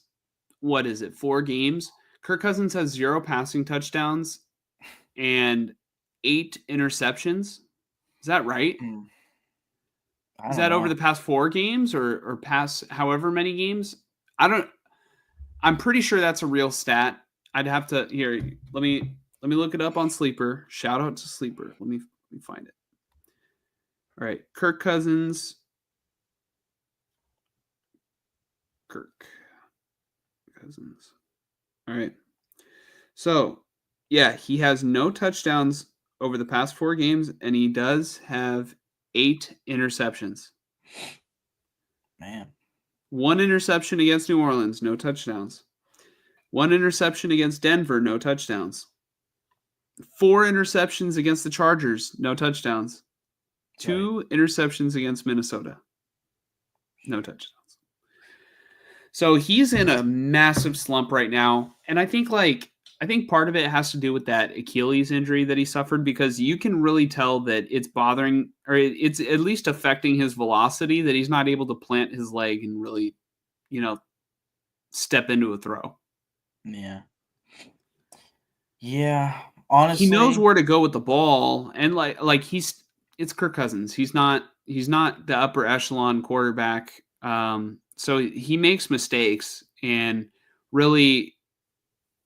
4 games, Kirk Cousins has 0 passing touchdowns and 8 interceptions. Is that right? Is that over the past 4 games or past however many games? I'm pretty sure that's a real stat. I'd have to let me look it up on Sleeper. Shout out to Sleeper. Let me find it. All right, Kirk Cousins. All right. So, yeah, he has no touchdowns over the past 4 games, and he does have 8 interceptions. Man. 1 interception against New Orleans, no touchdowns. 1 interception against Denver, no touchdowns. 4 interceptions against the Chargers, no touchdowns. 2 interceptions against Minnesota, no touchdowns. So he's in a massive slump right now, and I think part of it has to do with that Achilles injury that he suffered, because you can really tell that it's bothering, or it's at least affecting his velocity, that he's not able to plant his leg and really, step into a throw. Yeah. Yeah. Honestly, he knows where to go with the ball, and it's Kirk Cousins. He's not the upper echelon quarterback. So he makes mistakes, and really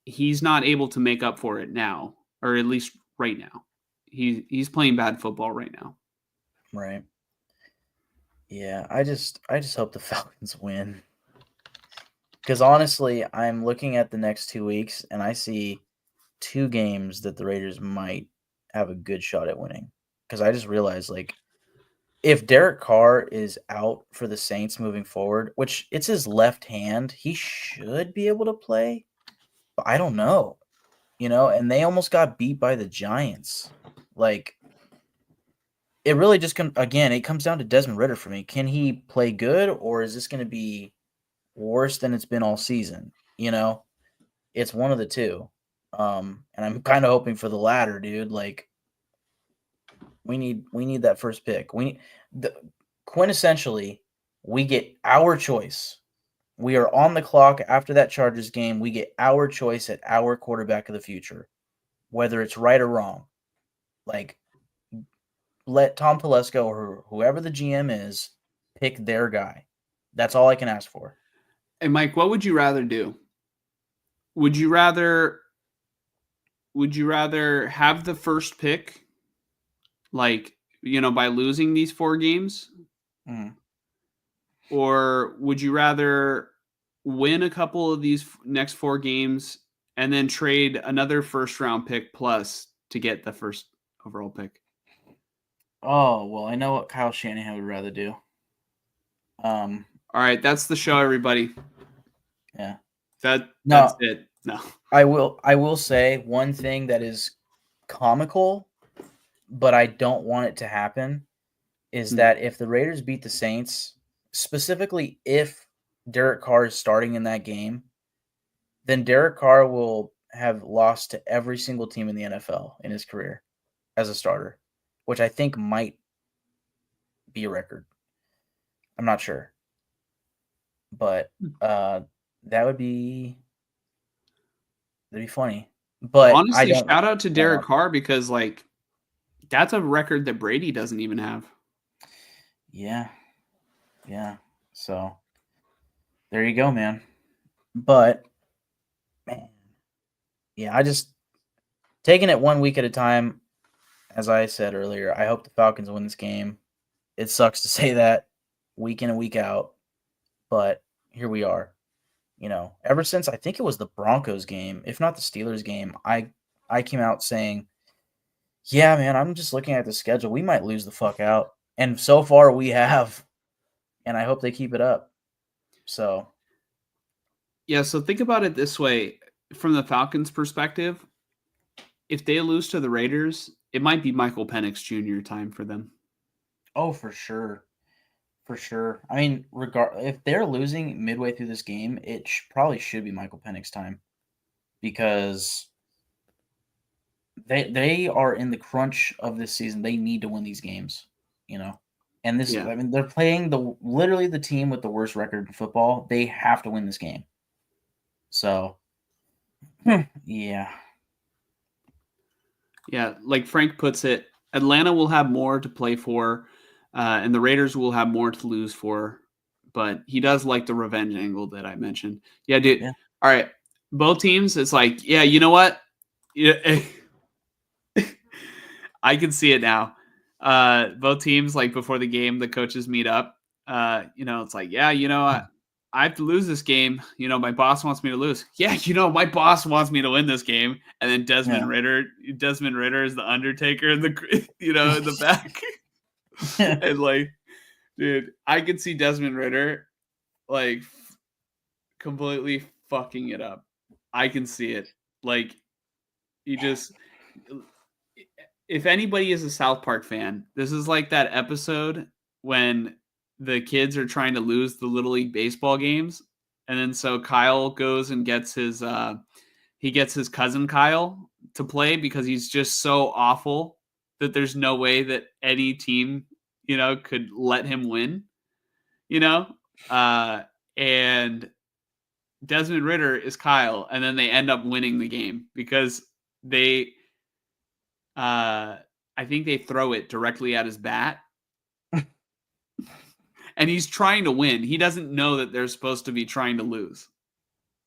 he's not able to make up for it now, or at least right now. He's playing bad football right now. Right. Yeah, I just hope the Falcons win. Because honestly, I'm looking at the next 2 weeks, and I see 2 games that the Raiders might have a good shot at winning. Because I just realized, if Derek Carr is out for the Saints moving forward, which it's his left hand, he should be able to play. But I don't know. And they almost got beat by the Giants. It really just it comes down to Desmond Ritter for me. Can he play good, or is this going to be worse than it's been all season? It's one of the two. And I'm kind of hoping for the latter, dude. We need that first pick. Quintessentially, we get our choice. We are on the clock after that Chargers game. We get our choice at our quarterback of the future, whether it's right or wrong. Let Tom Telesco or whoever the GM is pick their guy. That's all I can ask for. Hey, Mike, what would you rather do? Would you rather have the first pick, by losing these 4 games? Mm. Or would you rather win a couple of these next 4 games and then trade another first-round pick plus to get the first overall pick? Oh, well, I know what Kyle Shanahan would rather do. All right, that's the show, everybody. Yeah. That's it. No. I will say one thing that is comical, but I don't want it to happen, is that if the Raiders beat the Saints, specifically if Derek Carr is starting in that game, then Derek Carr will have lost to every single team in the NFL in his career as a starter, which I think might be a record. I'm not sure, but that'd be funny. But I Honestly, don't. shout out to Derek Carr because like that's a record that Brady doesn't even have. Yeah. So there you go, man. But man, yeah, I just taking it 1 week at a time. As I said earlier, I hope the Falcons win this game. It sucks to say that week in and week out, but here we are. Ever since I think it was the Broncos game, if not the Steelers game, I came out saying, "Yeah, man, I'm just looking at the schedule. We might lose the fuck out." And so far we have, and I hope they keep it up. So, yeah, so think about it this way from the Falcons' perspective. If they lose to the Raiders, it might be Michael Penix Jr. time for them. oh, for sure. For sure. I mean, if they're losing midway through this game, it probably should be Michael Penix time because they are in the crunch of this season. They need to win these games, And this, Yeah. I mean, they're playing literally the team with the worst record in football. They have to win this game. So, yeah. Yeah, like Frank puts it, Atlanta will have more to play for, and the Raiders will have more to lose for. But he does like the revenge angle that I mentioned. Yeah, dude. Yeah. All right, both teams. It's like, yeah, you know what? Yeah, I can see it now. Both teams, like before the game, the coaches meet up. It's like, yeah, I have to lose this game. My boss wants me to lose. Yeah, my boss wants me to win this game. And then Desmond Ritter is the Undertaker in the in the back. And like, dude, I could see Desmond Ritter like completely fucking it up. I can see it. Like, he just, if anybody is a South Park fan, this is like that episode when the kids are trying to lose the Little League baseball games. And then so Kyle goes and gets his cousin Kyle to play because he's just so awful that there's no way that any team, could let him win, and Desmond Ritter is Kyle. And then they end up winning the game because I think they throw it directly at his bat. And he's trying to win. He doesn't know that they're supposed to be trying to lose.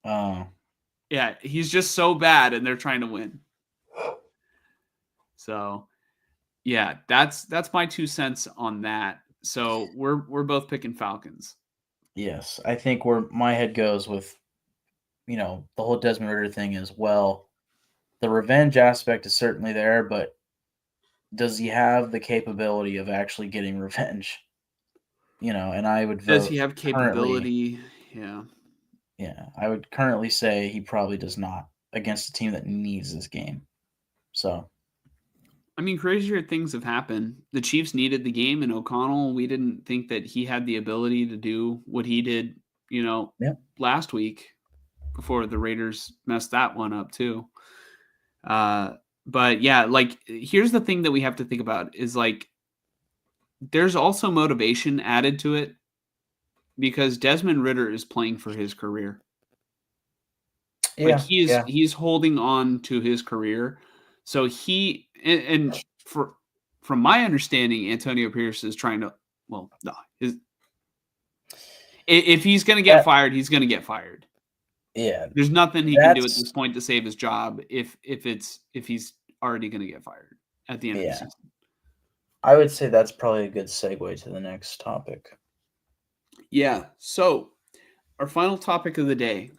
Oh. Yeah, he's just so bad and they're trying to win. So, yeah, that's my 2 cents on that. So, we're both picking Falcons. Yes, I think where my head goes with the whole Desmond Ritter thing is, well, the revenge aspect is certainly there, but does he have the capability of actually getting revenge? And I would vote. Does he have capability? Yeah. Yeah, I would currently say he probably does not against a team that needs this game. So, I mean, crazier things have happened. The Chiefs needed the game, and O'Connell, we didn't think that he had the ability to do what he did, last week before the Raiders messed that one up too. But yeah, like, here's the thing that we have to think about is like, there's also motivation added to it because Desmond Ritter is playing for his career. yeah, Like he's holding on to his career. So from my understanding, Antonio Pierce is trying to, well, no, if he's going to get fired, he's going to get fired. Yeah. There's nothing he can do at this point to save his job if he's already going to get fired at the end of the season. I would say that's probably a good segue to the next topic. Yeah. So our final topic of the day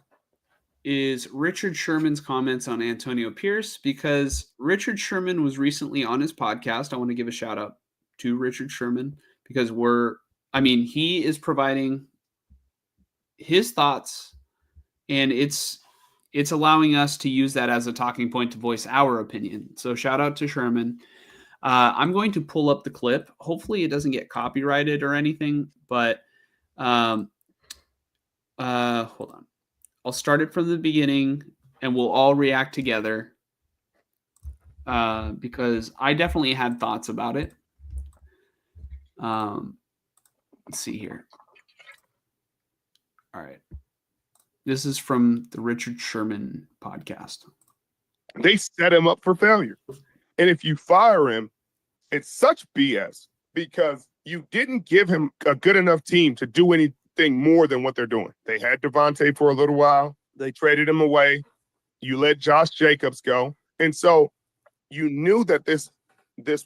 is Richard Sherman's comments on Antonio Pierce, because Richard Sherman was recently on his podcast. I want to give a shout out to Richard Sherman because he is providing his thoughts, and it's allowing us to use that as a talking point to voice our opinion. So shout out to Sherman. I'm going to pull up the clip. Hopefully it doesn't get copyrighted or anything, but hold on. I'll start it from the beginning and we'll all react together because I definitely had thoughts about it. Let's see here. All right. This is from the Richard Sherman podcast. They set him up for failure. And if you fire him, it's such BS because you didn't give him a good enough team to do anything more than what they're doing. They had Devontae for a little while. They traded him away. You let Josh Jacobs go. And so you knew that this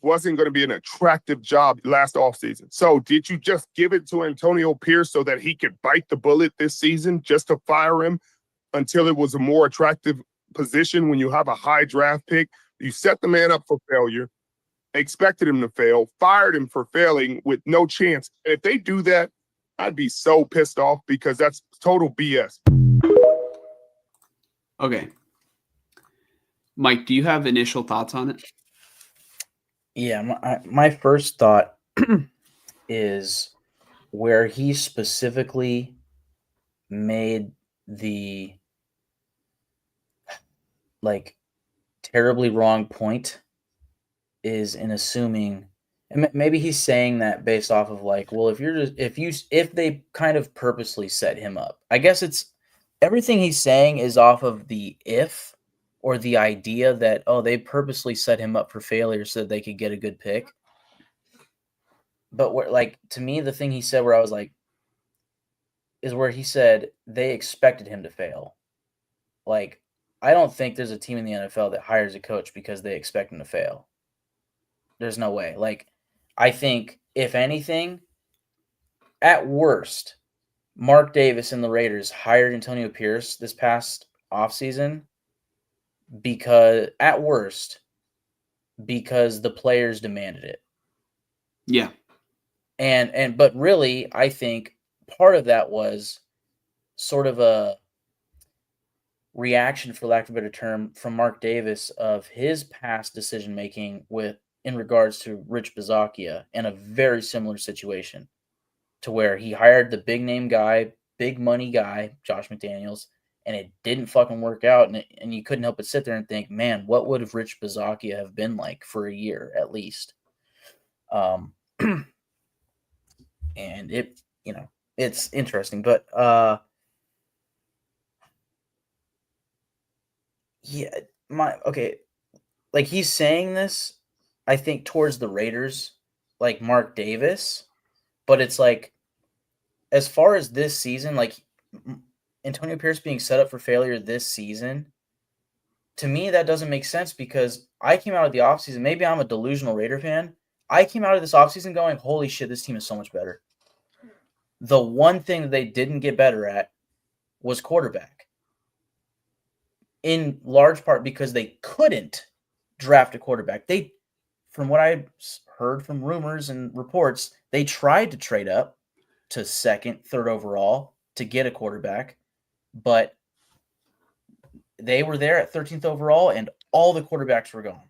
wasn't going to be an attractive job last offseason. So did you just give it to Antonio Pierce so that he could bite the bullet this season just to fire him until it was a more attractive position when you have a high draft pick? You set the man up for failure, expected him to fail, fired him for failing with no chance. And if they do that, I'd be so pissed off because that's total BS. Okay. Mike, do you have initial thoughts on it? Yeah, my first thought is where he specifically made the terribly wrong point is in assuming, and maybe he's saying that based off of well, if they kind of purposely set him up. I guess it's everything he's saying is off of the if or the idea that, oh, they purposely set him up for failure so that they could get a good pick. But to me, the thing he said where I was is where he said they expected him to fail. I don't think there's a team in the NFL that hires a coach because they expect him to fail. There's no way. I think, if anything, at worst, Mark Davis and the Raiders hired Antonio Pierce this past offseason because the players demanded it. Yeah. But really, I think part of that was sort of a reaction, for lack of a better term, from Mark Davis of his past decision making in regards to Rich Bisaccia in a very similar situation, to where he hired the big name guy, big money guy, Josh McDaniels, and it didn't fucking work out. And you couldn't help but sit there and think, man, what would have Rich Bisaccia have been like for a year at least? And it's interesting, but he's saying this, I think, towards the Raiders, like Mark Davis, but it's as far as this season, Antonio Pierce being set up for failure this season, to me, that doesn't make sense because I came out of the offseason, maybe I'm a delusional Raider fan, I came out of this offseason going, holy shit, this team is so much better. The one thing that they didn't get better at was quarterback. In large part because they couldn't draft a quarterback. From what I heard from rumors and reports, they tried to trade up to second, third overall to get a quarterback, but they were there at 13th overall and all the quarterbacks were gone.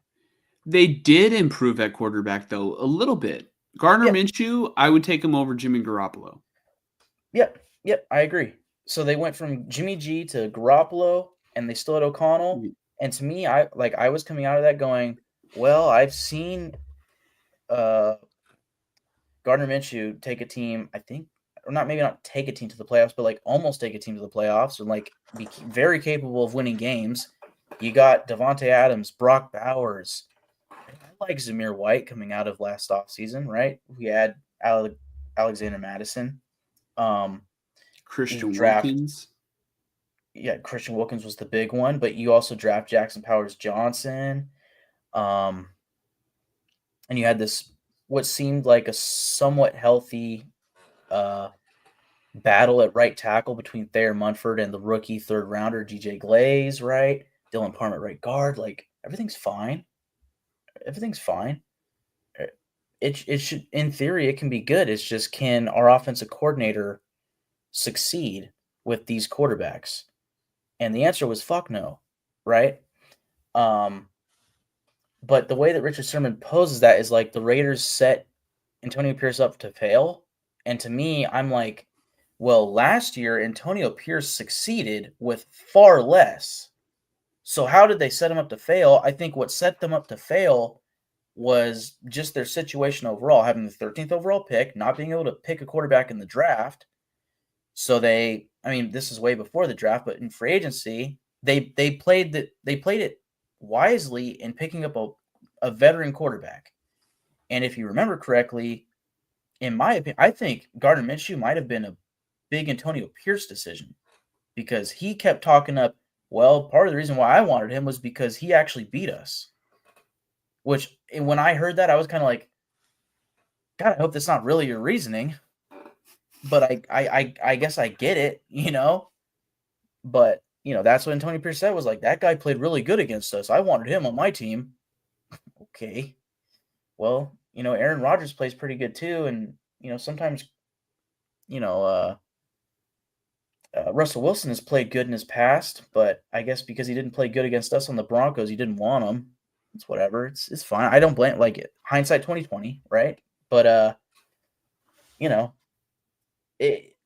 They did improve at quarterback, though, a little bit. Gardner Minshew, I would take him over Jimmy Garoppolo. Yep, I agree. So they went from Jimmy G to Garoppolo, and they still had O'Connell. Mm-hmm. And to me, I was coming out of that going, well, I've seen Gardner Minshew take a team, I think, or maybe not take a team to the playoffs, but almost take a team to the playoffs and be very capable of winning games. You got Devontae Adams, Brock Bowers. I like Zamir White coming out of last offseason, right? We had Alexander Madison. Christian Wilkins. Yeah, Christian Wilkins was the big one, but you also draft Jackson Powers Johnson. And you had this, what seemed like a somewhat healthy battle at right tackle between Thayer Munford and the rookie third rounder, DJ Glaze, right? Dylan Parham at right guard. Everything's fine. Everything's fine. It should, in theory, it can be good. It's just, can our offensive coordinator succeed with these quarterbacks? And the answer was fuck no, right? But the way that Richard Sherman poses that is the Raiders set Antonio Pierce up to fail. And to me, I'm well, last year, Antonio Pierce succeeded with far less. So how did they set him up to fail? I think what set them up to fail was just their situation overall, having the 13th overall pick, not being able to pick a quarterback in the draft. So this is way before the draft, but in free agency, they played it wisely in picking up a veteran quarterback. And if you remember correctly, in my opinion, I think Gardner Minshew might have been a big Antonio Pierce decision because he kept talking up, well, part of the reason why I wanted him was because he actually beat us. Which, when I heard that, I was kind of like, God, I hope that's not really your reasoning. But I guess I get it, But, that's what Antonio Pierce said was like, that guy played really good against us. I wanted him on my team. Okay. Well, Aaron Rodgers plays pretty good too. And, sometimes, Russell Wilson has played good in his past, but I guess because he didn't play good against us on the Broncos, he didn't want him. It's whatever. It's fine. I don't blame it. Hindsight 2020, right? But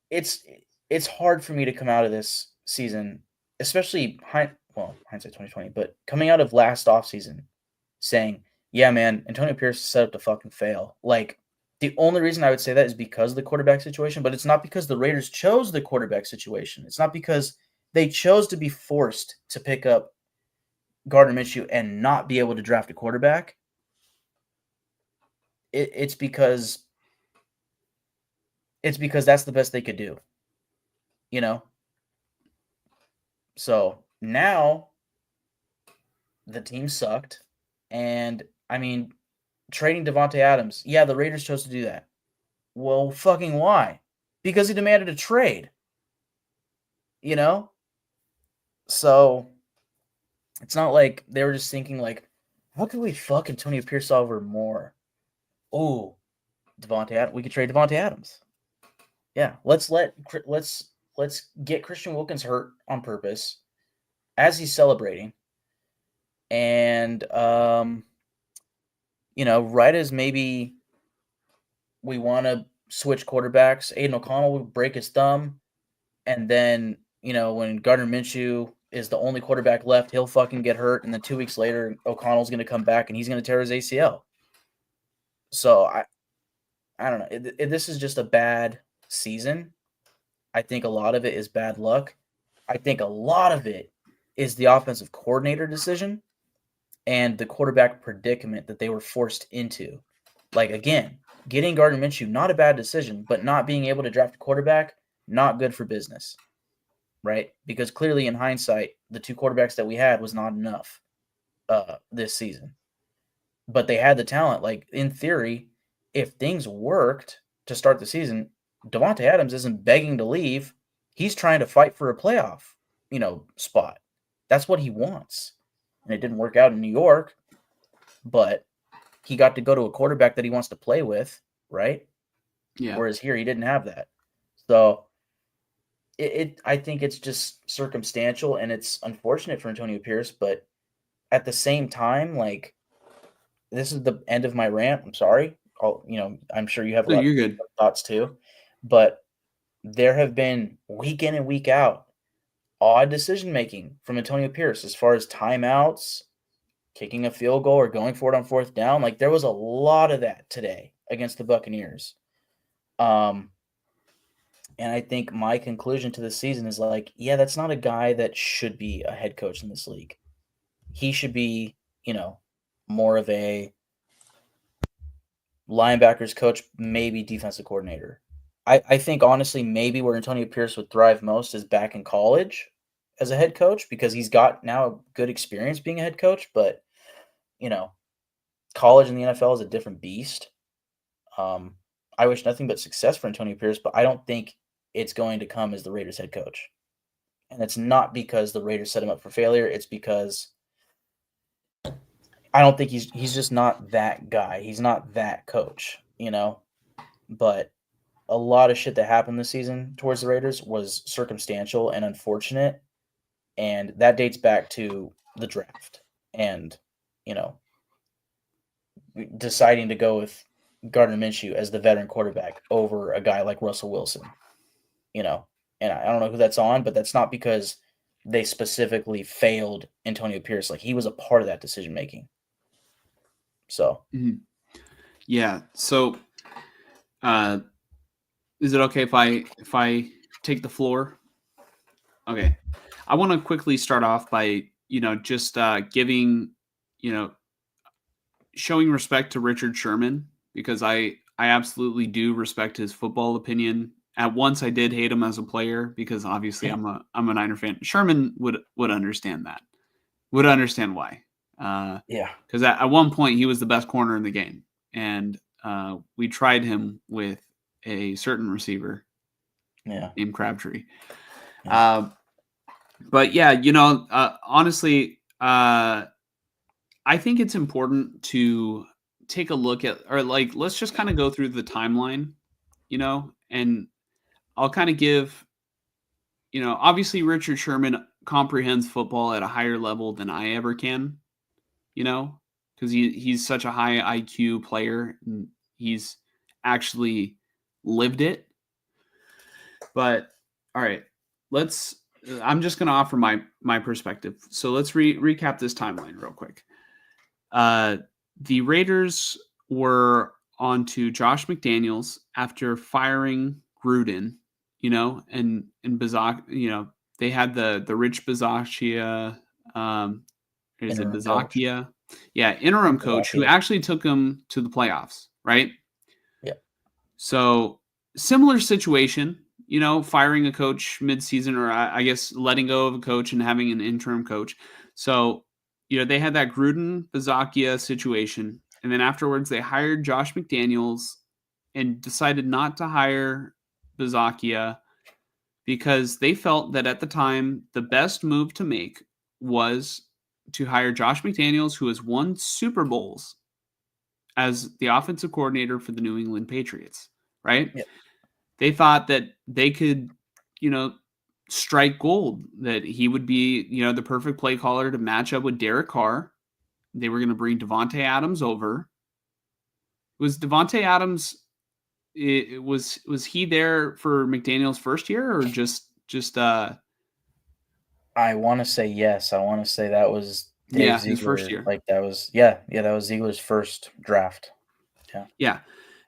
it's hard for me to come out of this season, especially hindsight 2020, but coming out of last offseason saying, yeah, man, Antonio Pierce is set up to fucking fail. Like, the only reason I would say that is because of the quarterback situation, but it's not because the Raiders chose the quarterback situation. It's not because they chose to be forced to pick up Gardner Minshew and not be able to draft a quarterback. It's because that's the best they could do. So now the team sucked. And trading Davante Adams, yeah, the Raiders chose to do that. Well, fucking why? Because he demanded a trade. So it's not like they were just thinking like, how can we fuck Antonio Pierce over more? Oh, we could trade Davante Adams. Yeah, let's get Christian Wilkins hurt on purpose as he's celebrating. And right as maybe we want to switch quarterbacks, Aiden O'Connell will break his thumb, and then when Gardner Minshew is the only quarterback left, he'll fucking get hurt, and then 2 weeks later, O'Connell's going to come back and he's going to tear his ACL. So I don't know. This is just a bad season. I think a lot of it is bad luck. I think a lot of it is the offensive coordinator decision and the quarterback predicament that they were forced into. Like, again, getting Gardner Minshew, not a bad decision, but not being able to draft a quarterback, not good for business, right? Because clearly in hindsight, the two quarterbacks that we had was not enough this season. But they had the talent. Like, in theory, if things worked to start the season, Davante Adams isn't begging to leave. He's trying to fight for a playoff, spot. That's what he wants. And it didn't work out in New York, but he got to go to a quarterback that he wants to play with, right? Yeah. Whereas here, he didn't have that. So I think it's just circumstantial, and it's unfortunate for Antonio Pierce, but at the same time, like, this is the end of my rant. I'm sorry. I'm sure you have a lot you're of good. thoughts too, but there have been week in and week out odd decision-making from Antonio Pierce as far as timeouts, kicking a field goal, or going for it on fourth down. Like, there was a lot of that today against the Buccaneers. And I think my conclusion to this season is like, yeah, that's not a guy that should be a head coach in this league. He should be, more of a linebackers coach, maybe defensive coordinator. I think, honestly, maybe where Antonio Pierce would thrive most is back in college as a head coach, because he's got now a good experience being a head coach. But, college and the NFL is a different beast. I wish nothing but success for Antonio Pierce, but I don't think it's going to come as the Raiders head coach. And it's not because the Raiders set him up for failure. It's because I don't think he's just not that guy. He's not that coach, But a lot of shit that happened this season towards the Raiders was circumstantial and unfortunate. And that dates back to the draft and, deciding to go with Gardner Minshew as the veteran quarterback over a guy like Russell Wilson, And I don't know who that's on, but that's not because they specifically failed Antonio Pierce. Like, he was a part of that decision-making. So yeah. So is it okay if I take the floor? Okay. I want to quickly start off by, just giving, showing respect to Richard Sherman, because I absolutely do respect his football opinion. At once I did hate him as a player because obviously I'm a Niner fan. Sherman would understand that. Would understand why. yeah. Because at one point he was the best corner in the game, and we tried him with a certain receiver named Crabtree. Yeah. But yeah, honestly, I think it's important to take a look at, or like, let's just kind of go through the timeline, and I'll kind of give, obviously Richard Sherman comprehends football at a higher level than I ever can, because he's such a high IQ player and he's actually lived it. But all right, I'm just going to offer my perspective. So let's recap this timeline real quick. The Raiders were on to Josh McDaniels after firing Gruden, and Bazak, they had the Rich Bisaccia, is it Bisaccia? Yeah, interim coach who actually took him to the playoffs, right? Yeah. So similar situation, firing a coach mid-season, or I guess letting go of a coach and having an interim coach. So they had that Gruden Bisaccia situation, and then afterwards they hired Josh McDaniels and decided not to hire Bisaccia because they felt that at the time the best move to make was to hire Josh McDaniels, who has won Super Bowls, as the offensive coordinator for the New England Patriots, right? Yep. They thought that they could, strike gold, that he would be, the perfect play caller to match up with Derek Carr. They were going to bring Devontae Adams over. Was Devontae Adams, was he there for McDaniel's first year, or just I want to say yes. I want to say that was Dave Ziegler, his first year. Like that was that was Ziegler's first draft. Yeah.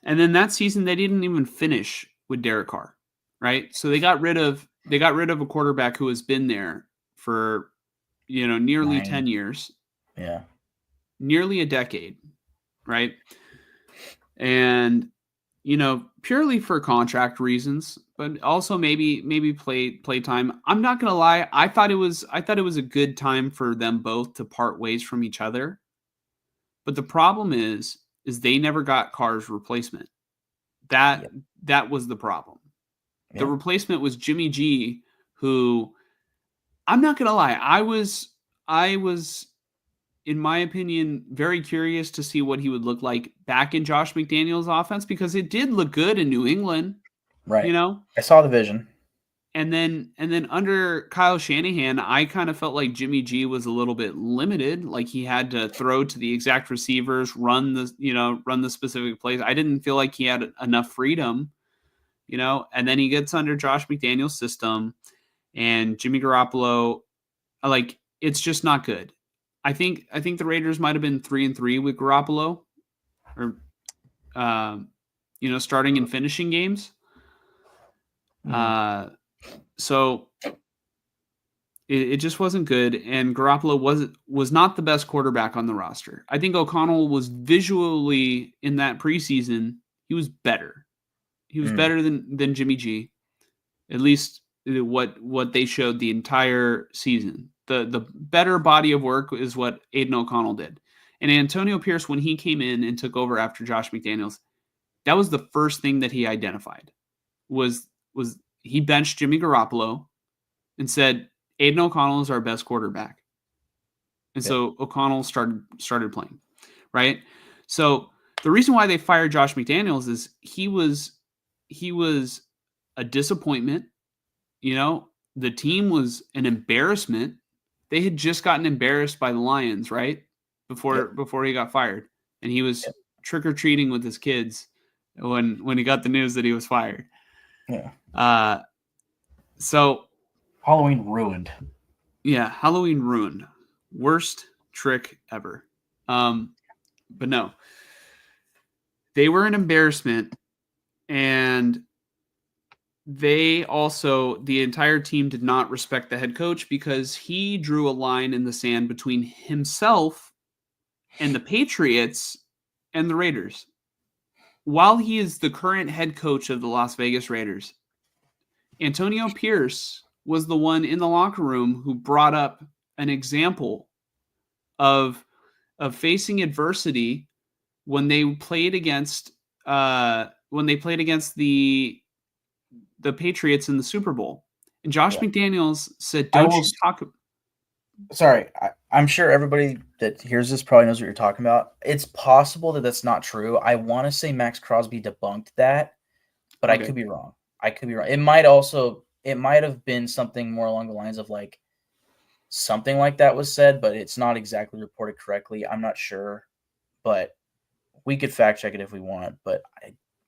And then that season they didn't even finish with Derek Carr, right? So they got rid of a quarterback who has been there for nearly 10 years. Yeah. Nearly a decade, right? And purely for contract reasons, but also maybe play time. I'm not gonna lie, I thought it was a good time for them both to part ways from each other. But the problem is they never got Carr's replacement. That was the problem. Yeah. The replacement was Jimmy G, who, I'm not gonna lie, I was in my opinion, very curious to see what he would look like back in Josh McDaniels' offense, because it did look good in New England. Right. I saw the vision. And then under Kyle Shanahan, I kind of felt like Jimmy G was a little bit limited. Like he had to throw to the exact receivers, run the specific plays. I didn't feel like he had enough freedom, and then he gets under Josh McDaniels' system, and Jimmy Garoppolo, like, it's just not good. I think the Raiders might have been 3-3 with Garoppolo, or starting and finishing games. So it just wasn't good, and Garoppolo was not the best quarterback on the roster. I think O'Connell was visually, in that preseason, he was better. He was better than Jimmy G, at least what they showed the entire season. The better body of work is what Aiden O'Connell did. And Antonio Pierce, when he came in and took over after Josh McDaniels, that was the first thing that he identified. Was he benched Jimmy Garoppolo and said, Aiden O'Connell is our best quarterback. And so O'Connell started playing, right? So the reason why they fired Josh McDaniels is he was a disappointment. The team was an embarrassment. They had just gotten embarrassed by the Lions, right? Before he got fired. And he was trick-or-treating with his kids when he got the news that he was fired. Yeah. So Halloween ruined. Yeah, Halloween ruined. Worst trick ever. But no, they were an embarrassment, and the entire team did not respect the head coach because he drew a line in the sand between himself and the Patriots and the Raiders. While he is the current head coach of the Las Vegas Raiders, Antonio Pierce was the one in the locker room who brought up an example of facing adversity when they played against the Patriots in the Super Bowl. And Josh McDaniels said, "Don't you talk." Sorry, I'm sure everybody that hears this probably knows what you're talking about. It's possible that that's not true. I want to say Max Crosby debunked that, but I could be wrong. It might have been something more along the lines of like something like that was said, but it's not exactly reported correctly. I'm not sure, but we could fact check it if we want, but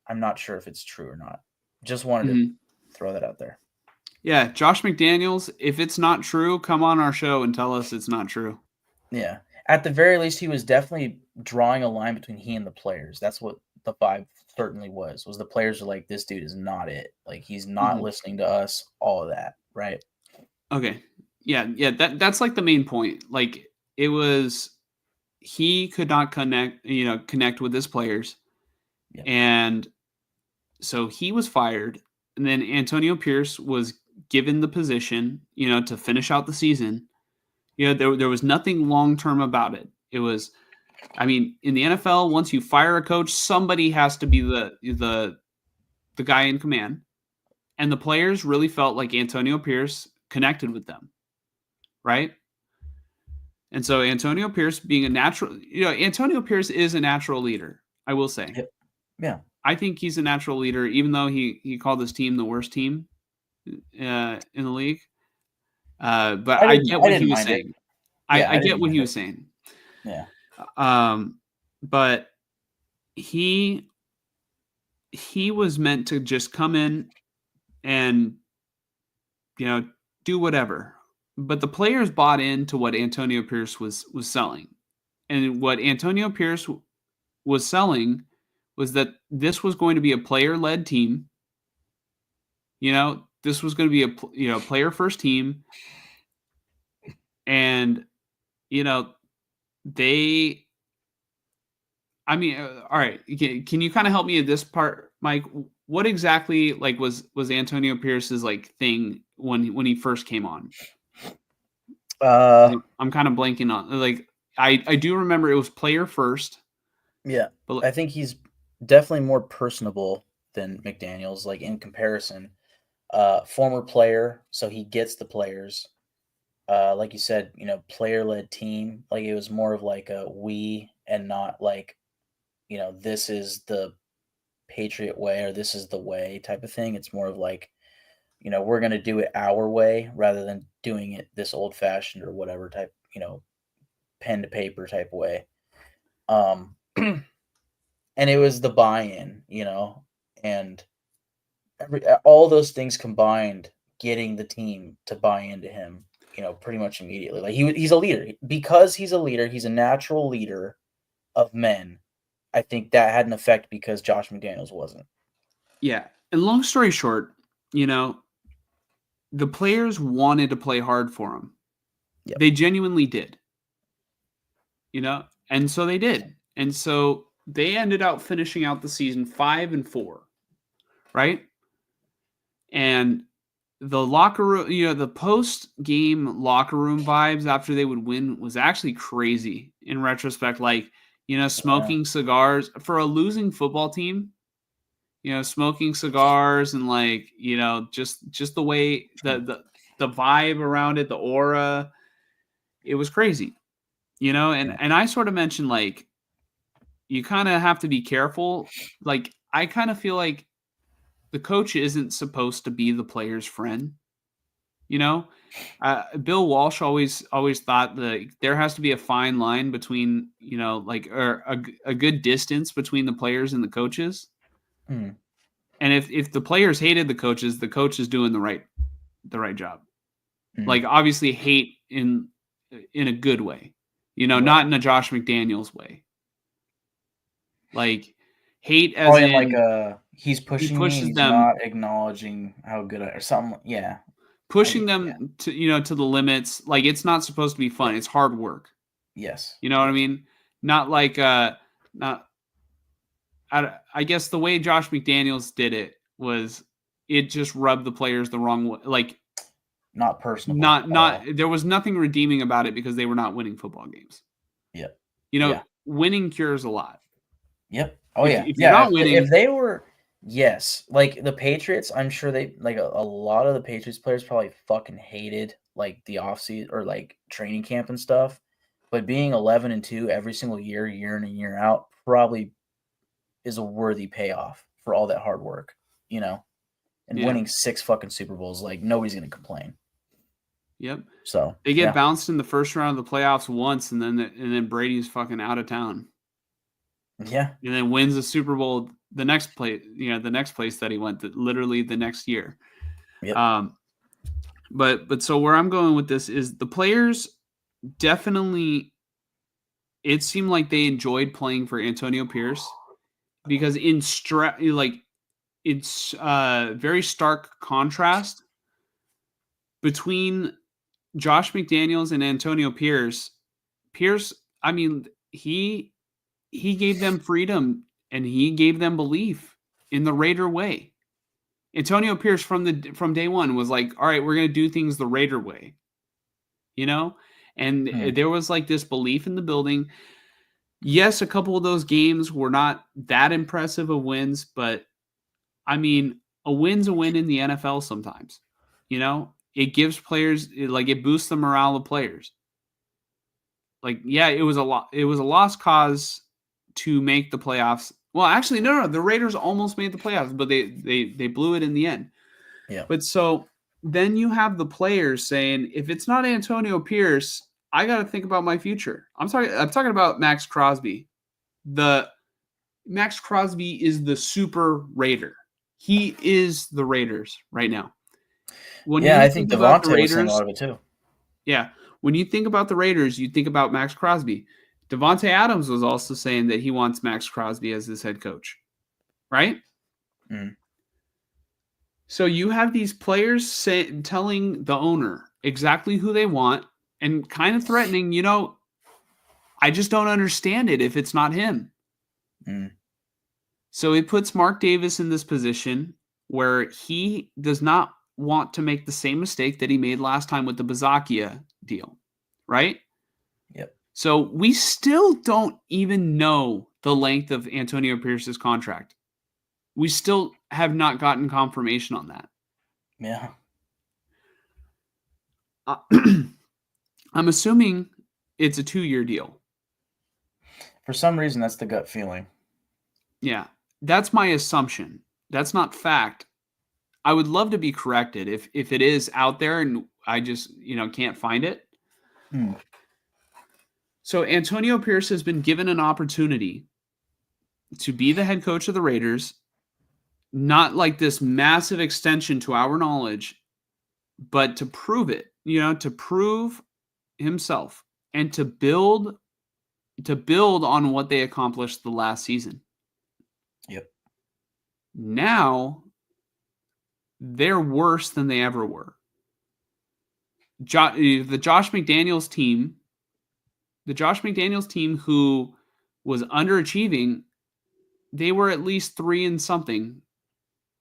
I'm not sure if it's true or not. Just wanted to throw that out there. Yeah, Josh McDaniels, if it's not true, come on our show and tell us it's not true. Yeah. At the very least, he was definitely drawing a line between he and the players. That's what the vibe certainly was the players were like, this dude is not it. Like, he's not listening to us, all of that, right? Okay. Yeah, that's like the main point. Like, it was he could not connect with his players. Yeah. And so he was fired. And then Antonio Pierce was given the position, to finish out the season. There was nothing long-term about it. It was, in the NFL, once you fire a coach, somebody has to be the guy in command. And the players really felt like Antonio Pierce connected with them. Right? And so Antonio Pierce being Antonio Pierce is a natural leader, I will say. Yeah. I think he's a natural leader, even though he called his team the worst team in the league. But I get what he was saying. I get what he was saying. Yeah. But he was meant to just come in and, do whatever. But the players bought into what Antonio Pierce was selling. And what Antonio Pierce was selling was that this was going to be a player-led team. This was going to be a player-first team. And, all right. Can you kind of help me at this part, Mike? What exactly was Antonio Pierce's thing when he first came on? I'm kind of blanking on I do remember it was player first. Yeah, but I think he's definitely more personable than McDaniels, in comparison. Former player, so he gets the players. Like you said, player-led team. It was more of a we and not this is the Patriot way or this is the way type of thing. It's more of we're going to do it our way rather than doing it this old-fashioned or whatever type, pen to paper type way. And it was the buy-in, and all those things combined, getting the team to buy into him, pretty much immediately. He's a leader. Because he's a leader, he's a natural leader of men. I think that had an effect because Josh McDaniels wasn't. Yeah. And long story short, the players wanted to play hard for him. Yep. They genuinely did. And so they did. And so they ended up finishing out the season 5-4, right? And the locker room, the post-game locker room vibes after they would win was actually crazy in retrospect. Smoking cigars for a losing football team, smoking cigars and just the way the vibe around it, the aura, it was crazy, and I sort of mentioned you kind of have to be careful. I kind of feel like the coach isn't supposed to be the player's friend. Bill Walsh always thought that there has to be a fine line between, or a good distance between the players and the coaches. Mm. And if the players hated the coach is doing the right job. Mm. Obviously hate in a good way, not in a Josh McDaniels way. Like hate as Probably in like he's pushing me. pushes He's them not acknowledging how good or something. Yeah, pushing them to the limits. Like it's not supposed to be fun. Yeah. It's hard work. Yes. You know what I mean? Not like not. I guess the way Josh McDaniels did it was it just rubbed the players the wrong way. Like Not personable. not there was nothing redeeming about it because they were not winning football games. Yep. You know, Yeah. winning cures a lot. Yep. Oh If- yeah. if you're Yeah. not winning- if they were, yes, like the Patriots, I'm sure they like a lot of the Patriots players probably fucking hated like the offseason or like training camp and stuff. But being 11-2 every single year in and year out, probably is a worthy payoff for all that hard work, you know, and Yeah. winning 6 fucking Super Bowls. Like nobody's gonna complain. Yep. So They get yeah. bounced in the first round of the playoffs once, and then Brady's fucking out of town, Yeah. and then wins the Super Bowl the next place. You know, the next place that he went, literally the next year. Yep. But so where I'm going with this is the players definitely. It seemed like they enjoyed playing for Antonio Pierce because it's very stark contrast between Josh McDaniels and Antonio Pierce. Pierce, I mean, he gave them freedom and he gave them belief in the Raider way. Antonio Pierce from day one was like, all right, we're going to do things the Raider way, you know? And there was like this belief in the building. Yes, a couple of those games were not that impressive of wins, but I mean, a win's a win in the NFL sometimes, you know? It gives players, it boosts the morale of players. Like, yeah, it was a lost cause to make the playoffs. Well, actually, no. The Raiders almost made the playoffs, but they blew it in the end. Yeah. But so then you have the players saying, if it's not Antonio Pierce, I got to think about my future. I'm talking about Max Crosby. Max Crosby is the super Raider. He is the Raiders right now. I think Devontae was saying a lot of it too. Yeah. When you think about the Raiders, you think about Max Crosby. Devontae Adams was also saying that he wants Max Crosby as his head coach. Right? Mm. So you have these players telling the owner exactly who they want and kind of threatening, I just don't understand it if it's not him. Mm. So it puts Mark Davis in this position where he does not want to make the same mistake that he made last time with the Bazakia deal, right? Yep. So we still don't even know the length of Antonio Pierce's contract. We still have not gotten confirmation on that. Yeah. I'm assuming it's a 2-year deal. For some reason, that's the gut feeling. Yeah, that's my assumption. That's not fact. I would love to be corrected if it is out there and I just, can't find it. So Antonio Pierce has been given an opportunity to be the head coach of the Raiders, not like this massive extension to our knowledge, but to prove it, to prove himself and to build on what they accomplished the last season. Yep. Now they're worse than they ever were. The Josh McDaniels team who was underachieving, they were at least 3 and something,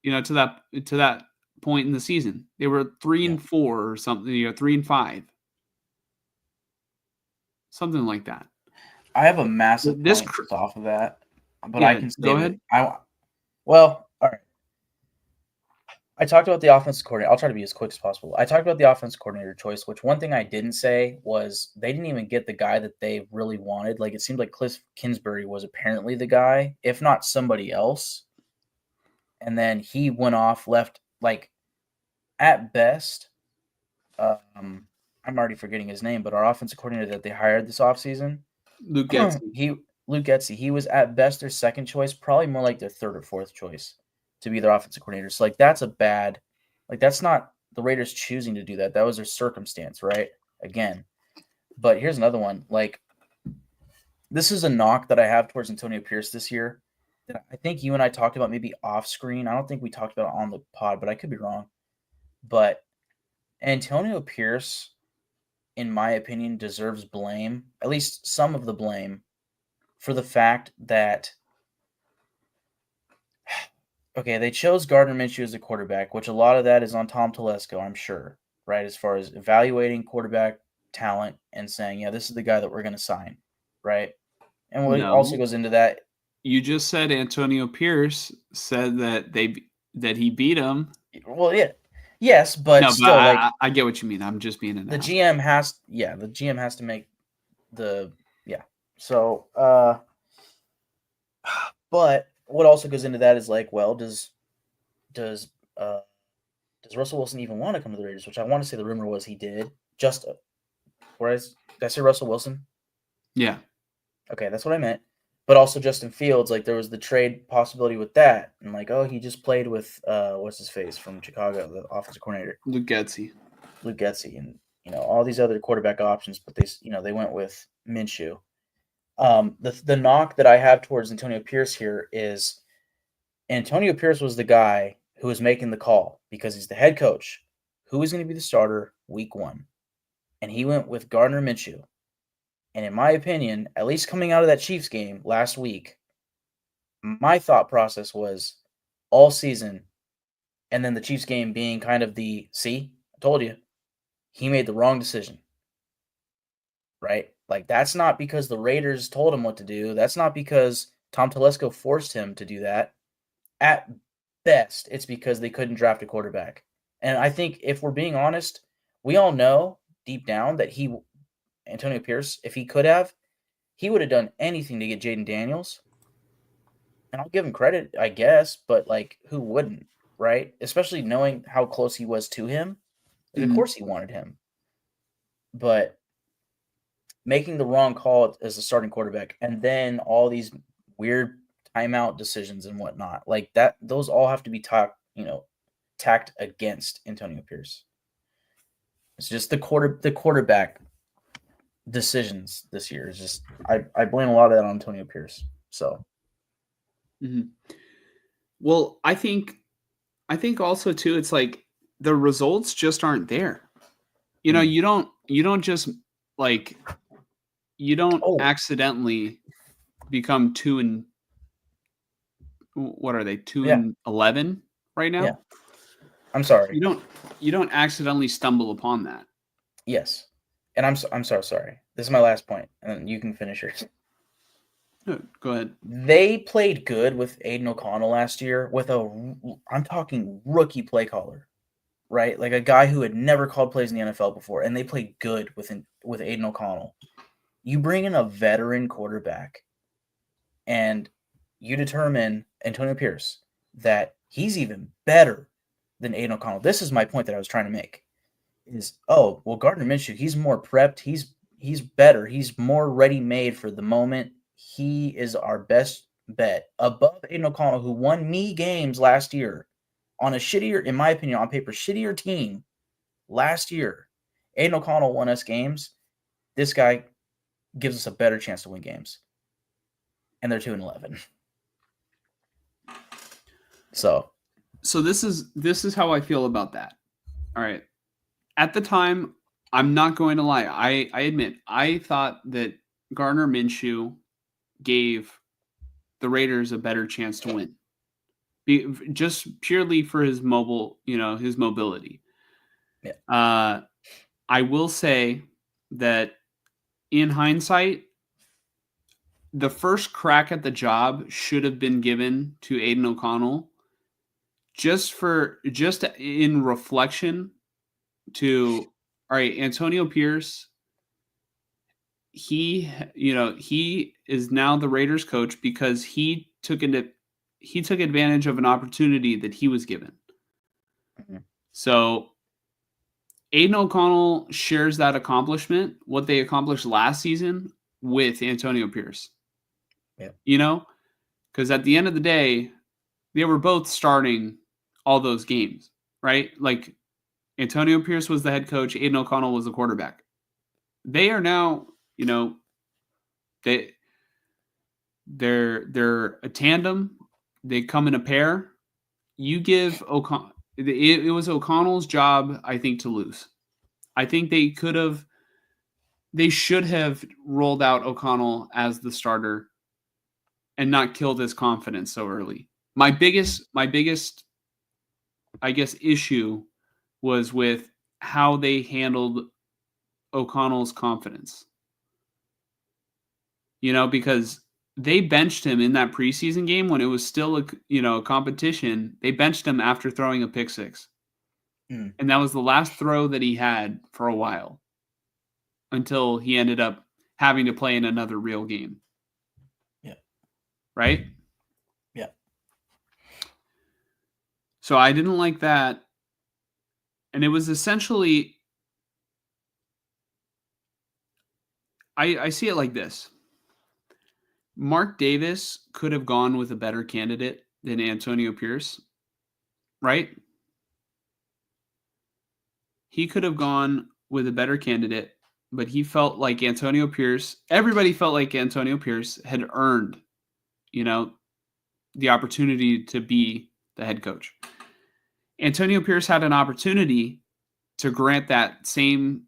to that point in the season. They were 3 and 4 or something, 3 and 5. Something like that. I have a massive point off of that, but I can say go ahead. All right. I talked about the offensive coordinator. I'll try to be as quick as possible. I talked about the offensive coordinator choice, which one thing I didn't say was they didn't even get the guy that they really wanted. Like, it seemed like Cliff Kingsbury was apparently the guy, if not somebody else. And then he went off, left, like, at best, I'm already forgetting his name, but our offensive coordinator that they hired this offseason, Luke Getsy. He was at best their second choice, probably more like their third or fourth choice to be their offensive coordinator. So, that's not the Raiders choosing to do that. That was their circumstance, right? Again. But here's another one. Like, this is a knock that I have towards Antonio Pierce this year. That I think you and I talked about maybe off screen. I don't think we talked about it on the pod, but I could be wrong. But Antonio Pierce, in my opinion, deserves blame, at least some of the blame, for the fact that okay, they chose Gardner Minshew as a quarterback, which a lot of that is on Tom Telesco, I'm sure, right? As far as evaluating quarterback talent and saying, yeah, this is the guy that we're going to sign, right? And what also No. goes into that, You just said Antonio Pierce said that he beat him. well, yeah, yes, but No, but still, like I get what you mean. I'm just being an the ass. GM has to make the So, but what also goes into that is like, well, does Russell Wilson even want to come to the Raiders? Which I want to say the rumor was he did. Just whereas did I say Russell Wilson? Yeah. Okay, that's what I meant. But also Justin Fields, like there was the trade possibility with that, and like, oh, he just played with what's his face from Chicago, the offensive coordinator, Luke Getsy, and all these other quarterback options, but they went with Minshew. The knock that I have towards Antonio Pierce here is Antonio Pierce was the guy who was making the call because he's the head coach. Who is going to be the starter week 1? And he went with Gardner Minshew. And in my opinion, at least coming out of that Chiefs game last week, my thought process was all season, and then the Chiefs game being kind of I told you, he made the wrong decision. Right? Like, that's not because the Raiders told him what to do. That's not because Tom Telesco forced him to do that. At best, it's because they couldn't draft a quarterback. And I think if we're being honest, we all know deep down that Antonio Pierce, if he could have, he would have done anything to get Jaden Daniels. And I'll give him credit, I guess, but like, who wouldn't, right? Especially knowing how close he was to him. Like, Of course he wanted him. But making the wrong call as a starting quarterback and then all these weird timeout decisions and whatnot, like that, those all have to be tacked against Antonio Pierce. It's just the quarterback decisions this year is just I blame a lot of that on Antonio Pierce. So Well, I think also too, it's like the results just aren't there. You don't just like you don't accidentally become 2 and what are they 2 and 11 right now? Yeah. I'm sorry. You don't accidentally stumble upon that. Yes. And I'm sorry. This is my last point, and you can finish yours. No, go ahead. They played good with Aiden O'Connell last year with I'm talking rookie play caller, right? Like a guy who had never called plays in the NFL before, and they played good with Aiden O'Connell. You bring in a veteran quarterback, and you determine Antonio Pierce that he's even better than Aiden O'Connell. This is my point that I was trying to make. Gardner Minshew, he's more prepped. He's better. He's more ready-made for the moment. He is our best bet above Aiden O'Connell, who won me games last year on a shittier, in my opinion, on paper, shittier team last year. Aiden O'Connell won us games. This guy gives us a better chance to win games. And they're 2-11. So this is how I feel about that. All right. At the time, I'm not going to lie. I admit I thought that Gardner Minshew gave the Raiders a better chance to win, just purely for his mobility. Yeah. I will say that in hindsight, the first crack at the job should have been given to Aiden O'Connell, just in reflection to, all right, Antonio Pierce, he is now the Raiders coach because he took advantage of an opportunity that he was given. Mm-hmm. So Aiden O'Connell shares that accomplishment, what they accomplished last season, with Antonio Pierce. Yeah. Because at the end of the day, they were both starting all those games, right? Like Antonio Pierce was the head coach, Aiden O'Connell was the quarterback. They are now, They're a tandem. They come in a pair. You give O'Connell. It was O'Connell's job, I think, to lose. I think they should have rolled out O'Connell as the starter and not killed his confidence so early. My biggest, I guess, issue was with how they handled O'Connell's confidence. Because they benched him in that preseason game when it was still a competition. They benched him after throwing a pick six. And that was the last throw that he had for a while until he ended up having to play in another real game. Yeah. Right? Yeah. So I didn't like that. And it was essentially, I see it like this. Mark Davis could have gone with a better candidate than Antonio Pierce, right? He could have gone with a better candidate, but he felt like everybody felt like Antonio Pierce had earned, the opportunity to be the head coach. Antonio Pierce had an opportunity to grant that same,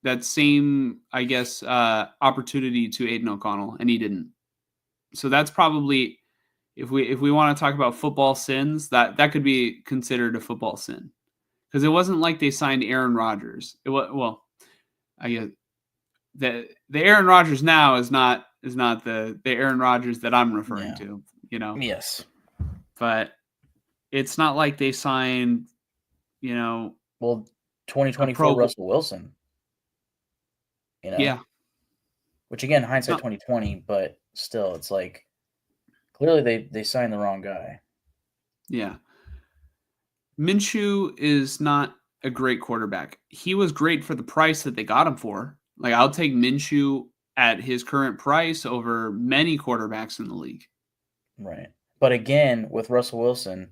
I guess, opportunity to Aiden O'Connell, and he didn't. So that's probably, if we want to talk about football sins, that could be considered a football sin, because it wasn't like they signed Aaron Rodgers. I guess the Aaron Rodgers now is not the Aaron Rodgers that I'm referring to. Yes, but it's not like they signed, 2024 Russell Wilson. Yeah. Which again, hindsight 2020, but still, it's like clearly they signed the wrong guy. Yeah. Minshew is not a great quarterback. He was great for the price that they got him for. Like, I'll take Minshew at his current price over many quarterbacks in the league. Right. But again, with Russell Wilson,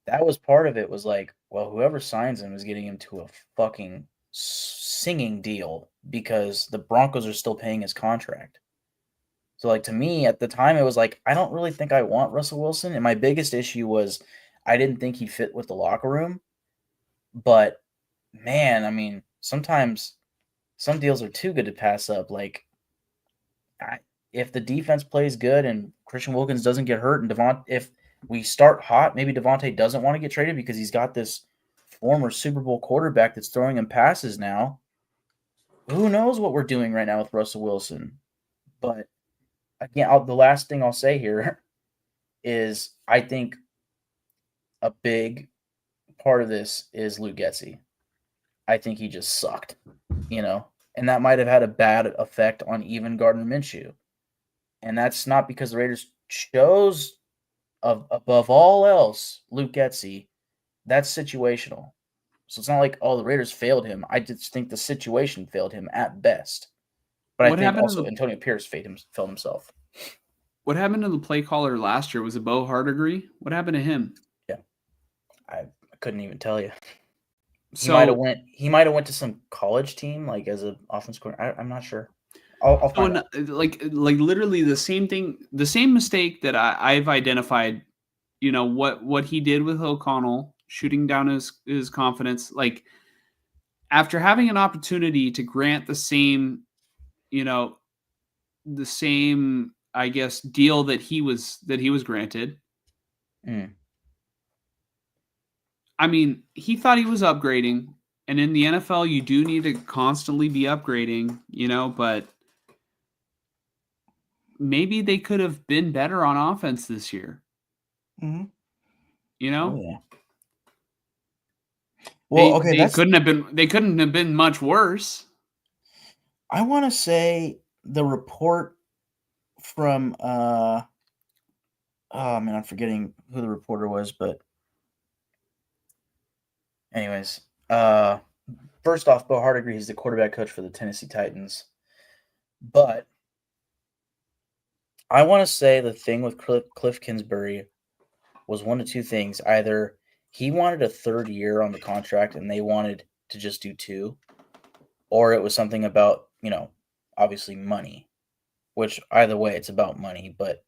that was part of it, was like, well, whoever signs him is getting him to a fucking singing deal because the Broncos are still paying his contract. So, like, to me, at the time, it was like, I don't really think I want Russell Wilson. And my biggest issue was I didn't think he'd fit with the locker room. But, man, I mean, sometimes some deals are too good to pass up. Like, if the defense plays good and Christian Wilkins doesn't get hurt and if we start hot, maybe Devontae doesn't want to get traded because he's got this former Super Bowl quarterback that's throwing him passes now. Who knows what we're doing right now with Russell Wilson? But again, the last thing I'll say here is I think a big part of this is Luke Getsy. I think he just sucked, and that might have had a bad effect on even Gardner Minshew. And that's not because the Raiders chose, above all else, Luke Getsy. That's situational. So it's not like, the Raiders failed him. I just think the situation failed him at best. But I think also Antonio Pierce failed himself. What happened to the play caller last year? Was it Bo Hardigree? What happened to him? Yeah. I couldn't even tell you. So he might have went to some college team, like as an offense coordinator. I'm not sure. I'll find out. Like literally the same thing, the same mistake that I've identified. What he did with O'Connell, shooting down his confidence. Like, after having an opportunity to grant the same, I guess, deal that he was granted. I mean, he thought he was upgrading, and in the NFL, you do need to constantly be upgrading, but maybe they could have been better on offense this year. Mm-hmm. Oh, yeah. Well, they couldn't have been much worse. I want to say the report from I'm forgetting who the reporter was, but anyways, first off, Bo Hardigree is the quarterback coach for the Tennessee Titans. But I want to say the thing with Cliff Kingsbury was one of two things. Either he wanted a third year on the contract and they wanted to just do 2, or it was something about, obviously money. which either way, it's about money. But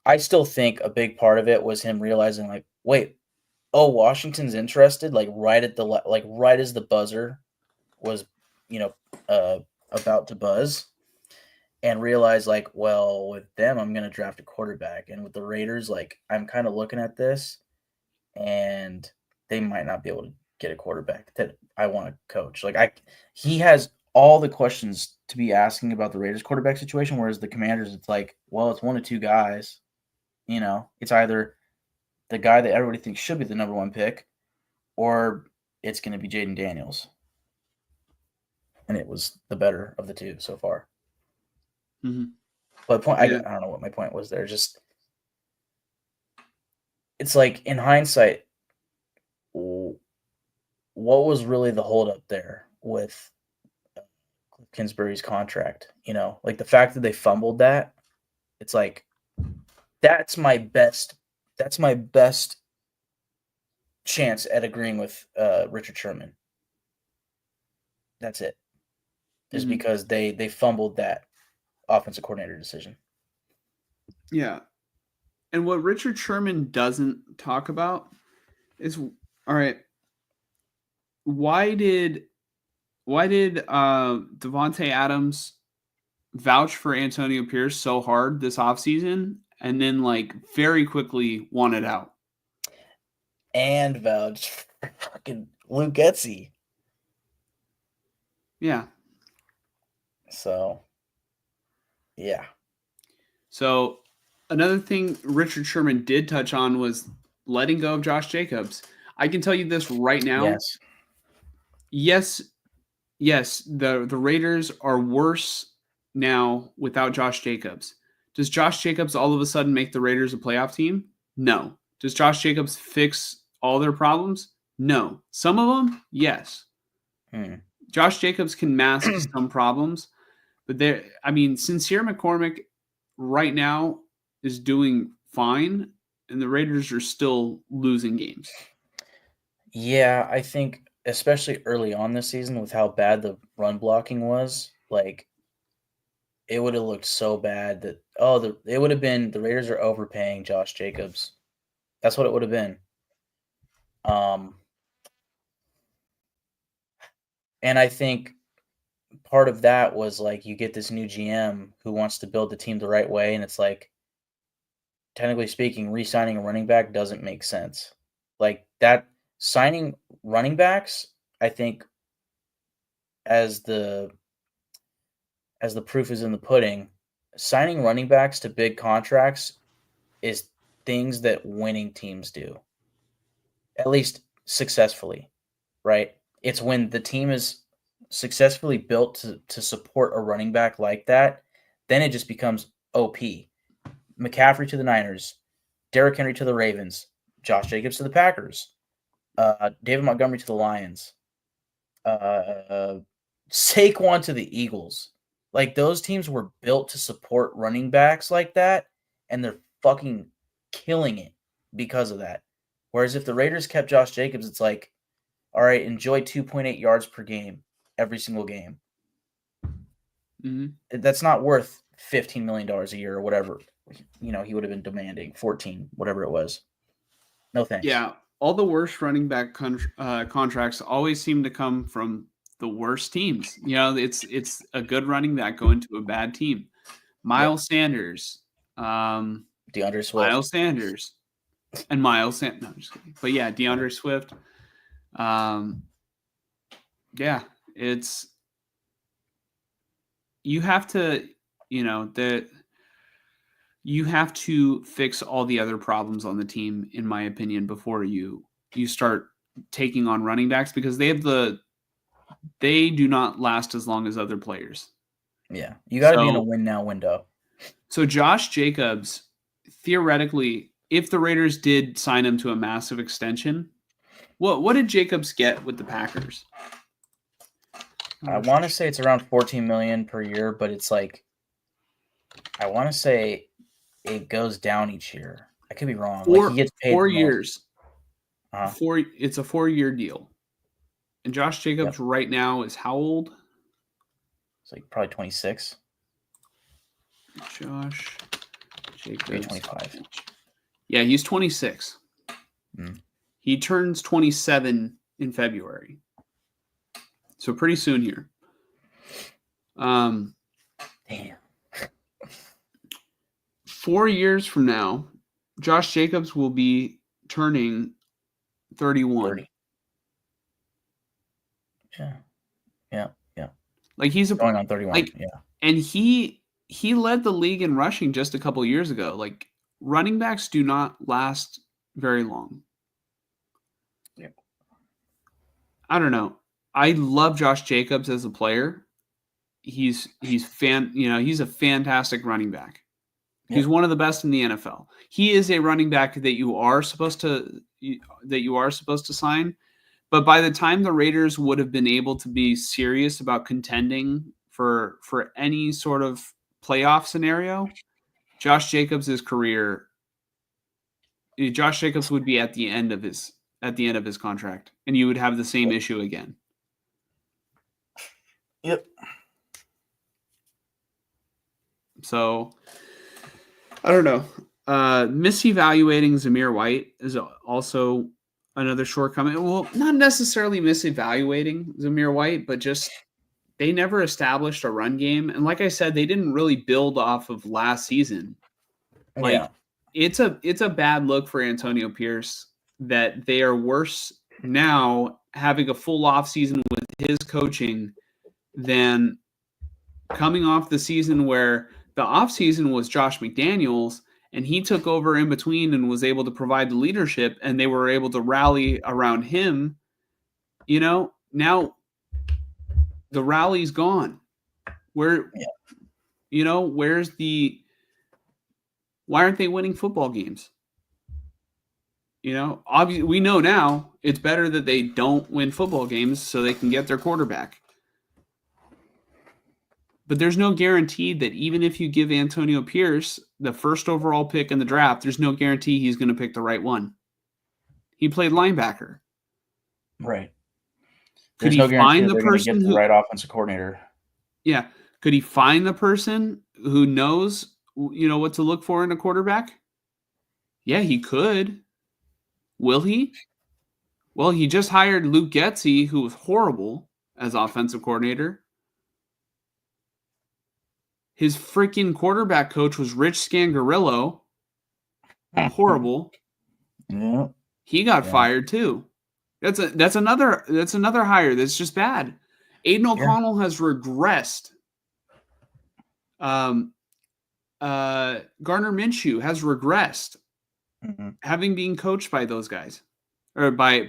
I still think a big part of it was him realizing, like, wait, oh, Washington's interested, like right as the buzzer was, about to buzz, and realize, like, well, with them, I'm going to draft a quarterback, and with the Raiders, like, I'm kind of looking at this, and they might not be able to get a quarterback that I want to coach. Like, he has all the questions to be asking about the Raiders quarterback situation, whereas the Commanders, it's like, well, it's one of two guys. It's either the guy that everybody thinks should be the number one pick, or it's going to be Jaden Daniels. And it was the better of the two so far. Mm-hmm. But I don't know what my point was there. Just, it's like, in hindsight, what was really the holdup there with Cliff Kingsbury's contract? Like the fact that they fumbled that, it's like, that's my best chance at agreeing with Richard Sherman. That's it. Is because they fumbled that offensive coordinator decision. Yeah. And what Richard Sherman doesn't talk about is, all right, why did Devontae Adams vouch for Antonio Pierce so hard this offseason and then, like, very quickly wanted out? And vouch for fucking Luke Getsy. Yeah. So, yeah. So, another thing Richard Sherman did touch on was letting go of Josh Jacobs. I can tell you this right now. Yes, the Raiders are worse now without Josh Jacobs. Does Josh Jacobs all of a sudden make the Raiders a playoff team? No. Does Josh Jacobs fix all their problems? No. Some of them, yes. Josh Jacobs can mask some problems, but Sincere McCormick right now is doing fine, and the Raiders are still losing games. Yeah, I think especially early on this season with how bad the run blocking was, like, it would have looked so bad that it would have been the Raiders are overpaying Josh Jacobs. That's what it would have been. And I think part of that was, like, you get this new GM who wants to build the team the right way, and it's like, technically speaking, re-signing a running back doesn't make sense. Like, that signing running backs, I think, as the proof is in the pudding, signing running backs to big contracts is things that winning teams do, at least successfully, right? It's when the team is successfully built to support a running back like that, then it just becomes OP. McCaffrey to the Niners, Derrick Henry to the Ravens, Josh Jacobs to the Packers, David Montgomery to the Lions, Saquon to the Eagles. Like, those teams were built to support running backs like that, and they're fucking killing it because of that. Whereas if the Raiders kept Josh Jacobs, it's like, all right, enjoy 2.8 yards per game every single game. That's not worth $15 million a year or whatever. He would have been demanding 14, whatever it was. No thanks. Yeah, all the worst running back contracts always seem to come from the worst teams. It's a good running back going to a bad team. Miles Sanders, DeAndre Swift, Miles Sanders, and Miles Sanders. No, just kidding. But yeah, DeAndre Swift. Yeah, it's you have to, you have to fix all the other problems on the team, in my opinion, before you start taking on running backs, because they do not last as long as other players. Yeah, you got to be in a win now window. So Josh Jacobs, theoretically, if the Raiders did sign him to a massive extension, what did Jacobs get with the Packers? I want to say it's around $14 million per year, but it's like, I want to say it goes down each year. I could be wrong. He gets paid 4 years. It's a 4-year deal. And Josh Jacobs right now is how old? It's like probably 26. Josh Jacobs. 25. Yeah, he's 26. He turns 27 in February. So pretty soon here. Damn. 4 years from now, Josh Jacobs will be turning 31. 30. Yeah. Like he's Going on 31. Like, yeah. And he led the league in rushing just a couple years ago. Like running backs do not last very long. Yep. I don't know. I love Josh Jacobs as a player. He's a fantastic running back. He's one of the best in the NFL. He is a running back that you are supposed to sign. But by the time the Raiders would have been able to be serious about contending for any sort of playoff scenario, Josh Jacobs' career, Josh Jacobs would be at the end of his contract, and you would have the same issue again. Yep. So I don't know. Misevaluating Zamir White is also another shortcoming. Well, not necessarily misevaluating Zamir White, but just they never established a run game. And like I said, they didn't really build off of last season. It's a bad look for Antonio Pierce that they are worse now having a full off season with his coaching than coming off the season where the off season was Josh McDaniels and he took over in between and was able to provide the leadership and they were able to rally around him. Now the rally's gone. Why aren't they winning football games? Obviously we know now it's better that they don't win football games so they can get their quarterback. But there's no guarantee that even if you give Antonio Pierce the first overall pick in the draft, there's no guarantee he's going to pick the right one. He played linebacker. Right. Could There's he no guarantee find that the they're gonna person get the who right offensive coordinator? Yeah. Could he find the person who knows, what to look for in a quarterback? Yeah, he could. Will he? Well, he just hired Luke Getsy, who was horrible as offensive coordinator. His freaking quarterback coach was Rich Scangarillo. Horrible. Yeah. He got fired too. That's another hire that's just bad. Aiden O'Connell has regressed. Gardner Minshew has regressed, having been coached by those guys, or by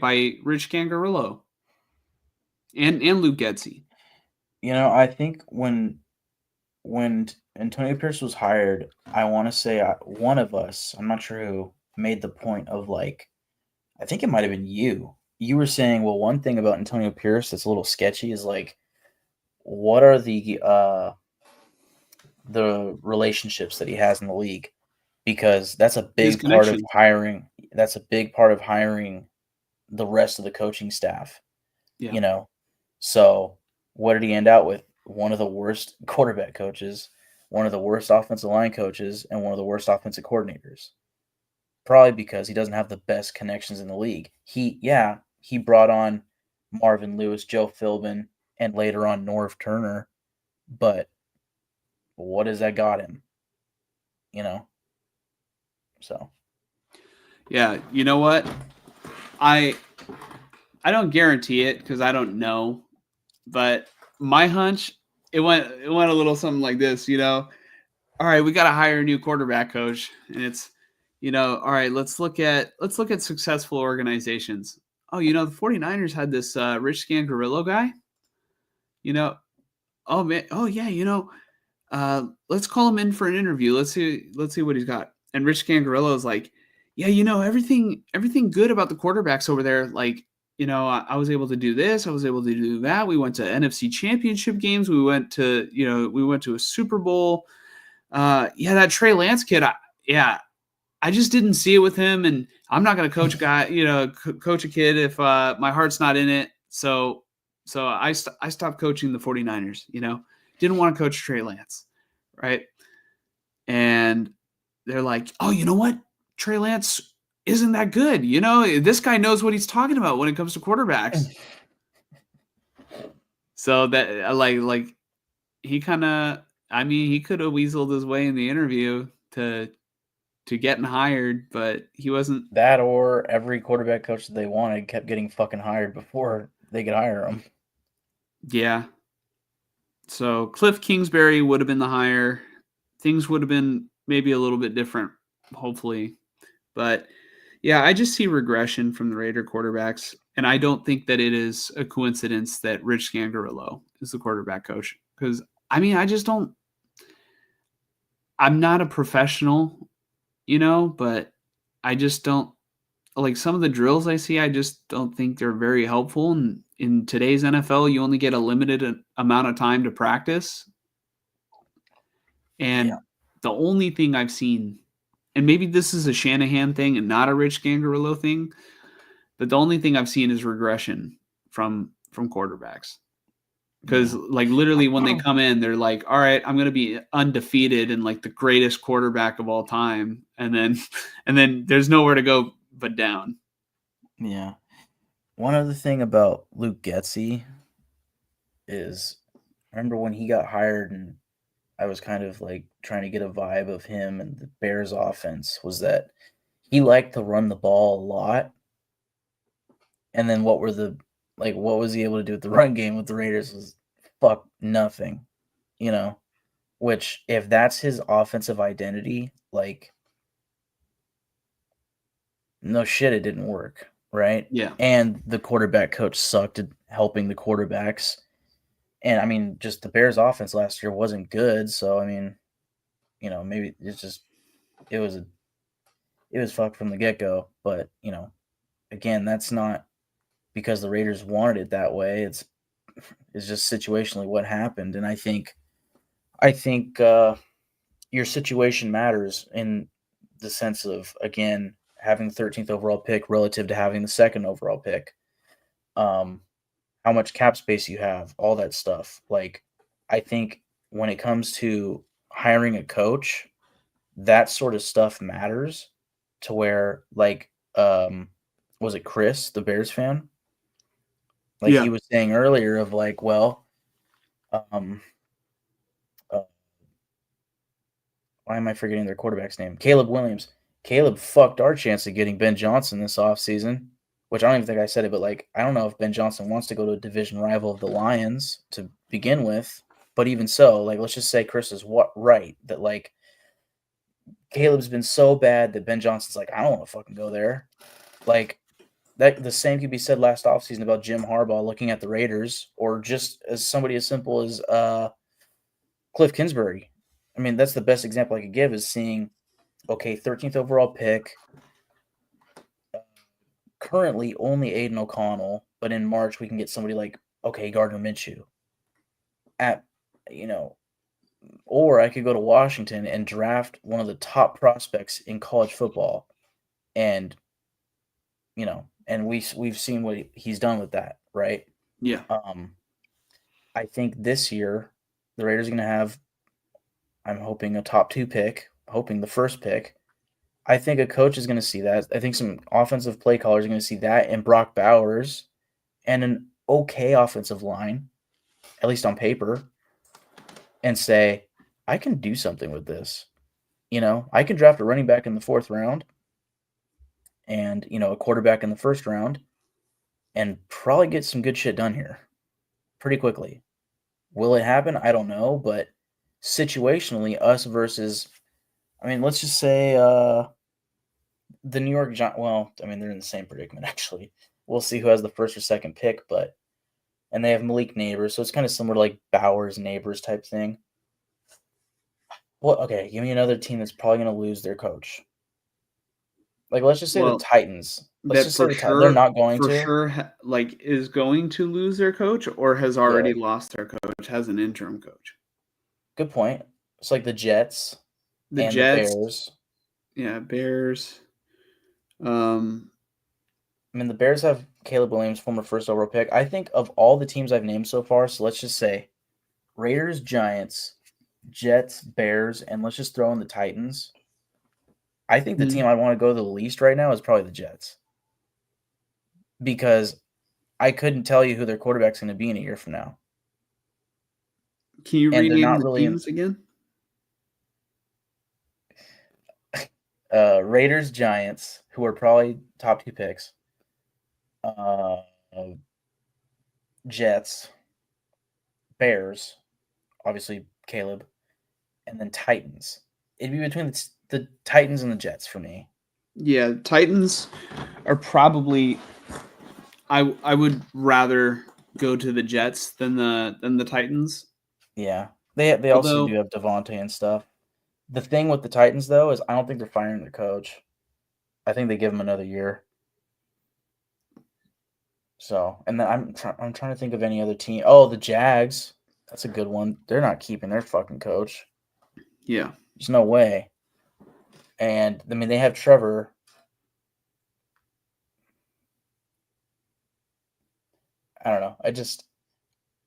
Rich Scangarillo and Luke Getsy. I think when Antonio Pierce was hired, I want to say one of us, I'm not sure who, made the point of I think it might have been you. You were saying, well, one thing about Antonio Pierce that's a little sketchy is what are the relationships that he has in the league? Because that's a big part of hiring. That's a big part of hiring the rest of the coaching staff. Yeah. So what did he end out with? One of the worst quarterback coaches, one of the worst offensive line coaches, and one of the worst offensive coordinators. Probably because he doesn't have the best connections in the league. He brought on Marvin Lewis, Joe Philbin, and later on Norv Turner. But what has that got him? So. Yeah, you know what? I don't guarantee it because I don't know, but my hunch, it went a little something like this, All right, we got to hire a new quarterback coach, and it's, all right, let's look at successful organizations. Oh, the 49ers had this Rich Scangarillo guy. Oh man, oh yeah, let's call him in for an interview. Let's see what he's got. And Rich Scangarillo is like, yeah, everything good about the quarterbacks over there. I was able to do this. I was able to do that. We went to NFC championship games. We went to a Super Bowl. That Trey Lance kid. I just didn't see it with him, and I'm not going to coach a guy, coach a kid if my heart's not in it. So I stopped coaching the 49ers. Didn't want to coach Trey Lance, right? and they're like, oh, you know what? Trey Lance isn't that good. You know, this guy knows what he's talking about when it comes to quarterbacks. So that like he kind of, I mean, he could have weaseled his way in the interview to getting hired, but he wasn't. That or every quarterback coach that they wanted kept getting fucking hired before they could hire him. Yeah. So Cliff Kingsbury would have been the hire. Things would have been maybe a little bit different, hopefully. But yeah, I just see regression from the Raider quarterbacks. And I don't think that it is a coincidence that Rich Scangarello is the quarterback coach. Because, I mean, I just don't. I'm not a professional, you know, but I just don't. Like some of the drills I see, I just don't think they're very helpful. And in today's NFL, you only get a limited amount of time to practice. And the only thing I've seen, and maybe this is a Shanahan thing and not a Rich Gangarillo thing, but the only thing I've seen is regression from quarterbacks. Because like literally when they come in, they're like, all right, I'm going to be undefeated and like the greatest quarterback of all time. And then there's nowhere to go but down. Yeah. One other thing about Luke Getsy is, I remember when he got hired and I was kind of like trying to get a vibe of him and the Bears offense, was that he liked to run the ball a lot. And then what was he able to do with the run game with the Raiders was fuck nothing, you know, which if that's his offensive identity, like, no shit, it didn't work, right? Yeah. And the quarterback coach sucked at helping the quarterbacks. And I mean, just the Bears offense last year wasn't good. So, I mean, you know, maybe it was fucked from the get go. But, you know, again, that's not because the Raiders wanted it that way. It's just situationally what happened. And I think your situation matters in the sense of, again, having the 13th overall pick relative to having the 2nd overall pick. How much cap space you have, all that stuff. Like, I think when it comes to hiring a coach, that sort of stuff matters to where, like, was it Chris, the Bears fan? Like he was saying earlier of like, well, why am I forgetting their quarterback's name? Caleb Williams. Caleb fucked our chance of getting Ben Johnson this offseason, which I don't even think I said it, but like, I don't know if Ben Johnson wants to go to a division rival of the Lions to begin with. But even so, like, let's just say Chris is right that like Caleb's been so bad that Ben Johnson's like, I don't want to fucking go there. Like, that the same could be said last offseason about Jim Harbaugh looking at the Raiders, or just as somebody as simple as Cliff Kingsbury. I mean, that's the best example I could give, is seeing, okay, 13th overall pick, currently only Aiden O'Connell, but in March we can get somebody like, okay, Gardner Minshew. Or I could go to Washington and draft one of the top prospects in college football, and you know, and we've seen what he's done with that, right? Yeah. I think this year the Raiders are going to have, I'm hoping, a top 2 pick, hoping the first pick. I think a coach is going to see that. I think some offensive play callers are going to see that, and Brock Bowers, and an okay offensive line, at least on paper, and say, I can do something with this. You know, I can draft a running back in the 4th round and, you know, a quarterback in the 1st round and probably get some good shit done here pretty quickly. Will it happen? I don't know, but situationally, us versus, I mean, let's just say the New York Giants, well, I mean, they're in the same predicament, actually. We'll see who has the 1st or 2nd pick, and they have Malik Neighbors, so it's kind of similar to like Bowers Neighbors type thing. Well, okay, give me another team that's probably going to lose their coach. Like, let's just say the Titans. Let's just say they're not going to. For sure, like, is going to lose their coach or has already lost their coach, has an interim coach. Good point. It's like the Jets. The Bears. Yeah, Bears. I mean, the Bears have Caleb Williams, former 1st overall pick. I think of all the teams I've named so far, so let's just say Raiders, Giants, Jets, Bears, and let's just throw in the Titans. I think the Mhm. team I want to go the least right now is probably the Jets. Because I couldn't tell you who their quarterback's going to be in a year from now. Can you And they're rename not the really teams again? Raiders, Giants, who are probably top 2 picks. Jets, Bears, obviously Caleb, and then Titans. It'd be between the Titans and the Jets for me. Yeah, Titans are probably. I would rather go to the Jets than the Titans. Yeah, they also do have Devontae and stuff. The thing with the Titans though is I don't think they're firing their coach. I think they give him another year. So, and then I'm trying to think of any other team. Oh, the Jags. That's a good one. They're not keeping their fucking coach. Yeah. There's no way. And I mean, they have Trevor. I don't know.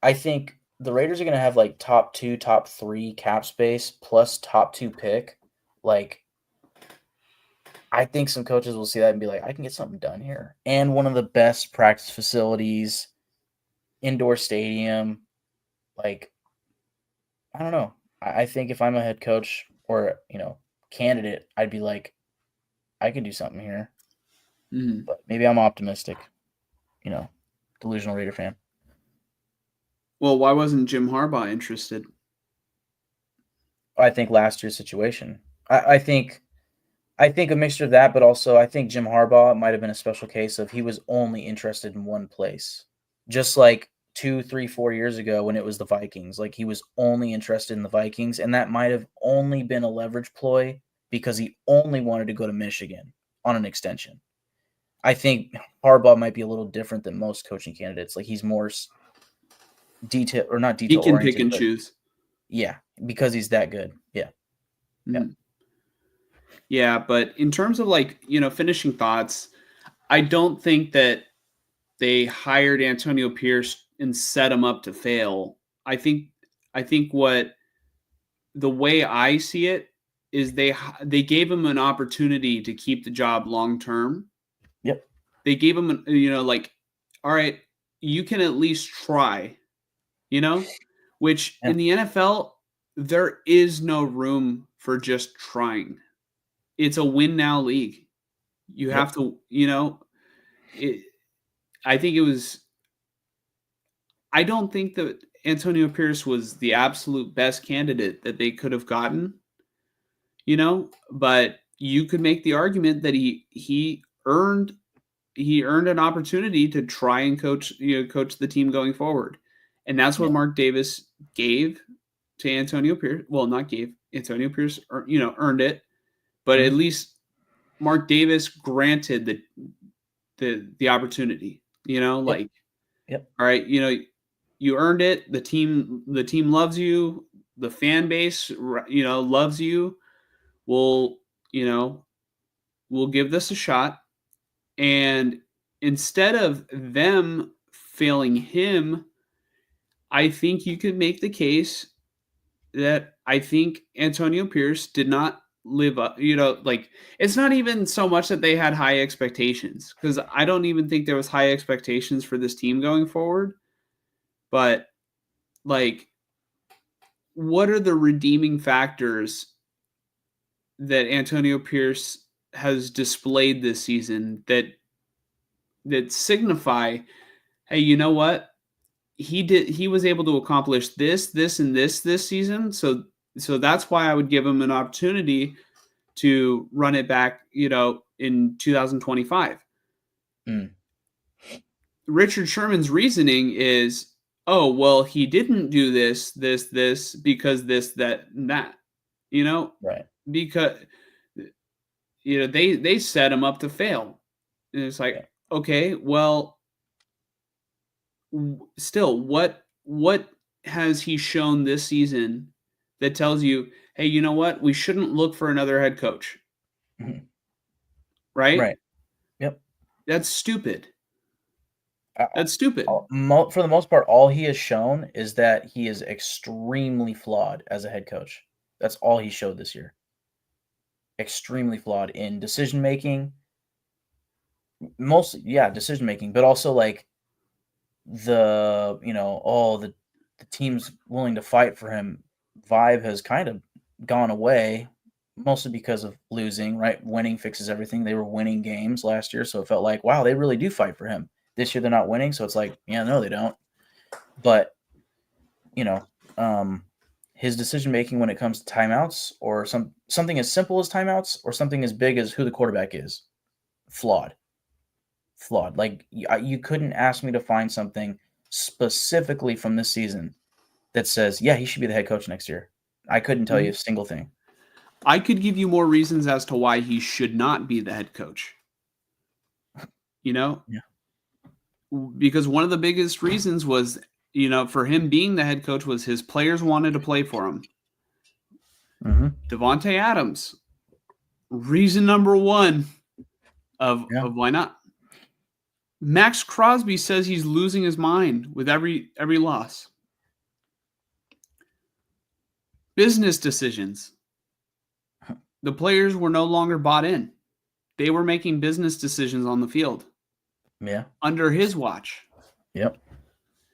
I think the Raiders are going to have like top 2, top 3 cap space plus top 2 pick. Like, I think some coaches will see that and be like, I can get something done here. And one of the best practice facilities, indoor stadium. Like, I don't know. I think if I'm a head coach or, candidate, I'd be like, I can do something here. Mhm. But maybe I'm optimistic, delusional Raider fan. Well, why wasn't Jim Harbaugh interested? I think last year's situation. I think a mixture of that, but also I think Jim Harbaugh might have been a special case of he was only interested in one place. Just like 2, 3, 4 years ago when it was the Vikings. Like he was only interested in the Vikings, and that might have only been a leverage ploy because he only wanted to go to Michigan on an extension. I think Harbaugh might be a little different than most coaching candidates. Like he's more detail or not He detail can pick oriented, and but choose. yeah, because he's that good. Yeah. Mhm. Yeah, but in terms of finishing thoughts, I don't think that they hired Antonio Pierce and set him up to fail. I think what the way I see it is they gave him an opportunity to keep the job long term. Yep. They gave him all right, you can at least try, which Yeah. in the NFL there is no room for just trying. It's a win now league. You Yep. have to, I think it was. I don't think that Antonio Pierce was the absolute best candidate that they could have gotten, but you could make the argument that he earned an opportunity to try and coach the team going forward. And that's what Yeah. Mark Davis gave to Antonio Pierce. Well, not gave. Antonio Pierce, earned it, but at least Mark Davis granted the opportunity. Yep. All right, you earned it. The team loves you. The fan base, loves you. We'll, we'll give this a shot. And instead of them failing him, I think you could make the case that I think Antonio Pierce did not live up, it's not even so much that they had high expectations, because I don't even think there was high expectations for this team going forward. But what are the redeeming factors that Antonio Pierce has displayed this season that signify, hey, you know what? He was able to accomplish this, and this season. So that's why I would give him an opportunity to run it back, in 2025. Richard Sherman's reasoning is, oh, well, he didn't do this because this, that, and that, Right. because they set him up to fail. And it's like, Yeah. okay, well, still, what has he shown this season that tells you, hey, you know what? We shouldn't look for another head coach. Mhm. Right? Right. Yep. That's stupid. That's stupid. For the most part, all he has shown is that he is extremely flawed as a head coach. That's all he showed this year. Extremely flawed in decision making. Mostly, yeah, decision making, but also like the team's willing to fight for him vibe has kind of gone away, mostly because of losing, right? Winning fixes everything. They were winning games last year, so it felt like, wow, they really do fight for him. This year they're not winning, so it's like, yeah, no, they don't. But, you know, his decision making when it comes to timeouts or something as simple as timeouts or something as big as who the quarterback is, flawed. Like you couldn't ask me to find something specifically from this season that says, yeah, he should be the head coach next year. I couldn't tell you a single thing. I could give you more reasons as to why he should not be the head coach. Yeah. Because one of the biggest reasons was, for him being the head coach was his players wanted to play for him. Mm-hmm. Devontae Adams, reason number one of why not. Max Crosby says he's losing his mind with every loss. Business decisions. The players were no longer bought in. They were making business decisions on the field. Yeah. Under his watch. Yep.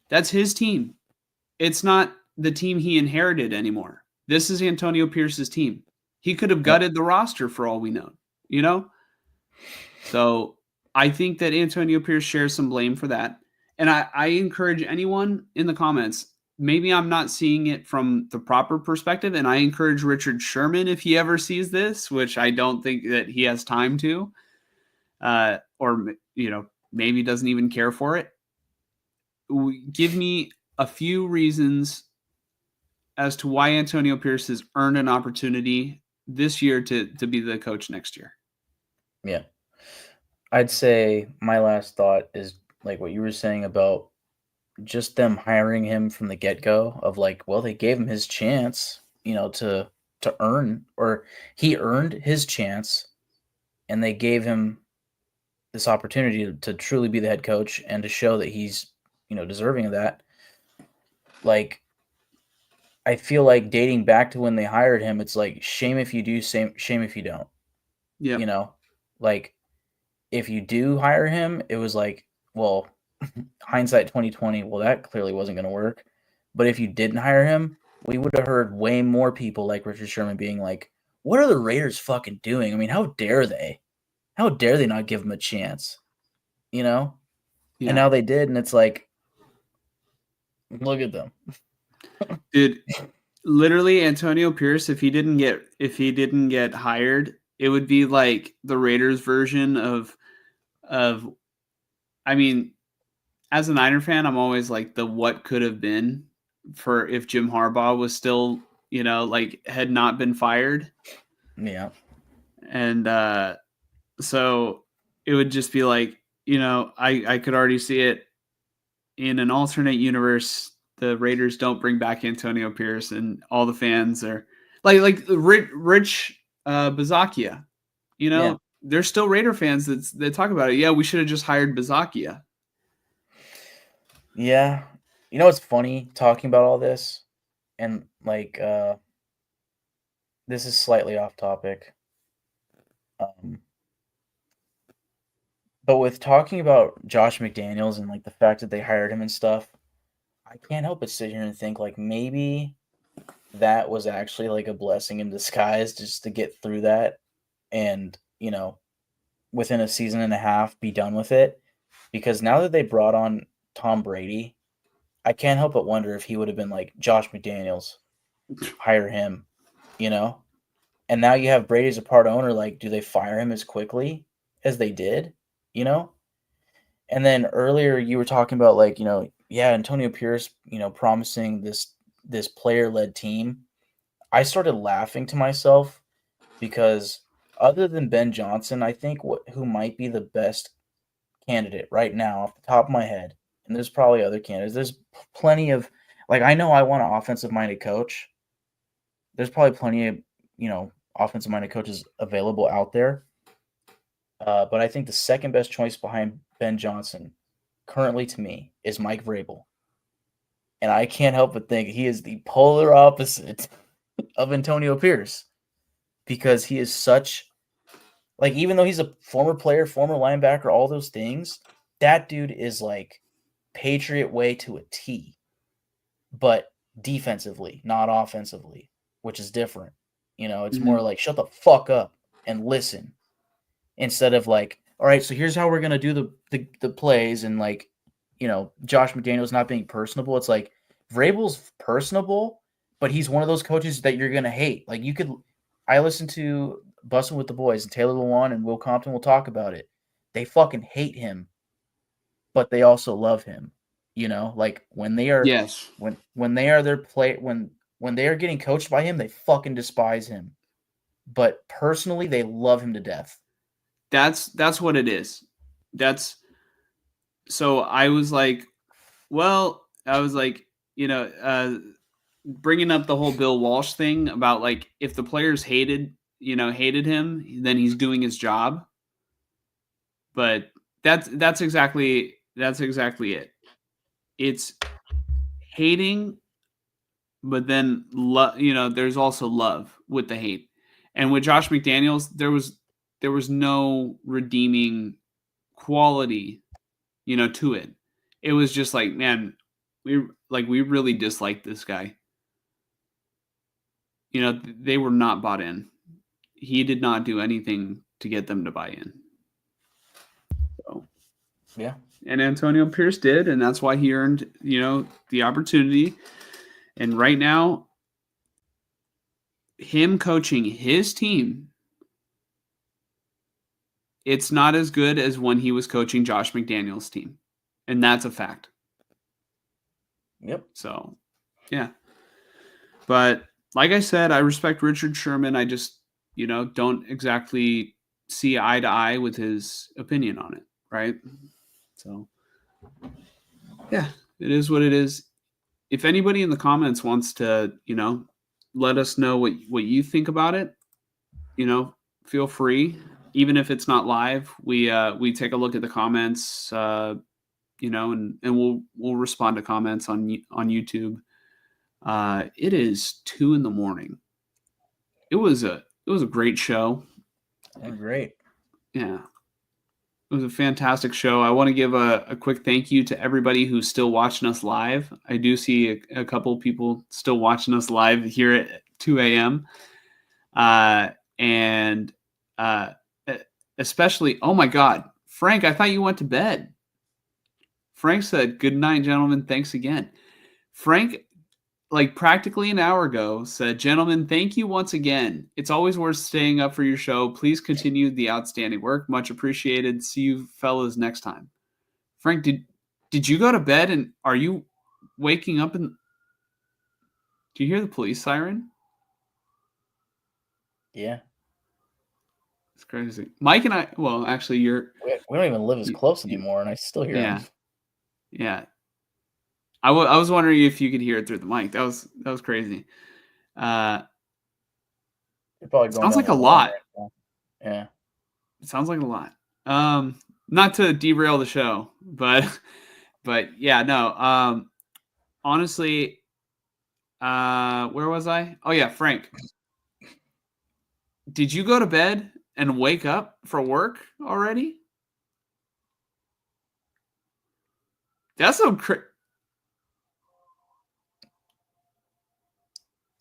That's his team. It's not the team he inherited anymore. This is Antonio Pierce's team. He could have gutted the roster for all we know, So I think that Antonio Pierce shares some blame for that. And I encourage anyone in the comments, maybe I'm not seeing it from the proper perspective, and I encourage Richard Sherman, if he ever sees this, which I don't think that he has time to, or, maybe doesn't even care for it. Give me a few reasons as to why Antonio Pierce has earned an opportunity this year to be the coach next year. Yeah. I'd say my last thought is like what you were saying about just them hiring him from the get-go of like, well, they gave him his chance, to earn, or he earned his chance, and they gave him this opportunity to truly be the head coach and to show that he's, deserving of that. Like, I feel like dating back to when they hired him, it's like shame if you do, shame if you don't. Yeah. Like if you do hire him, it was like, well, hindsight 2020, well, that clearly wasn't going to work. But if you didn't hire him, we would have heard way more people like Richard Sherman being like, what are the Raiders fucking doing? I mean, how dare they? How dare they not give him a chance? Yeah. And now they did, and it's like, look at them. Dude, literally Antonio Pierce, if he didn't get hired, it would be like the Raiders version of I mean, as a Niner fan, I'm always like the what could have been for if Jim Harbaugh was still, had not been fired. Yeah. And so it would just be like, I could already see it in an alternate universe. The Raiders don't bring back Antonio Pierce, and all the fans are like Rich Bazakia. There's still Raider fans that talk about it. Yeah, we should have just hired Bazakia. Yeah. What's funny talking about all this? And like this is slightly off topic. But with talking about Josh McDaniels and like the fact that they hired him and stuff, I can't help but sit here and think like maybe that was actually like a blessing in disguise just to get through that and, within a season and a half be done with it. Because now that they brought on Tom Brady, I can't help but wonder if he would have been like Josh McDaniels, hire him, And now you have Brady as a part owner. Like, do they fire him as quickly as they did? And then earlier you were talking about like, Antonio Pierce, promising this player-led team. I started laughing to myself because other than Ben Johnson, I think who might be the best candidate right now off the top of my head, and there's probably other candidates. There's plenty of like I know I want an offensive-minded coach. There's probably plenty of, offensive-minded coaches available out there. But I think the second best choice behind Ben Johnson currently to me is Mike Vrabel. And I can't help but think he is the polar opposite of Antonio Pierce because he is such, like, even though he's a former player, former linebacker, all those things, that dude is like Patriot way to a T, but defensively, not offensively, which is different. It's more like, shut the fuck up and listen instead of like, all right, so here's how we're going to do the plays. And like, Josh McDaniels not being personable. It's like Vrabel's personable, but he's one of those coaches that you're going to hate. Like I listened to Bussin' with the Boys and Taylor Lewan and Will Compton will talk about it. They fucking hate him, but they also love him. Like when they are, when they are when they are getting coached by him, they fucking despise him. But personally, they love him to death. That's what it is. So I was like, bringing up the whole Bill Walsh thing about like, if the players hated him, then he's doing his job. But that's exactly it. It's hating, but then there's also love with the hate. And with Josh McDaniels, there was no redeeming quality, to it. It was just like, man, we really dislike this guy. They were not bought in. He did not do anything to get them to buy in. So, yeah. And Antonio Pierce did, and that's why he earned, the opportunity. And right now, him coaching his team, it's not as good as when he was coaching Josh McDaniels' team. And that's a fact. Yep. So, yeah. But like I said, I respect Richard Sherman. I just, don't exactly see eye to eye with his opinion on it, right? So, yeah, it is what it is. If anybody in the comments wants to, let us know what you think about it, feel free. Even if it's not live, we take a look at the comments, and we'll respond to comments on YouTube. It is 2 a.m. It was a great show. Oh, great. Yeah. It was a fantastic show. I want to give a quick thank you to everybody who's still watching us live. I do see a couple people still watching us live here at 2 a.m. And especially, oh my God, Frank, I thought you went to bed. Frank said, good night, gentlemen. Thanks again. Frank, like practically an hour ago, said, gentlemen, thank you once again. It's always worth staying up for your show. Please continue the outstanding work. Much appreciated. See you fellas next time. Frank, did you go to bed and are you waking up and do you hear the police siren? Yeah. It's crazy. Mike and I, well, actually we don't even live as close anymore and I still hear them. Yeah. I was wondering if you could hear it through the mic. That was crazy. You're probably going sounds like a lot. Right. Yeah. It sounds like a lot. Not to derail the show, but yeah, no. Honestly, where was I? Oh yeah, Frank. Did you go to bed and wake up for work already? That's so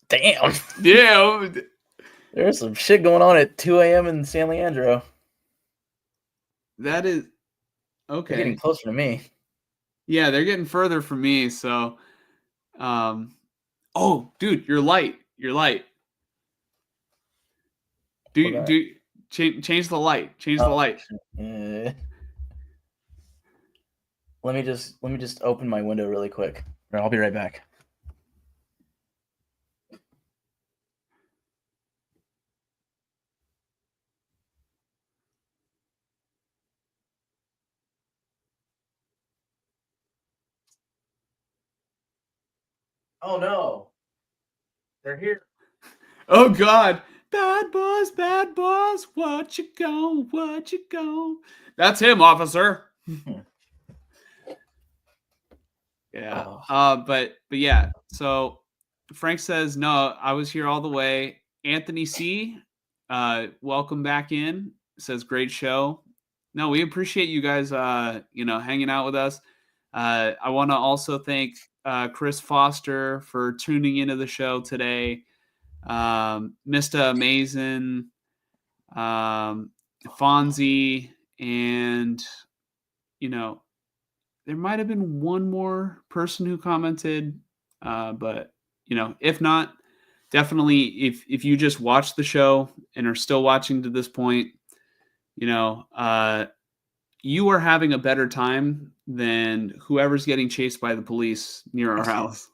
Damn. Yeah. There's some shit going on at 2 a.m. in San Leandro. That is okay. They're getting closer to me. Yeah, they're getting further from me. So, oh, dude, you're light. Change the light. Change the light. Let me just open my window really quick. I'll be right back. Oh no. They're here. Oh God. Bad boys, what you go? That's him, officer. Yeah. Oh. But yeah. So Frank says, no, I was here all the way. Anthony C, welcome back in. Says great show. No, we appreciate you guys hanging out with us. I want to also thank Chris Foster for tuning into the show today. Mr. Amazing, Fonzie, and there might have been one more person who commented, but if not, definitely if you just watch the show and are still watching to this point, you are having a better time than whoever's getting chased by the police near our house.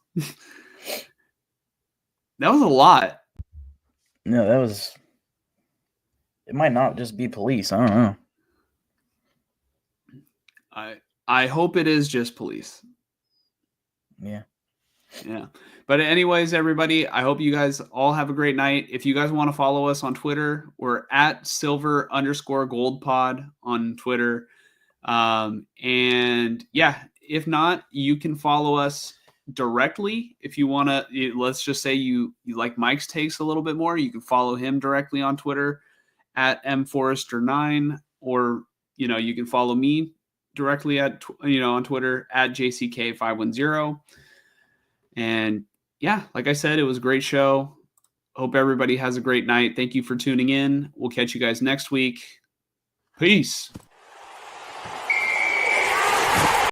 That was a lot. No, it might not just be police. I don't know. I hope it is just police. Yeah. Yeah. But anyways, everybody, I hope you guys all have a great night. If you guys want to follow us on Twitter, we're at silver_goldpod on Twitter. And yeah, if not, you can follow us directly. If you want to, let's just say you like Mike's takes a little bit more, you can follow him directly on Twitter at mforrester9, or, you can follow me directly at, on Twitter at jck510. And yeah, like I said, it was a great show. Hope everybody has a great night. Thank you for tuning in. We'll catch you guys next week. Peace.